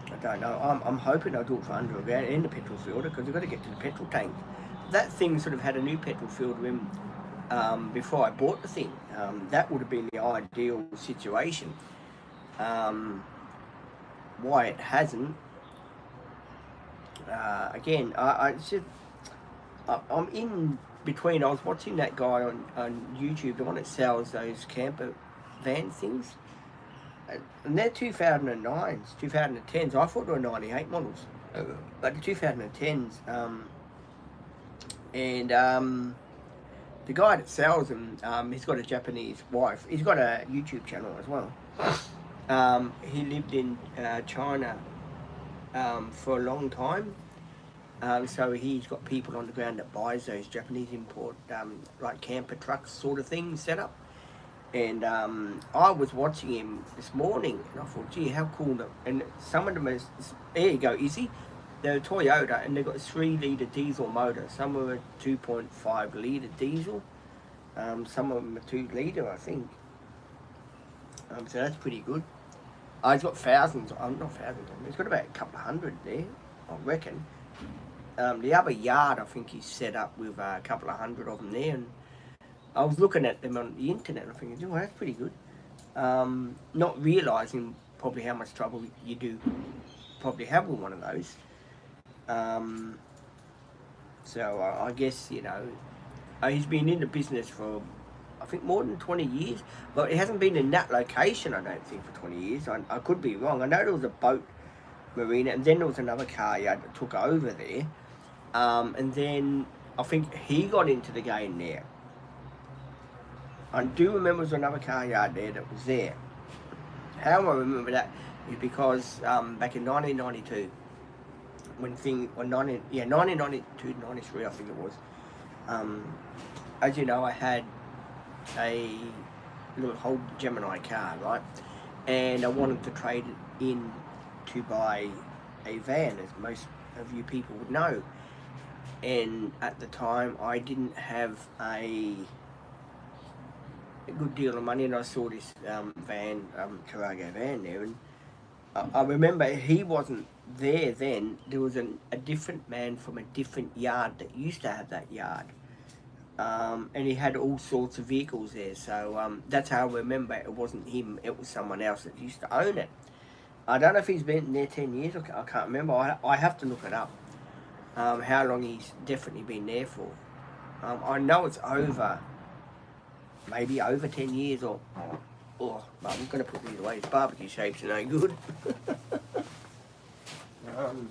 Speaker 1: I don't know. I'm hoping I'll do it for under $1,000 in the petrol filter because I've got to get to the petrol tank. That thing sort of had a new petrol filter in before I bought the thing. That would have been the ideal situation. Why it hasn't. Again, I'm in between. I was watching that guy on YouTube, the one that sells those camper van things. And they're 2009s, 2010s. I thought they were 98 models. But the 2010s. And the guy that sells them, he's got a Japanese wife. He's got a YouTube channel as well. He lived in China for a long time. So he's got people on the ground that buys those Japanese import, like camper trucks sort of things set up. And I was watching him this morning, and I thought, gee, how cool. And some of them is, there you go, Izzy. They're a Toyota, and they've got a 3-litre diesel motor. Some of them are 2.5-litre diesel. Some of them are 2-litre, I think. So that's pretty good. He's got thousands, not thousands, he's got about a couple of hundred there, I reckon. The other yard, I think he's set up with a couple of hundred of them there. And I was looking at them on the internet and I'm thinking, oh, that's pretty good. Not realising probably how much trouble you do probably have with one of those. So I guess, you know, he's been in the business for, I think, more than 20 years. But it hasn't been in that location, I don't think, for 20 years. I could be wrong. I know there was a boat marina, and then there was another car yard that took over there. And then I think he got into the game there. I do remember there was another car yard there that was there. How I remember that is because back in 1992, when 1992, 93, I think it was. As you know, I had a little whole Gemini car, right? And I wanted to trade it in to buy a van, as most of you people would know. And at the time, I didn't have a good deal of money, and I saw this van, Carrago van there, and I remember he wasn't there then. There was a different man from a different yard that used to have that yard. And he had all sorts of vehicles there, so that's how I remember it wasn't him, it was someone else that used to own it. I don't know if he's been there 10 years, I can't remember, I have to look it up, how long he's definitely been there for. I know it's over, maybe over 10 years, or I'm going to put these away, his barbecue shapes are no good. Oh man.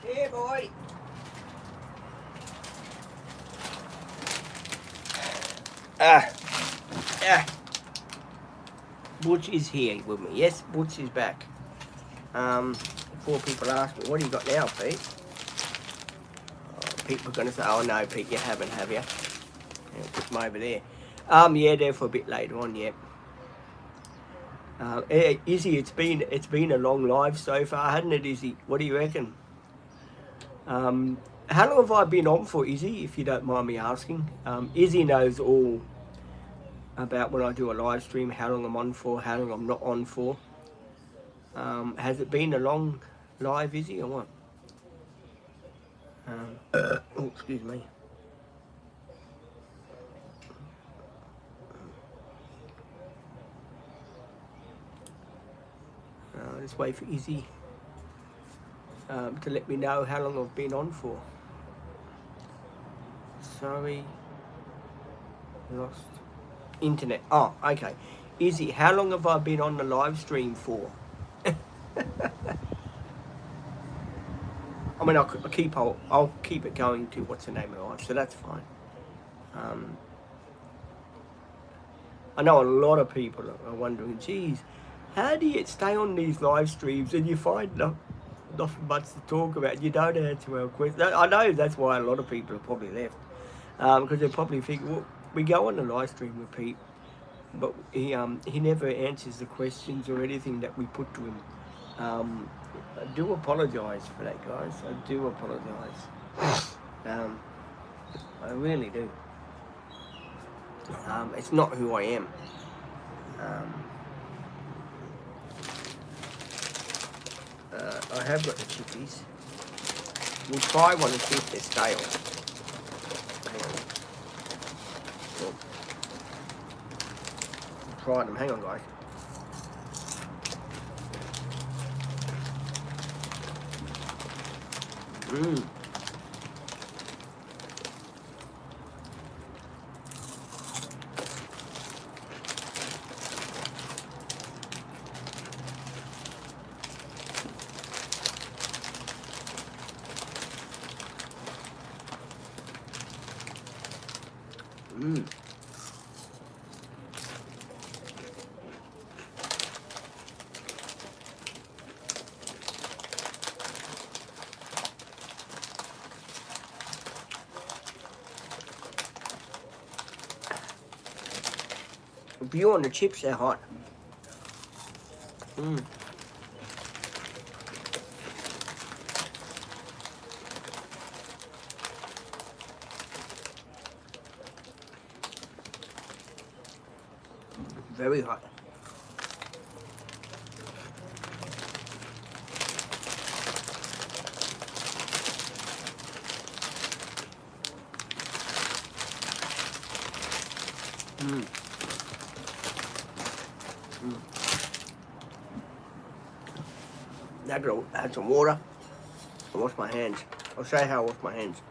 Speaker 1: Here, boy. Butch is here with me. Yes, Butch is back. Before people ask me, what do you got now, Pete? People are going to say, oh no, Pete, you haven't, have you? I'll put them over there. Yeah, there for a bit later on, yeah. Izzy, it's been a long live so far, hasn't it, Izzy? What do you reckon? How long have I been on for, Izzy, if you don't mind me asking? Izzy knows all about when I do a live stream, how long I'm on for, how long I'm not on for. Has it been a long live, Izzy, or what? Oh, excuse me. Let's wait for Izzy to let me know how long I've been on for. Sorry, lost internet. Oh, okay. Izzy, how long have I been on the live stream for? I mean, I'll keep it going to what's the name of live, so that's fine. I know a lot of people are wondering, geez, how do you stay on these live streams and you find nothing much to talk about? You don't answer our questions. I know that's why a lot of people have probably left, because they probably think, well, we go on the live stream with Pete, but he never answers the questions or anything that we put to him. I do apologise for that, guys. I do apologise. I really do. It's not who I am. I have got the chickies. We'll try one and see if they're stale. Hang on. try them. Hang on, guys. Mmm. Mmm. Beyond the chips, they're hot. Mmm. Very hot. Mmm. Mm. Now I add some water and wash my hands. I'll show you how I wash my hands.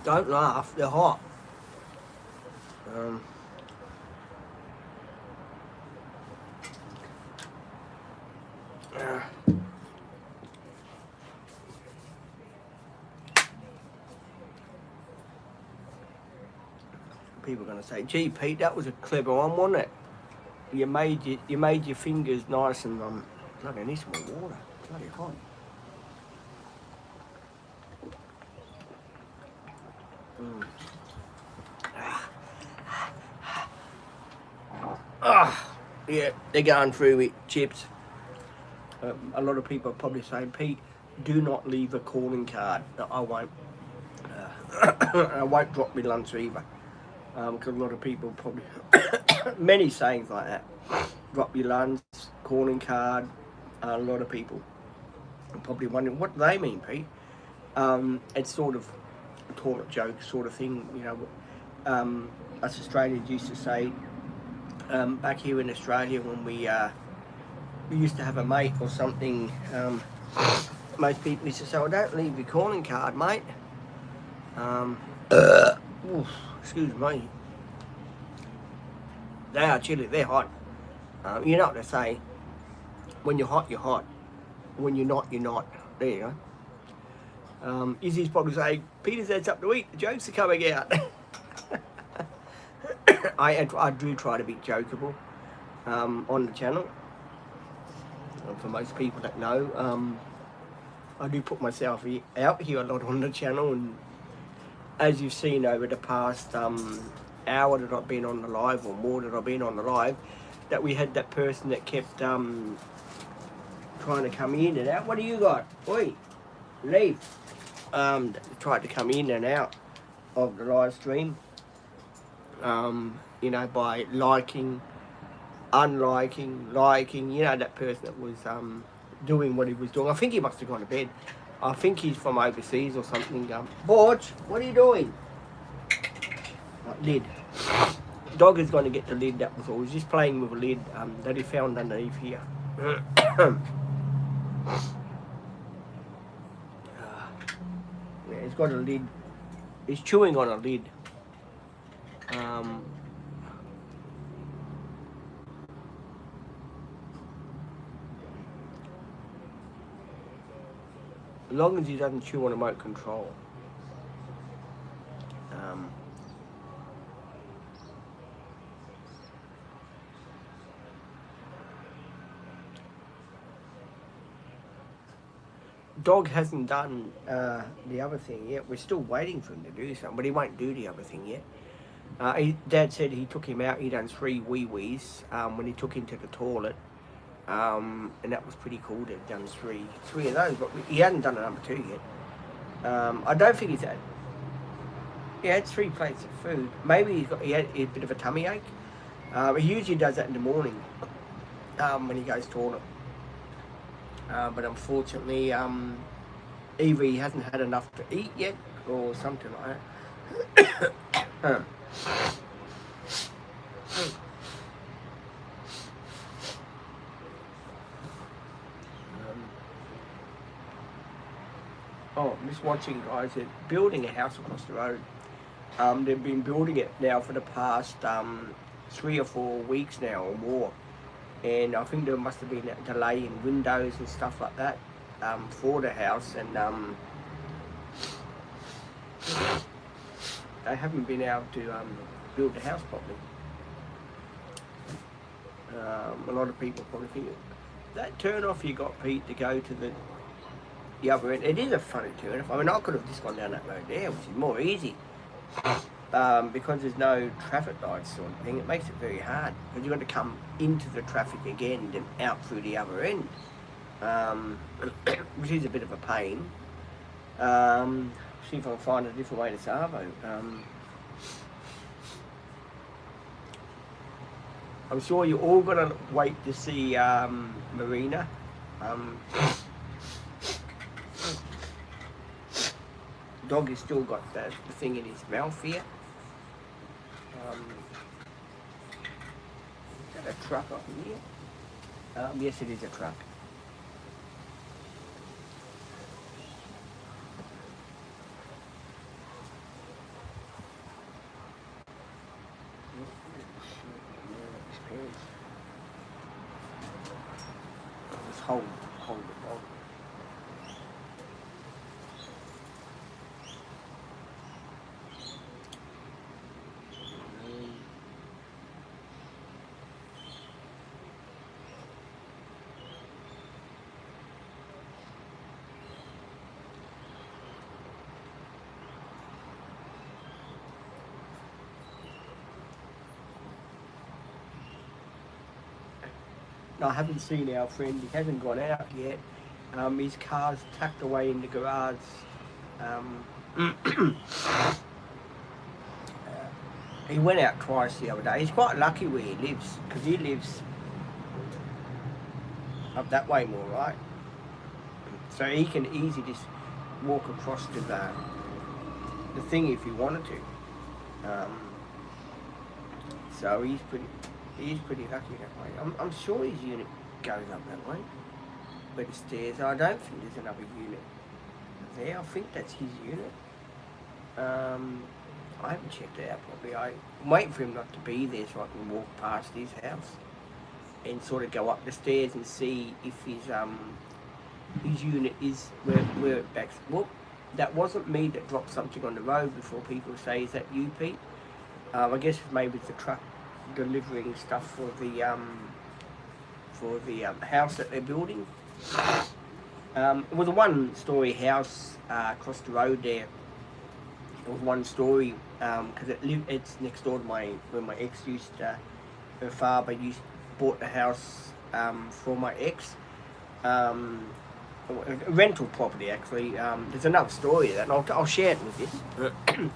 Speaker 1: Don't laugh, they're hot. People are going to say, "Gee, Pete, that was a clever one, wasn't it? You made your fingers nice and Bloody, I need some more water. Bloody hot." Mm. Yeah, they're going through it, chips. A lot of people are probably saying, "Pete, do not leave a calling card." No, I won't. I won't drop my lunch either. Because a lot of people probably, many sayings like that. Drop your lunch, calling card. A lot of people are probably wondering, what do they mean, Pete? It's sort of a toilet joke sort of thing, you know. Us Australians used to say, back here in Australia when we used to have a mate or something, most people used to say, "Oh, don't leave your calling card, mate." Oof, excuse me. They are chilly, they're hot. You know what they say, when you're hot, you're hot. When you're not, you're not. There you go. Izzy's probably saying, "Peter's had something to eat, the jokes are coming out." I do try to be jokeable on the channel. For most people that know, I do put myself out here a lot on the channel, and as you've seen over the past hour that I've been on the live, or more that I've been on the live, that we had that person that kept trying to come in and out. What do you got? Oi, leave. Tried to come in and out of the live stream, you know, by liking, unliking, liking, you know, that person that was doing what he was doing. I think he must have gone to bed. I think he's from overseas or something. Borge, what are you doing? Lid. Dog is going to get the lid, that was all. He was just playing with a lid that he found underneath here. Yeah, it's got a lid. He's chewing on a lid. As long as he doesn't chew on a remote control. Dog hasn't done the other thing yet. We're still waiting for him to do something, but he won't do the other thing yet. Dad said he took him out. He done 3 wee-wees when he took him to the toilet. And that was pretty cool. They've done three of those, but he hadn't done a number 2 yet. I don't think he's had. He had 3 plates of food. Maybe he had a bit of a tummy ache. He usually does that in the morning when he goes to toilet. But unfortunately, either he hasn't had enough to eat yet or something like that. Oh, I'm just watching, guys. They're building a house across the road. They've been building it now for the past 3 or 4 weeks now or more. And I think there must have been a delay in windows and stuff like that for the house. And they haven't been able to build the house properly. A lot of people probably think that turn off you got, Pete, to go to the other end. It is a funny turn off. I mean, I could have just gone down that road there, which is more easy. Because there's no traffic lights sort of thing, it makes it very hard. Because you've got to come into the traffic again, then out through the other end, which is a bit of a pain. See if I can find a different way to Savo. I'm sure you're all going to wait to see Marina. Dog has still got the thing in his mouth here. Is that a truck up here? Yes, it is a truck. Just hold the dog. I haven't seen our friend. He hasn't gone out yet. His car's tucked away in the garage. He went out twice the other day. He's quite lucky where he lives, because he lives up that way more, right? So he can easily just walk across to the thing if he wanted to. So he's pretty lucky that way. I'm sure his unit goes up that way, but the stairs. I don't think there's another unit there. I think that's his unit. I haven't checked it out properly. I'm waiting for him not to be there so I can walk past his house and sort of go up the stairs and see if his unit is where it backs. Well, that wasn't me that dropped something on the road before people say, is that you, Pete? I guess maybe it's the truck delivering stuff for the house that they're building. It was a one-story house across the road there. It was one story because it's next door to where my ex used to. Her father bought the house for my ex. A rental property actually. There's another story of that, and I'll share it with you.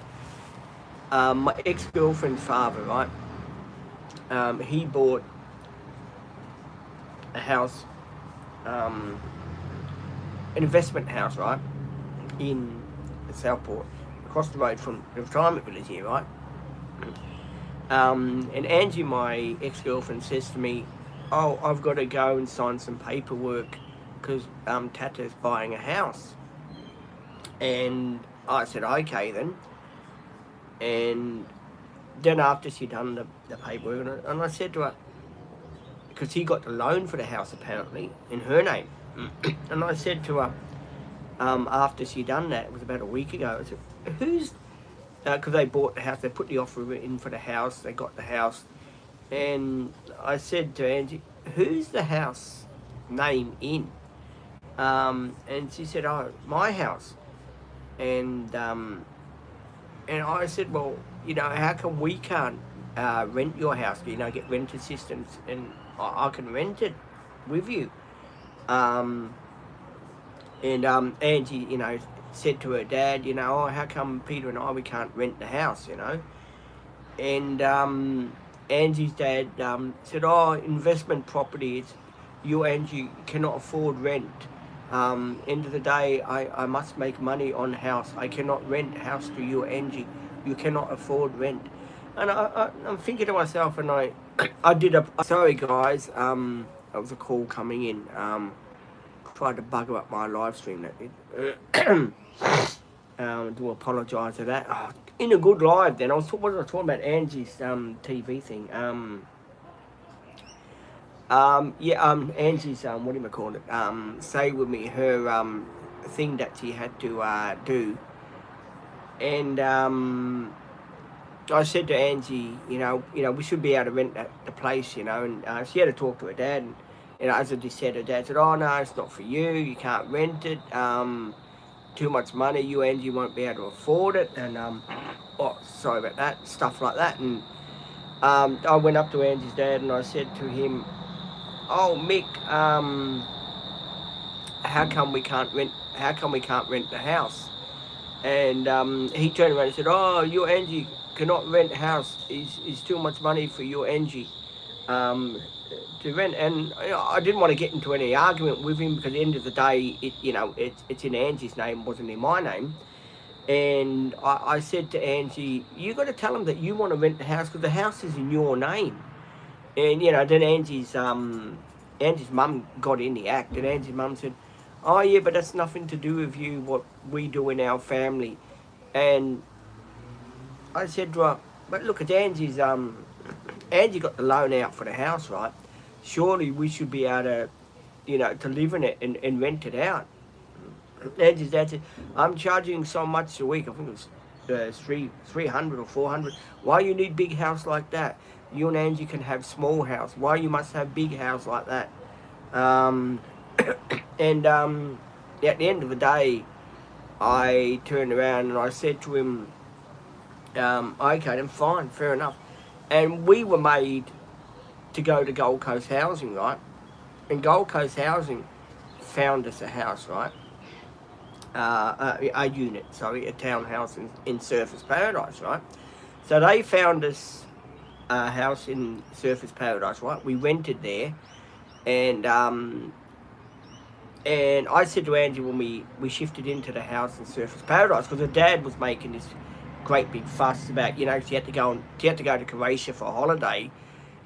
Speaker 1: My ex-girlfriend's father, right? He bought a house, an investment house, right, in Southport, across the road from the retirement village here, right? And Angie, my ex-girlfriend, says to me, "Oh, I've got to go and sign some paperwork because Tata's buying a house." And I said, "Okay then." And then after she'd done the paperwork, and I said to her, because he got the loan for the house apparently in her name, and I said to her, after she'd done that, it was about a week ago, I said, who's, because they bought the house, they put the offer in for the house, they got the house, and I said to Angie, who's the house name in? And she said, oh, my house. And I said, well, you know, how come we can't rent your house? You know, get rent assistance, and I can rent it with you. And Angie, you know, said to her dad, you know, oh, how come Peter and I, we can't rent the house, you know? And Angie's dad said, oh, investment properties, you, Angie, cannot afford rent. End of the day, I must make money on house. I cannot rent house to you, Angie. You cannot afford rent. And I'm thinking to myself, and I did a. Sorry, guys. That was a call coming in. Tried to bugger up my live stream. That did. Do apologise for that. Oh, in a good live, then what was I talking about? Angie's TV thing. Angie's what do you call it? Say with me her thing that she had to do, and I said to Angie, we should be able to rent the place, and she had to talk to her dad, and as I just said, her dad said, oh no, it's not for you. You can't rent it. Too much money. You, Angie, won't be able to afford it, and sorry about that, stuff like that, and I went up to Angie's dad and I said to him, oh Mick, how come we can't rent the house? And he turned around and said, oh, you, Angie, cannot rent a house. It's too much money for you, Angie, to rent. And I didn't want to get into any argument with him, because at the end of the day, it's in Angie's name, wasn't in my name. And I said to Angie, you got to tell him that you want to rent the house, because the house is in your name. And then Angie's mum got in the act, and Angie's mum said, oh yeah, but that's nothing to do with you, what we do in our family. And I said to her, but look at Angie's Angie got the loan out for the house, right? Surely we should be able to to live in it and rent it out. Angie's dad said, I'm charging so much a week. I think it was 300 or 400. Why you need big house like that? You and Angie can have small house. Why you must have big house like that? And at the end of the day, I turned around and I said to him, okay, then fine, fair enough. And we were made to go to Gold Coast Housing, right? And Gold Coast Housing found us a house, right? A unit, sorry, a townhouse in Surfers Paradise, right? So they found us a house in Surfers Paradise, right? We rented there, and I said to Angie when we shifted into the house in Surfers Paradise, because her dad was making this great big fuss about, she had to go to Croatia for a holiday.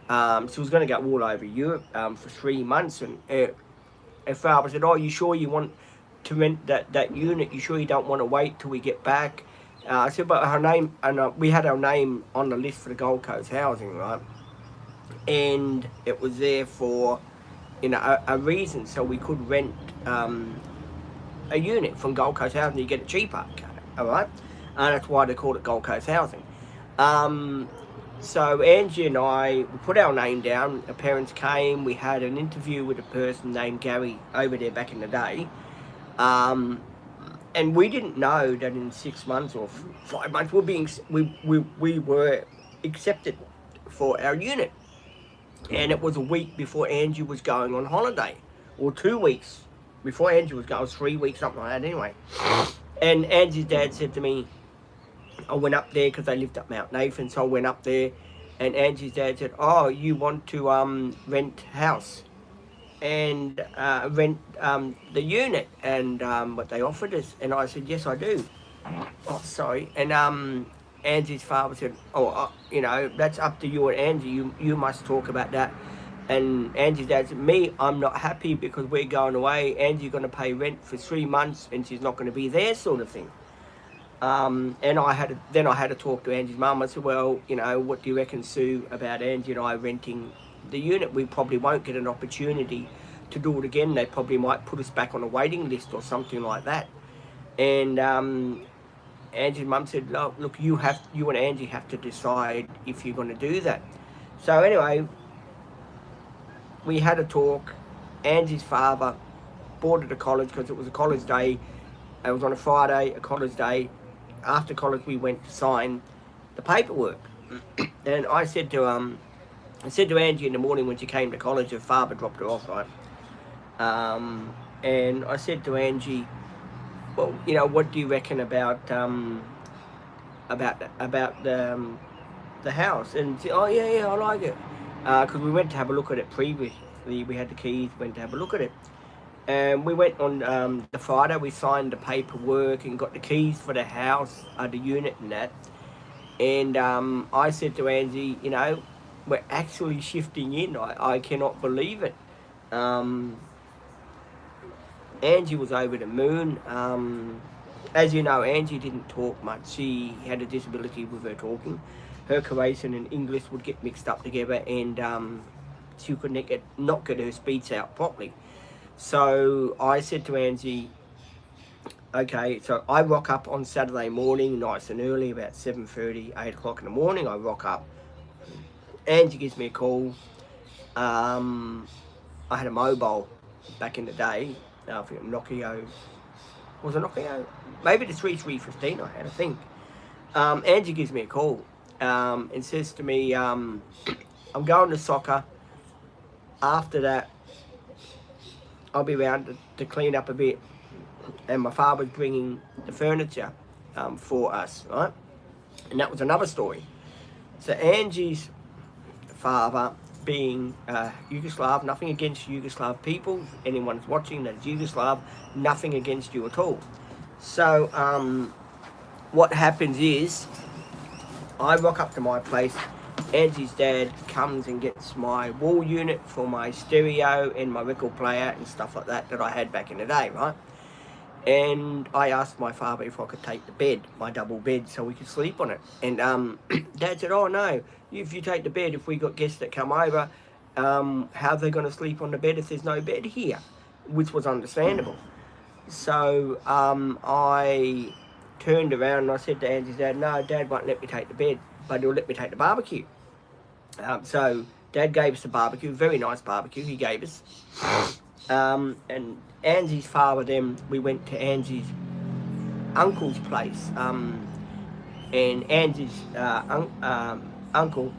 Speaker 1: She was going to go all over Europe for 3 months, and her father said, oh, you sure you want to rent that unit? You sure you don't want to wait till we get back? I said, but her name, and we had our name on the list for the Gold Coast Housing, right? And it was there for a reason, so we could rent a unit from Gold Coast Housing. You get it cheaper, all right? And that's why they called it Gold Coast Housing. So Angie and I put our name down. Our parents came. We had an interview with a person named Gary over there back in the day. And we didn't know that in 6 months or 5 months we were accepted for our unit. And it was a week before Angie was going on holiday, or 2 weeks before Angie was going. It was 3 weeks, something like that anyway. And Angie's dad said to me, I went up there because they lived up Mount Nathan, so I went up there, and Angie's dad said, oh, you want to rent house and rent the unit, and what they offered us. And I said, yes, I do. Oh, sorry. And Angie's father said, oh, that's up to you and Angie. You must talk about that. And Angie's dad said, me, I'm not happy because we're going away. Angie's going to pay rent for 3 months and she's not going to be there, sort of thing. And I had to talk to Angie's mum. I said, well, what do you reckon, Sue, about Angie and I renting the unit? We probably won't get an opportunity to do it again. They probably might put us back on a waiting list or something like that. And Angie's mum said, look, you and Angie have to decide if you're going to do that. So anyway, we had a talk. Angie's father boarded to college because it was a college day. It was on a Friday, a college day. After college, we went to sign the paperwork. And I said to Angie in the morning when she came to college, her father dropped her off, right? And I said to Angie, well, what do you reckon about the house? And she said, oh yeah, I like it. Because we went to have a look at it previously. We had the keys, went to have a look at it. And we went on the Friday, we signed the paperwork and got the keys for the house, the unit and that. And I said to Angie, you know, we're actually shifting in. I cannot believe it. Um, Angie was over the moon. As you know, Angie didn't talk much. She had a disability with her talking. Her Croatian and English would get mixed up together, and she could not get her speech out properly. So I said to Angie, okay, so I rock up on Saturday morning, nice and early, about 7:30, 8 o'clock in the morning. I rock up. Angie gives me a call. I had a mobile back in the day. I think Nokia. Was it Nokia? Maybe the 3315 I had, I think. Angie gives me a call and says to me, I'm going to soccer. After that, I'll be around to clean up a bit. And my father's bringing the furniture for us, right? And that was another story. So Angie's father, being Yugoslav, nothing against Yugoslav people. If anyone's watching that's Yugoslav, nothing against you at all. So what happens is, I rock up to my place. Angie's dad comes and gets my wall unit for my stereo and my record player and stuff like that I had back in the day, right? And I asked my father if I could take the bed, my double bed, so we could sleep on it. And Dad said, oh no, if you take the bed, if we got guests that come over, how are they going to sleep on the bed if there's no bed here? Which was understandable. So I turned around and I said to Angie's dad, no, Dad won't let me take the bed, but he'll let me take the barbecue. So Dad gave us the barbecue, very nice barbecue he gave us. And Angie's father, then we went to Angie's uncle's place. And Angie's uncle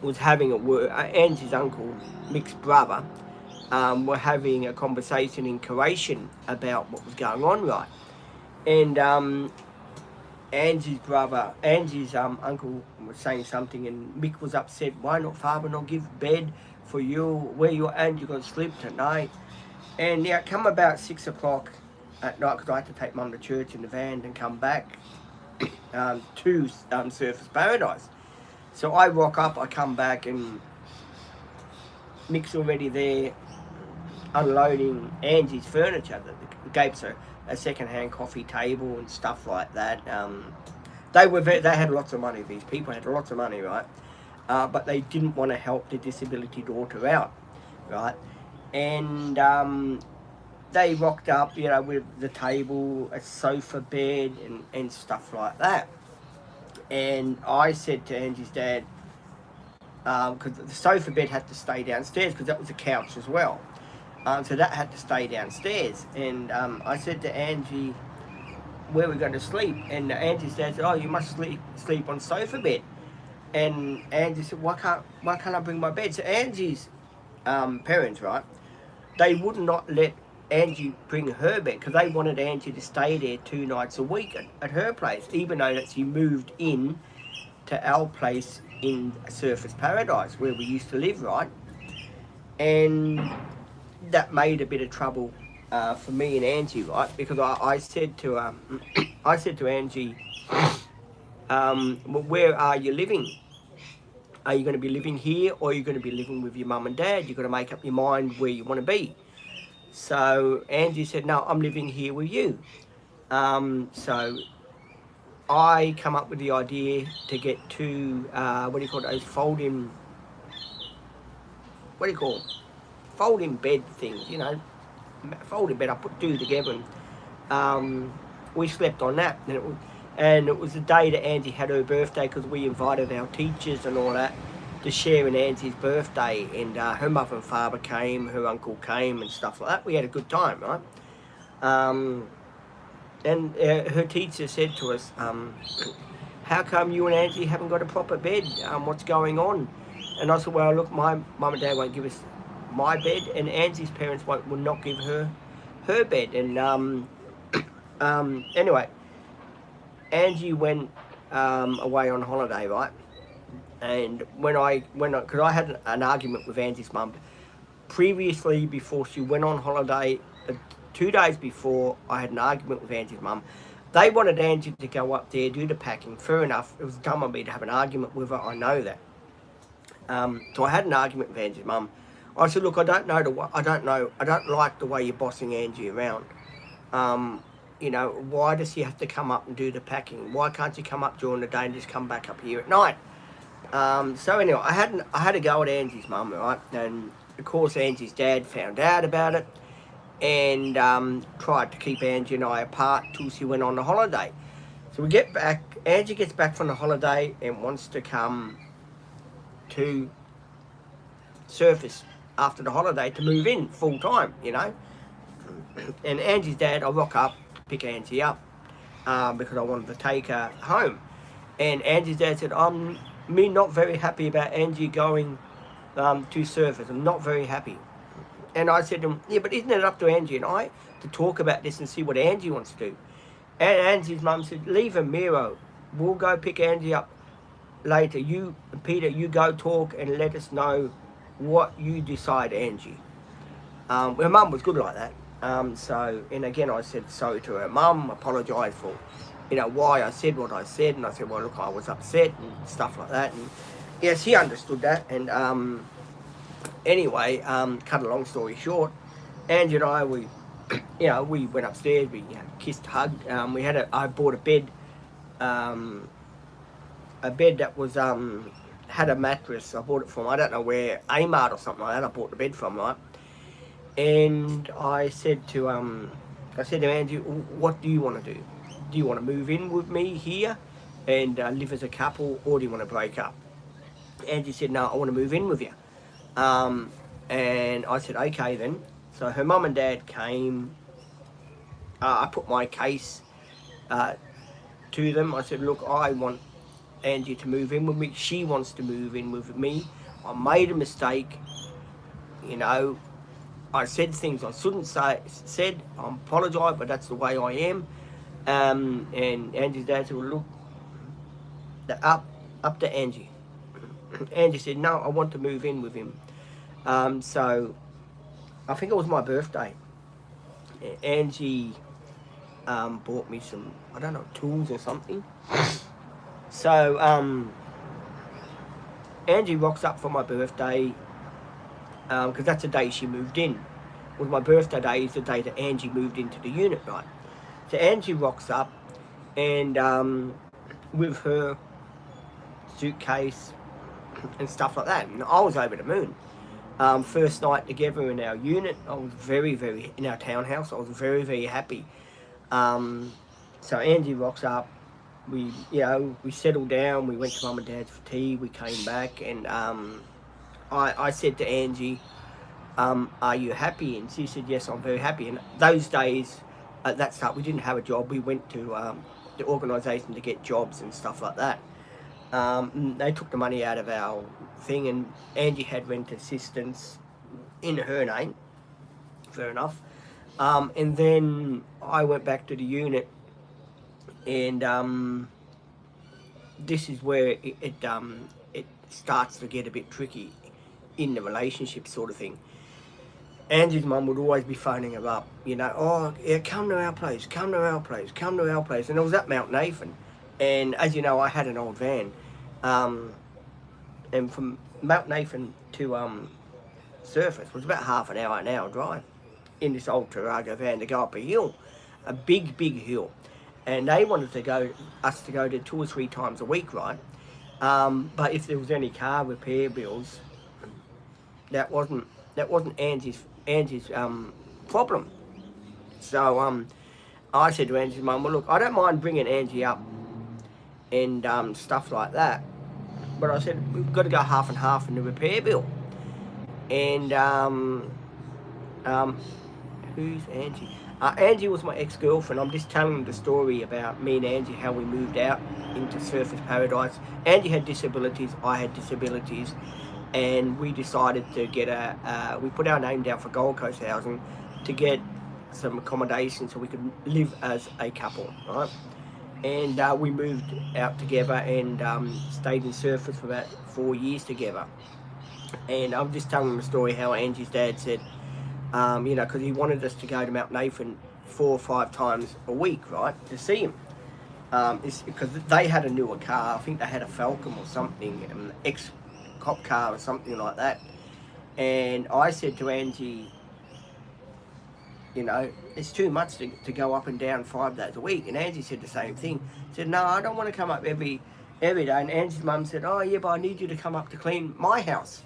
Speaker 1: was having a word. Angie's uncle, Mick's brother, were having a conversation in Croatian about what was going on, right? And Angie's uncle was saying something, and Mick was upset. Why not, father, not give bed for you where you and you're going to sleep tonight? And yeah, come about 6 o'clock at night, because I had to take Mum to church in the van and come back to Surfers Paradise. So I rock up, I come back, and Mick's already there unloading Angie's furniture. That gave us a second-hand coffee table and stuff like that. They had lots of money. These people had lots of money, right? But they didn't want to help the disability daughter out, right? And they rocked up, you know, with the table, a sofa bed, and stuff like that. And I said to Angie's dad, because the sofa bed had to stay downstairs, because that was a couch as well. So that had to stay downstairs. And I said to Angie, where are we going to sleep? And Angie's dad said, oh, you must sleep on sofa bed. And Angie said, why can't I bring my bed? So Angie's parents, right, they would not let Angie bring her bed, because they wanted Angie to stay there 2 nights a week at her place, even though that she moved in to our place in Surfers Paradise, where we used to live, right? And that made a bit of trouble for me and Angie, right? Because I said to Angie, well, where are you living? Are you going to be living here, or are you going to be living with your mum and dad? You've got to make up your mind where you want to be. So Angie said, no, I'm living here with you. So I come up with the idea to get 2, what do you call those, folding bed things, you know, folding bed. I put 2 together, and we slept on that. And it was the day that Angie had her birthday, because we invited our teachers and all that to share in Angie's birthday, and her mother and father came, her uncle came and stuff like that. We had a good time, right? And her teacher said to us, how come you and Angie haven't got a proper bed? What's going on? And I said, well, look, my mum and dad won't give us my bed, and Angie's parents will not give her bed. And anyway, Angie went away on holiday, right? And because I had an argument with Angie's mum previously, before she went on holiday, 2 days before, I had an argument with Angie's mum. They wanted Angie to go up there, do the packing. Fair enough. It was dumb of me to have an argument with her. I know that. So I had an argument with Angie's mum. I said, look, I don't like the way you're bossing Angie around. You know, why does she have to come up and do the packing? Why can't she come up during the day and just come back up here at night? So anyway, I had to go at Angie's mum, right? And of course, Angie's dad found out about it and tried to keep Angie and I apart till she went on the holiday. So we get back. Angie gets back from the holiday and wants to come to Surface after the holiday to move in full time, you know. And Angie's dad, I rock up, pick Angie up because I wanted to take her home. And Angie's dad said, I'm not very happy about Angie going to Surface. I'm not very happy. And I said to him, yeah, but isn't it up to Angie and I to talk about this and see what Angie wants to do? And Angie's mum said, leave her, Miro. We'll go pick Angie up later. You, Peter, you go talk and let us know what you decide, Angie. Her mum was good like that. So, and again, I said sorry to her mum, apologised for, you know, why I said what I said. And I said, well, look, I was upset and stuff like that. And yeah, she understood that. And anyway, cut a long story short, Angie and I, we went upstairs, we kissed, hugged. I bought a bed that was had a mattress. I bought it from, I don't know where, Amart or something like that. I bought the bed from, right? And I said to Angie, what do you want to do? Do you want to move in with me here and live as a couple, or do you want to break up? Angie said, no, I want to move in with you. And I said, okay then. So her mum and dad came. I put my case to them. I said, look, I want Angie to move in with me. She wants to move in with me. I made a mistake. You know, I said things I shouldn't say. I apologise, but that's the way I am. And Angie's dad said, well, look, up to Angie. Angie said, no, I want to move in with him. So I think it was my birthday. Angie bought me some, I don't know, tools or something. So Angie rocks up for my birthday because that's the day she moved in. Well, my birthday day is the day that Angie moved into the unit, right? So Angie rocks up and with her suitcase and stuff like that. And I was over the moon. First night together in our unit, I was very, in our townhouse, I was very happy. So Angie rocks up, we settled down, we went to Mum and Dad's for tea, we came back, and I said to Angie, are you happy? And she said, yes, I'm very happy. And those days, at that start, we didn't have a job. We went to the organisation to get jobs and stuff like that. They took the money out of our thing, and Angie had rent assistance in her name. Fair enough. And then I went back to the unit, and this is where it starts to get a bit tricky in the relationship sort of thing. Angie's mum would always be phoning her up, you know, oh yeah, come to our place, come to our place, come to our place. And it was at Mount Nathan. And as you know, I had an old van. And from Mount Nathan to Surface was about half an hour drive in this old Tarago van to go up a hill, a big hill. And they wanted us to go there 2 or 3 times a week, right? But if there was any car repair bills, that wasn't Angie's problem. So I said to Angie's mum, well look, I don't mind bringing Angie up and stuff like that, but I said we've got to go half and half in the repair bill. And who's Angie? Angie was my ex-girlfriend. I'm just telling the story about me and Angie, how we moved out into Surface Paradise. Angie had disabilities, I had disabilities, and we decided to get we put our name down for Gold Coast Housing to get some accommodation so we could live as a couple, right? And we moved out together and stayed in Surface for about 4 years together. And I'm just telling them the story how Angie's dad said, you know, because he wanted us to go to Mount Nathan 4 or 5 times a week, right, to see him. It's because they had a newer car. I think they had a Falcon or something, an ex-cop car or something like that. And I said to Angie, you know, it's too much to go up and down 5 days a week. And Angie said the same thing. Said, no, I don't want to come up every day. And Angie's mum said, oh yeah, but I need you to come up to clean my house.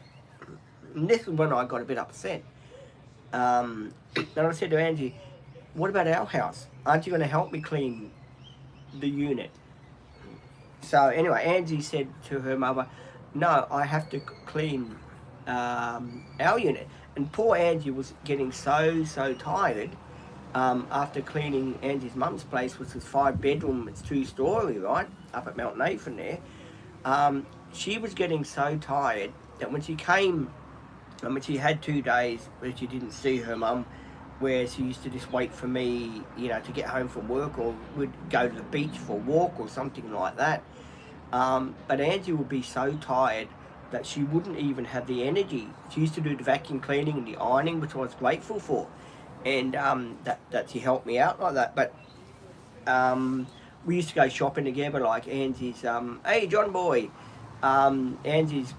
Speaker 1: And this is when I got a bit upset. And I said to Angie, what about our house? Aren't you going to help me clean the unit? So anyway, Angie said to her mother, no, I have to clean our unit. And poor Angie was getting so tired after cleaning Angie's mum's place, which was 5-bedroom, it's 2-story, right, up at Mount Nathan there. She was getting so tired that when she came, I mean, she had 2 days where she didn't see her mum, where she used to just wait for me, you know, to get home from work, or would go to the beach for a walk or something like that. But Angie would be so tired that she wouldn't even have the energy. She used to do the vacuum cleaning and the ironing, which I was grateful for, and that she helped me out like that. But we used to go shopping together, like Angie's, hey John boy, Angie's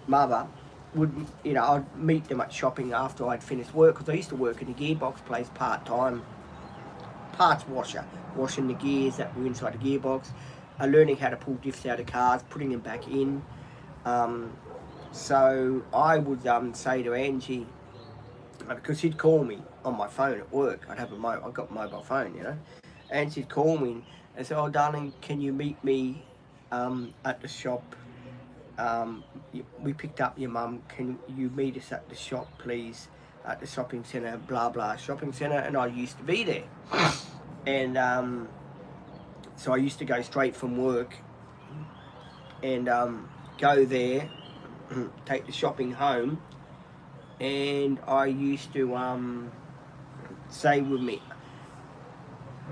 Speaker 1: mother would, you know, I'd meet them at shopping after I'd finished work, because I used to work in a gearbox place part-time, parts washer, washing the gears that were inside the gearbox, learning how to pull diffs out of cars, putting them back in. So I would say to Angie, because she'd call me on my phone at work, I've got a mobile phone, you know, and she'd call me and say, oh darling, can you meet me at the shop? We picked up your mum, can you meet us at the shop please, at the shopping centre, blah blah shopping centre. And I used to be there, and so I used to go straight from work and go there, take the shopping home, and I used to stay with me,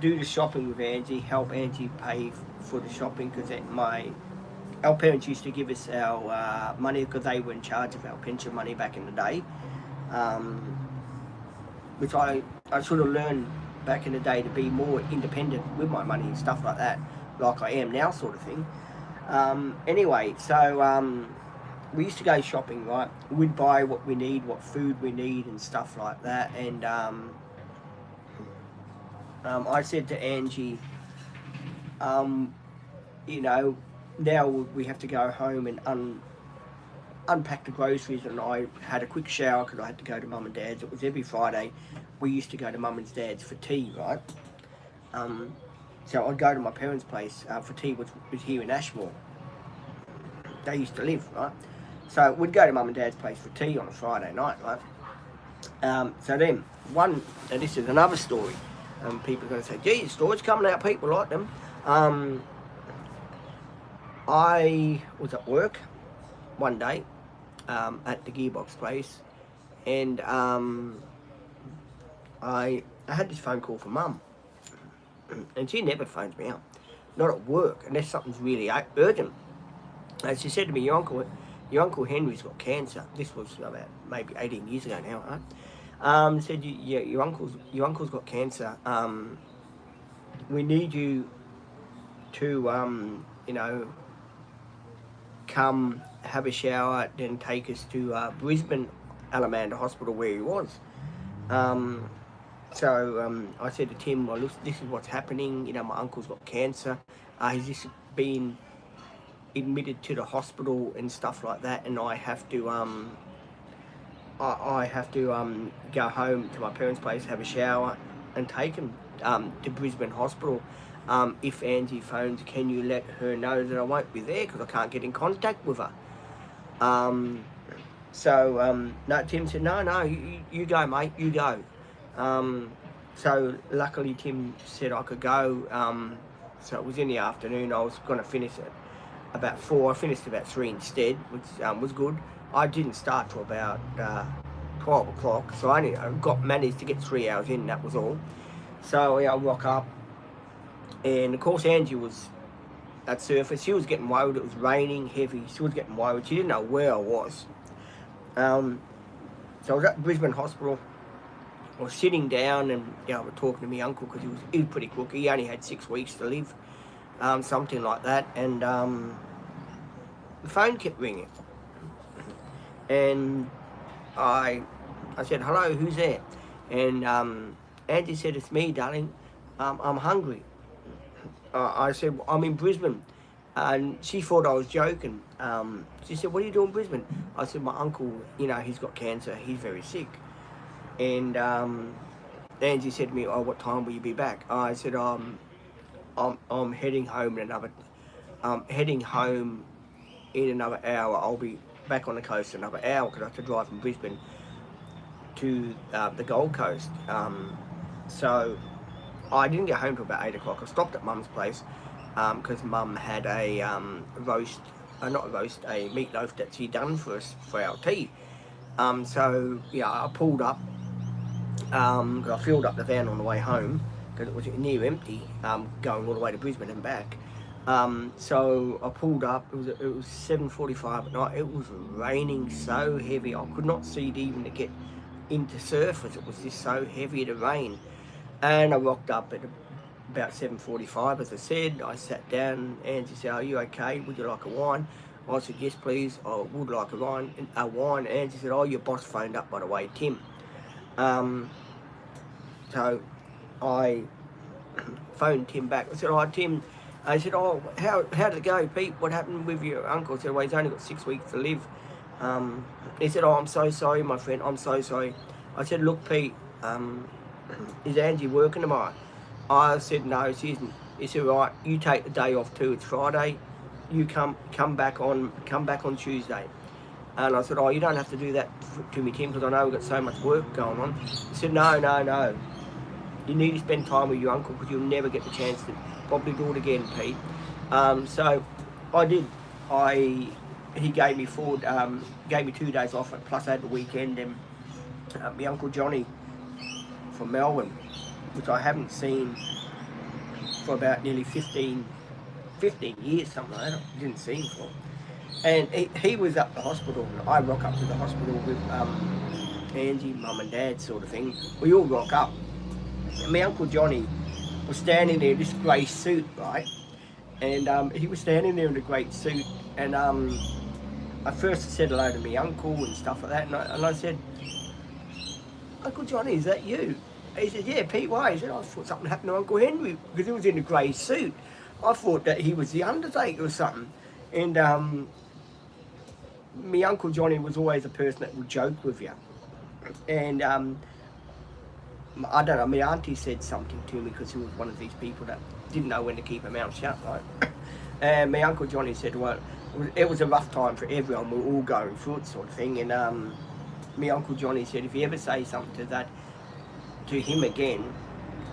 Speaker 1: do the shopping with Angie, help Angie pay for the shopping, because our parents used to give us our money, because they were in charge of our pension money back in the day, which I sort of learned back in the day to be more independent with my money and stuff like that, like I am now, sort of thing. Anyway, so we used to go shopping, right? We'd buy what we need, what food we need and stuff like that. And I said to Angie, you know, now we have to go home and unpack the groceries, and I had a quick shower because I had to go to mum and dad's. It was every Friday. We used to go to mum and dad's for tea, right? So I'd go to my parents' place for tea, which was here in Ashmore. They used to live, right? So we'd go to mum and dad's place for tea on a Friday night, right? So then, and this is another story. People are going to say, gee, stories coming out, people like them. I was at work one day at the gearbox place, and I had this phone call from mum, and she never phones me out, not at work, unless something's really urgent. And she said to me, your uncle Henry's got cancer. This was about maybe 18 years ago now, right? Said, your uncle's got cancer. We need you to, you know, come have a shower, then take us to Brisbane Alamanda Hospital where he was. So I said to Tim, well, look, this is what's happening. You know, my uncle's got cancer. He's just been admitted to the hospital and stuff like that, and I have to go home to my parents' place, have a shower, and take him to Brisbane Hospital. If Angie phones, can you let her know that I won't be there because I can't get in contact with her? No, Tim said, no, you go, mate, you go. So luckily Tim said I could go. So it was in the afternoon. I was going to finish at about 4. I finished about 3 instead, which was good. I didn't start till about 12 o'clock, so I managed to get 3 hours in, that was all. So I woke up, and of course Angie was at surface. She was getting worried. It was raining heavy. She was getting worried. She didn't know where I was. So I was at Brisbane Hospital. I was sitting down and I was talking to my uncle because he was pretty quick. He only had 6 weeks to live, something like that. And the phone kept ringing, and I said, "Hello, who's there?" And Angie said, "It's me, darling. I'm hungry." I said, "I'm in Brisbane." And she thought I was joking. She said, "What are you doing in Brisbane?" I said, "My uncle, he's got cancer. He's very sick." And Angie said to me, "Oh, what time will you be back?" I said, I'm heading home in another hour. I'll be back on the coast in another hour because I have to drive from Brisbane to the Gold Coast." So I didn't get home till about 8 o'clock. I stopped at Mum's place because Mum had a meatloaf that she'd done for us for our tea. So I pulled up. I filled up the van on the way home because it was near empty, going all the way to Brisbane and back. So I pulled up. It was 7:45 at night. It was raining so heavy I could not see it even to get into surface. It was just so heavy, the rain. And I rocked up at about 7:45, as I said. I sat down. Angie said, "Are you okay? Would you like a wine?" I said, "Yes, please. I would like a wine." And Angie said, "Oh, your boss phoned up, by the way, Tim." So I phoned Tim back. I said, "Oh, Tim." I said, "Oh, how did it go, Pete? What happened with your uncle?" I said, "Well, he's only got 6 weeks to live." He said, "Oh, I'm so sorry, my friend. I'm so sorry." I said, "Look, Pete, is Angie working tomorrow?" I said, "No, she isn't." He said, "Right, you take the day off too. It's Friday. You come back on Tuesday." And I said, "Oh, you don't have to do that to me, Tim, because I know we've got so much work going on." He said, No. You need to spend time with your uncle because you'll never get the chance to probably do it again, Pete." So I did. He gave me 2 days off, plus I had the weekend. And my Uncle Johnny from Melbourne, which I haven't seen for about nearly 15 years, something like that. I didn't see him for. And he was up the hospital, and I rock up to the hospital with Angie, Mum and Dad sort of thing. We all rock up. And my Uncle Johnny was standing there in this grey suit, right? And he was standing there in a great suit. And I first said hello to my uncle and stuff like that. And I said, "Uncle Johnny, is that you?" He said, "Yeah, Pete, why?" He said, "I thought something happened to Uncle Henry because he was in a grey suit. I thought that he was the Undertaker or something." And my Uncle Johnny was always a person that would joke with you. And I don't know, my auntie said something to me because he was one of these people that didn't know when to keep her mouth shut, right? And my Uncle Johnny said, "Well, it was a rough time for everyone. We were all going through it, sort of thing." And my Uncle Johnny said, "If you ever say something to him again,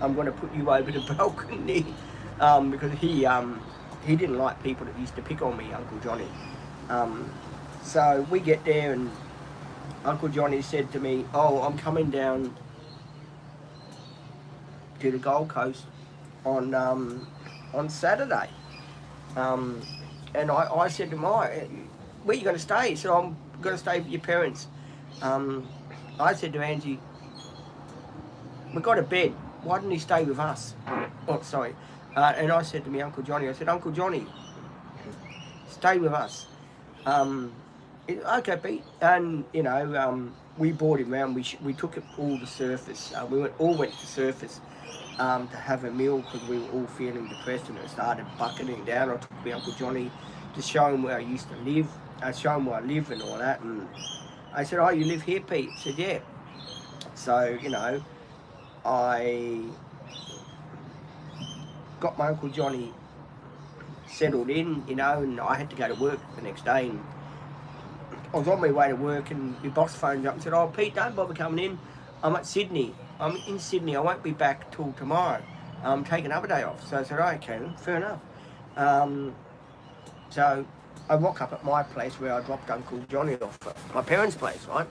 Speaker 1: I'm going to put you over the balcony," because he didn't like people that used to pick on me, Uncle Johnny. So we get there, and Uncle Johnny said to me, "Oh, I'm coming down to the Gold Coast on Saturday." And I said to him, "Where are you going to stay?" He said, "I'm going to stay with your parents." I said to Angie, "We got a bed. Why didn't he stay with us?" Oh, sorry. And I said to my Uncle Johnny, I said, "Uncle Johnny, stay with us." "Okay, Pete." And we brought him round. We took it all to surface. We all went to surface to have a meal because we were all feeling depressed, and it started bucketing down. I took my Uncle Johnny to show him where I used to live. I showed him where I live and all that. And I said, "Oh, you live here, Pete?" He said, "Yeah." So I got my Uncle Johnny settled in, and I had to go to work the next day. And I was on my way to work, and my boss phoned up and said, "Oh, Pete, don't bother coming in. I'm at Sydney. I'm in Sydney. I won't be back till tomorrow. Take another day off." So I said, "Oh, okay, fair enough." So I rock up at my place where I dropped Uncle Johnny off at my parents' place, right?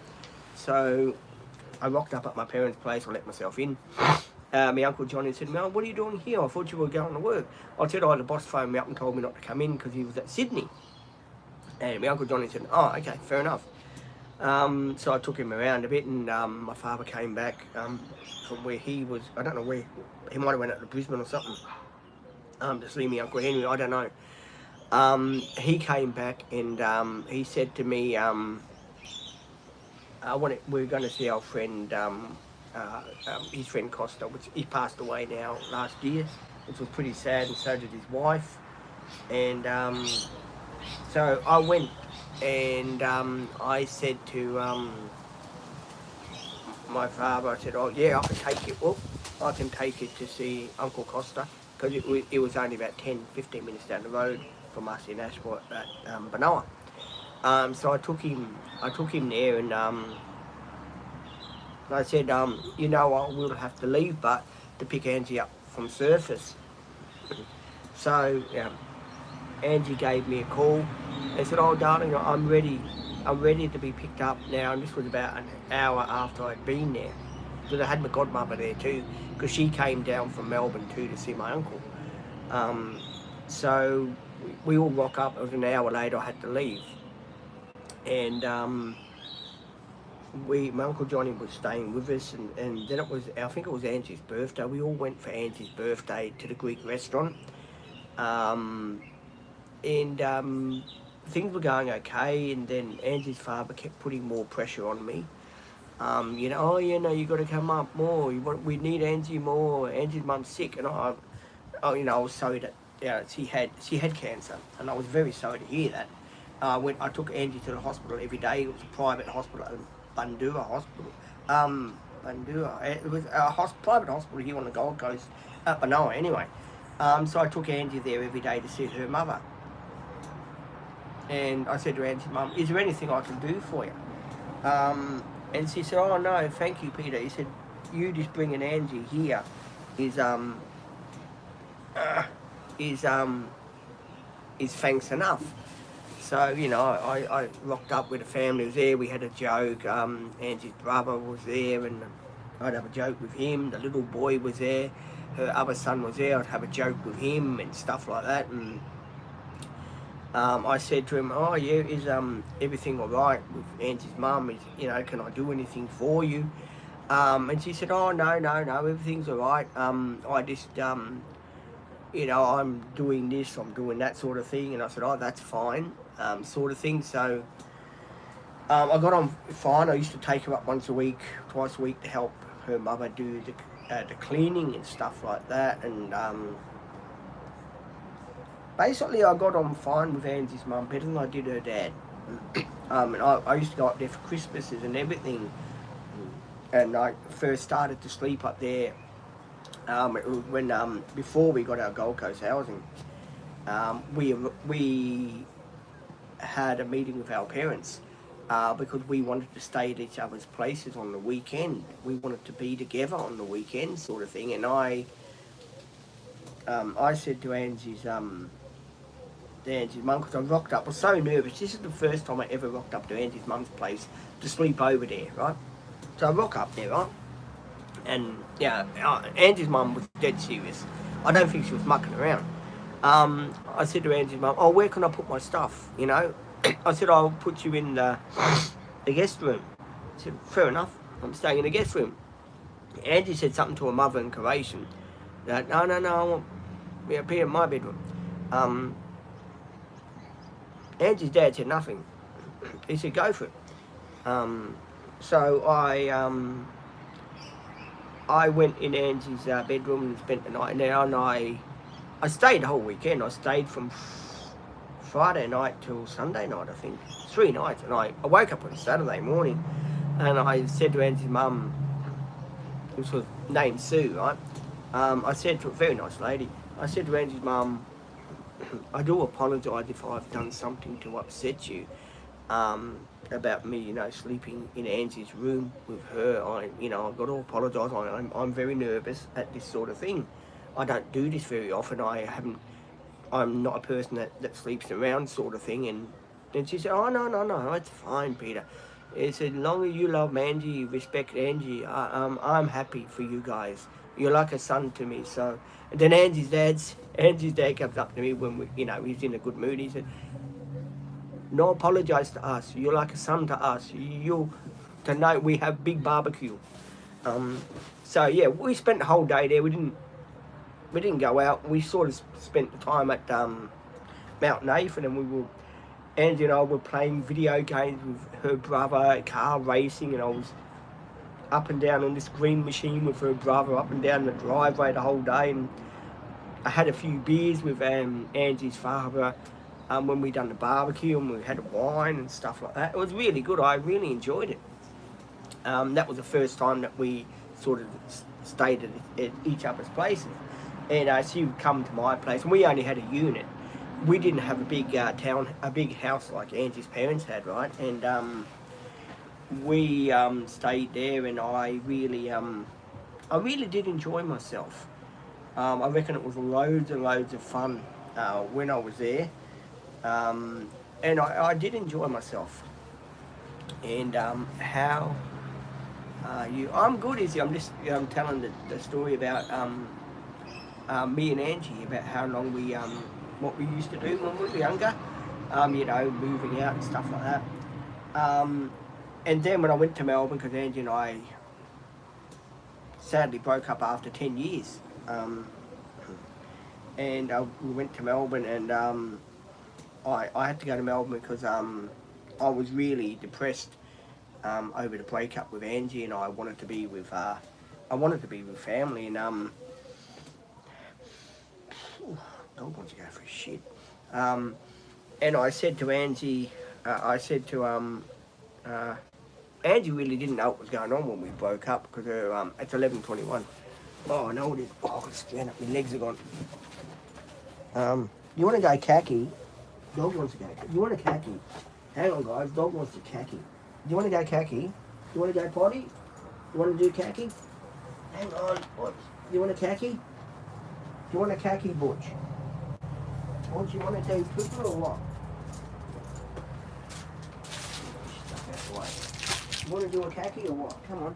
Speaker 1: So I rocked up at my parents' place. I let myself in. my Uncle Johnny said, "Mel, what are you doing here? I thought you were going to work." I said, "Oh, the boss phoned me up and told me not to come in because he was at Sydney." And my Uncle Johnny said, "Oh, okay, fair enough." So I took him around a bit, and my father came back from where he was. I don't know where. He might have went up to Brisbane or something to see me Uncle Henry. I don't know. He came back and he said to me, we're going to see our friend, his friend Costa, which he passed away now last year, which was pretty sad, and so did his wife. And so I went, and I said to my father, I said, "Oh yeah, I can take it. Well, I can take it to see Uncle Costa, because it was only about 10-15 minutes down the road from us in Ashport at Benoa." So I took him there, and I said, "You know, I will have to leave, but to pick Angie up from surface." So Angie gave me a call and said, "Oh, darling, I'm ready to be picked up now." And this was about an hour after I'd been there, because I had my godmother there too, because she came down from Melbourne too to see my uncle. So we all rock up. It was an hour later. I had to leave, and my Uncle Johnny was staying with us, and then I think it was Angie's birthday. We all went for Angie's birthday to the Greek restaurant. And things were going okay, and then Angie's father kept putting more pressure on me. You got to come up more. We need Angie more. Angie's mum's sick, and I was sorry that she had cancer, and I was very sorry to hear that. I took Angie to the hospital every day. It was a private hospital, Bandura Hospital. Bandura. It was a private hospital here on the Gold Coast, at Benoa anyway. So I took Angie there every day to see her mother. And I said to Angie's mum, "Is there anything I can do for you?" And she said, "Oh no, thank you, Peter." He said, "You just bringing Angie here is thanks enough." So I rocked up with the family. Was there. We had a joke. Angie's brother was there, and I'd have a joke with him. The little boy was there. Her other son was there. I'd have a joke with him and stuff like that. And I said to him, "Oh yeah, is everything all right with Angie's mum? Can I do anything for you?" And she said, "Oh no, everything's all right. I just I'm doing this, I'm doing that sort of thing." And I said, "Oh, that's fine," sort of thing. So I got on fine. I used to take her up twice a week to help her mother do the cleaning and stuff like that. And basically I got on fine with Angie's mum, better than I did her dad. And I used to go up there for Christmases and everything. And I first started to sleep up there when before we got our Gold Coast housing. We had a meeting with our parents because we wanted to stay at each other's places on the weekend. We wanted to be together on the weekend, sort of thing. And I said to Angie's mum, because I rocked up, I was so nervous. This is the first time I ever rocked up to Angie's mum's place to sleep over there, right? So I rock up there, right? And Angie's mum was dead serious. I don't think she was mucking around. I said to Angie's mum, "Oh, where can I put my stuff?" I said, "I'll put you in the guest room." I said, "Fair enough, I'm staying in the guest room." Angie said something to her mother in Croatian. That, no, I want Peter in my bedroom. Angie's dad said nothing. He said, "Go for it." So I went in Angie's bedroom and spent the night there, and I stayed the whole weekend. I stayed from Friday night till Sunday night, I think. 3 nights. And I woke up on Saturday morning, and I said to Angie's mum, which was named Sue, right? I said to a very nice lady, I said to Angie's mum, "I do apologise if I've done something to upset you about me, sleeping in Angie's room with her. I've got to apologise. I'm very nervous at this sort of thing. I don't do this very often. I'm not a person that sleeps around, sort of thing." And then she said, "Oh, no, it's fine, Peter. It's as long as you love Angie, respect Angie, I'm happy for you guys. You're like a son to me. So, and then Angie's dad comes up to me when he's in a good mood. He said, "No apologize to us. You're like a son to us. You tonight we have big barbecue." Um, so yeah, we spent the whole day there. We didn't go out. We sort of spent the time at Mount Nathan, and Angie and I were playing video games with her brother, car racing, and I was up and down on this green machine with her brother, up and down the driveway the whole day. And I had a few beers with Angie's father when we done the barbecue, and we had wine and stuff like that. It was really good. I really enjoyed it. That was the first time that we sort of stayed at each other's places. And she would come to my place, and we only had a unit. We didn't have a big house like Angie's parents had, right? And we stayed there, and I really did enjoy myself. I reckon it was loads and loads of fun when I was there, and I did enjoy myself. And how you? I'm good, Izzy. I'm just telling the story about me and Angie, about how long what we used to do when we were younger. Moving out and stuff like that. Um, and then when I went to Melbourne, because Angie and I sadly broke up after 10 years. And we went to Melbourne, and I had to go to Melbourne because I was really depressed over the breakup with Angie, and I wanted to be with family. And dog wants to go for a shit. And I said to Angie, Angie really didn't know what was going on when we broke up, because it's 11:21. Oh, I know it is. Oh, I can stand up. My legs are gone. You want to go khaki? Dog wants to go. You want a khaki? Hang on, guys. Dog wants to khaki. You want to go khaki? You want to go potty? You want to do khaki? Hang on. What? You want a khaki? You want a khaki, Butch? Butch, you want to do pooper or what? Stuff out the way. You want to do a khaki or what? Come on.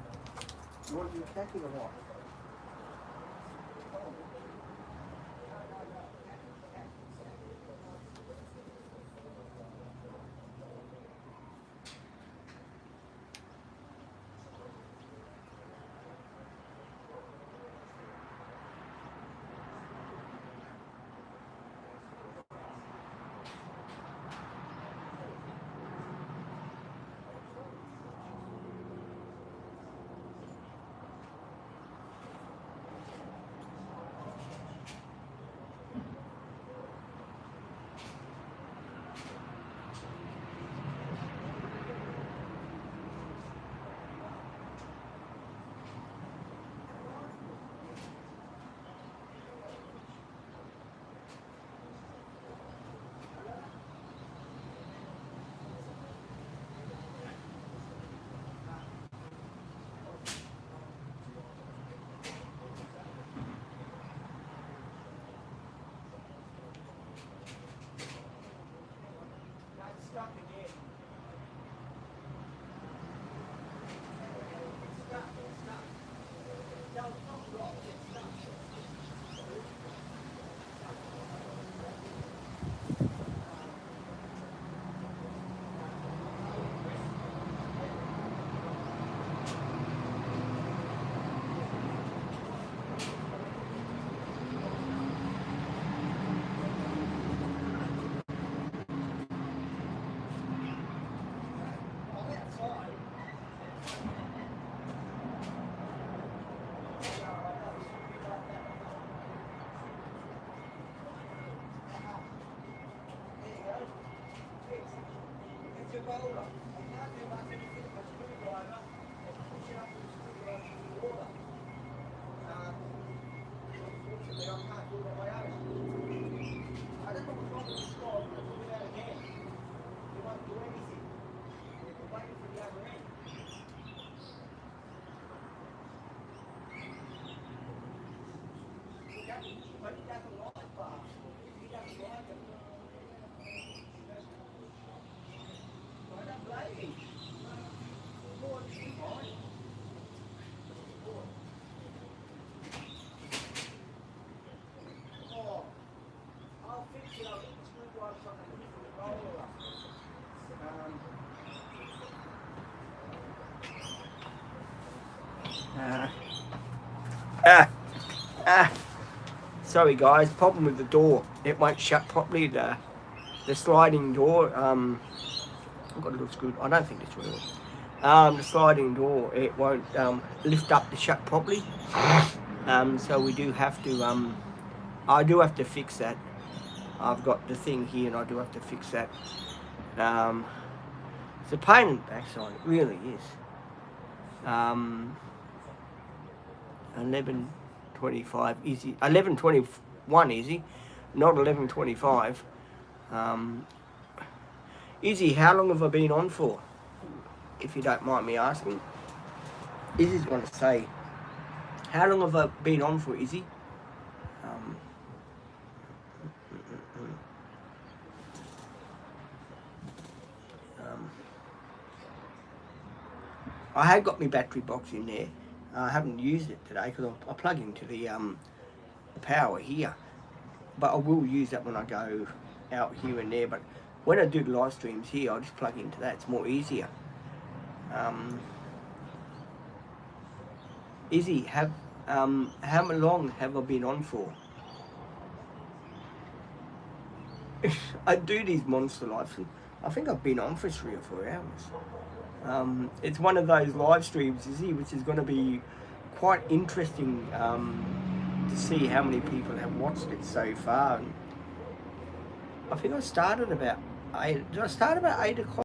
Speaker 1: You want to do a khaki or what? Oh, I'll fix it. I'll get the screwdriver so I can lift the roller up. Sorry guys, problem with the door. It won't shut properly. The sliding door. I've got a little screw. I don't think it's real. The sliding door. It won't lift up to shut properly. So we do have to. I do have to fix that. I've got the thing here, and I do have to fix that. It's a pain in the backside. It really is. 11:25 easy, 11:21 easy, not 11:25. Izzy, how long have I been on for? If you don't mind me asking. Izzy's going to say, how long have I been on for, Izzy? I have got my battery box in there. I haven't used it today because I plug into the power here. But I will use that when I go out here and there. But when I do the live streams here, I'll just plug into that. It's more easier. Izzy, how long have I been on for? I do these monster live streams. I think I've been on for 3 or 4 hours. It's one of those live streams, Izzy, which is going to be quite interesting to see how many people have watched it so far. And I think I started about 8. Did I start about 8 o'clock?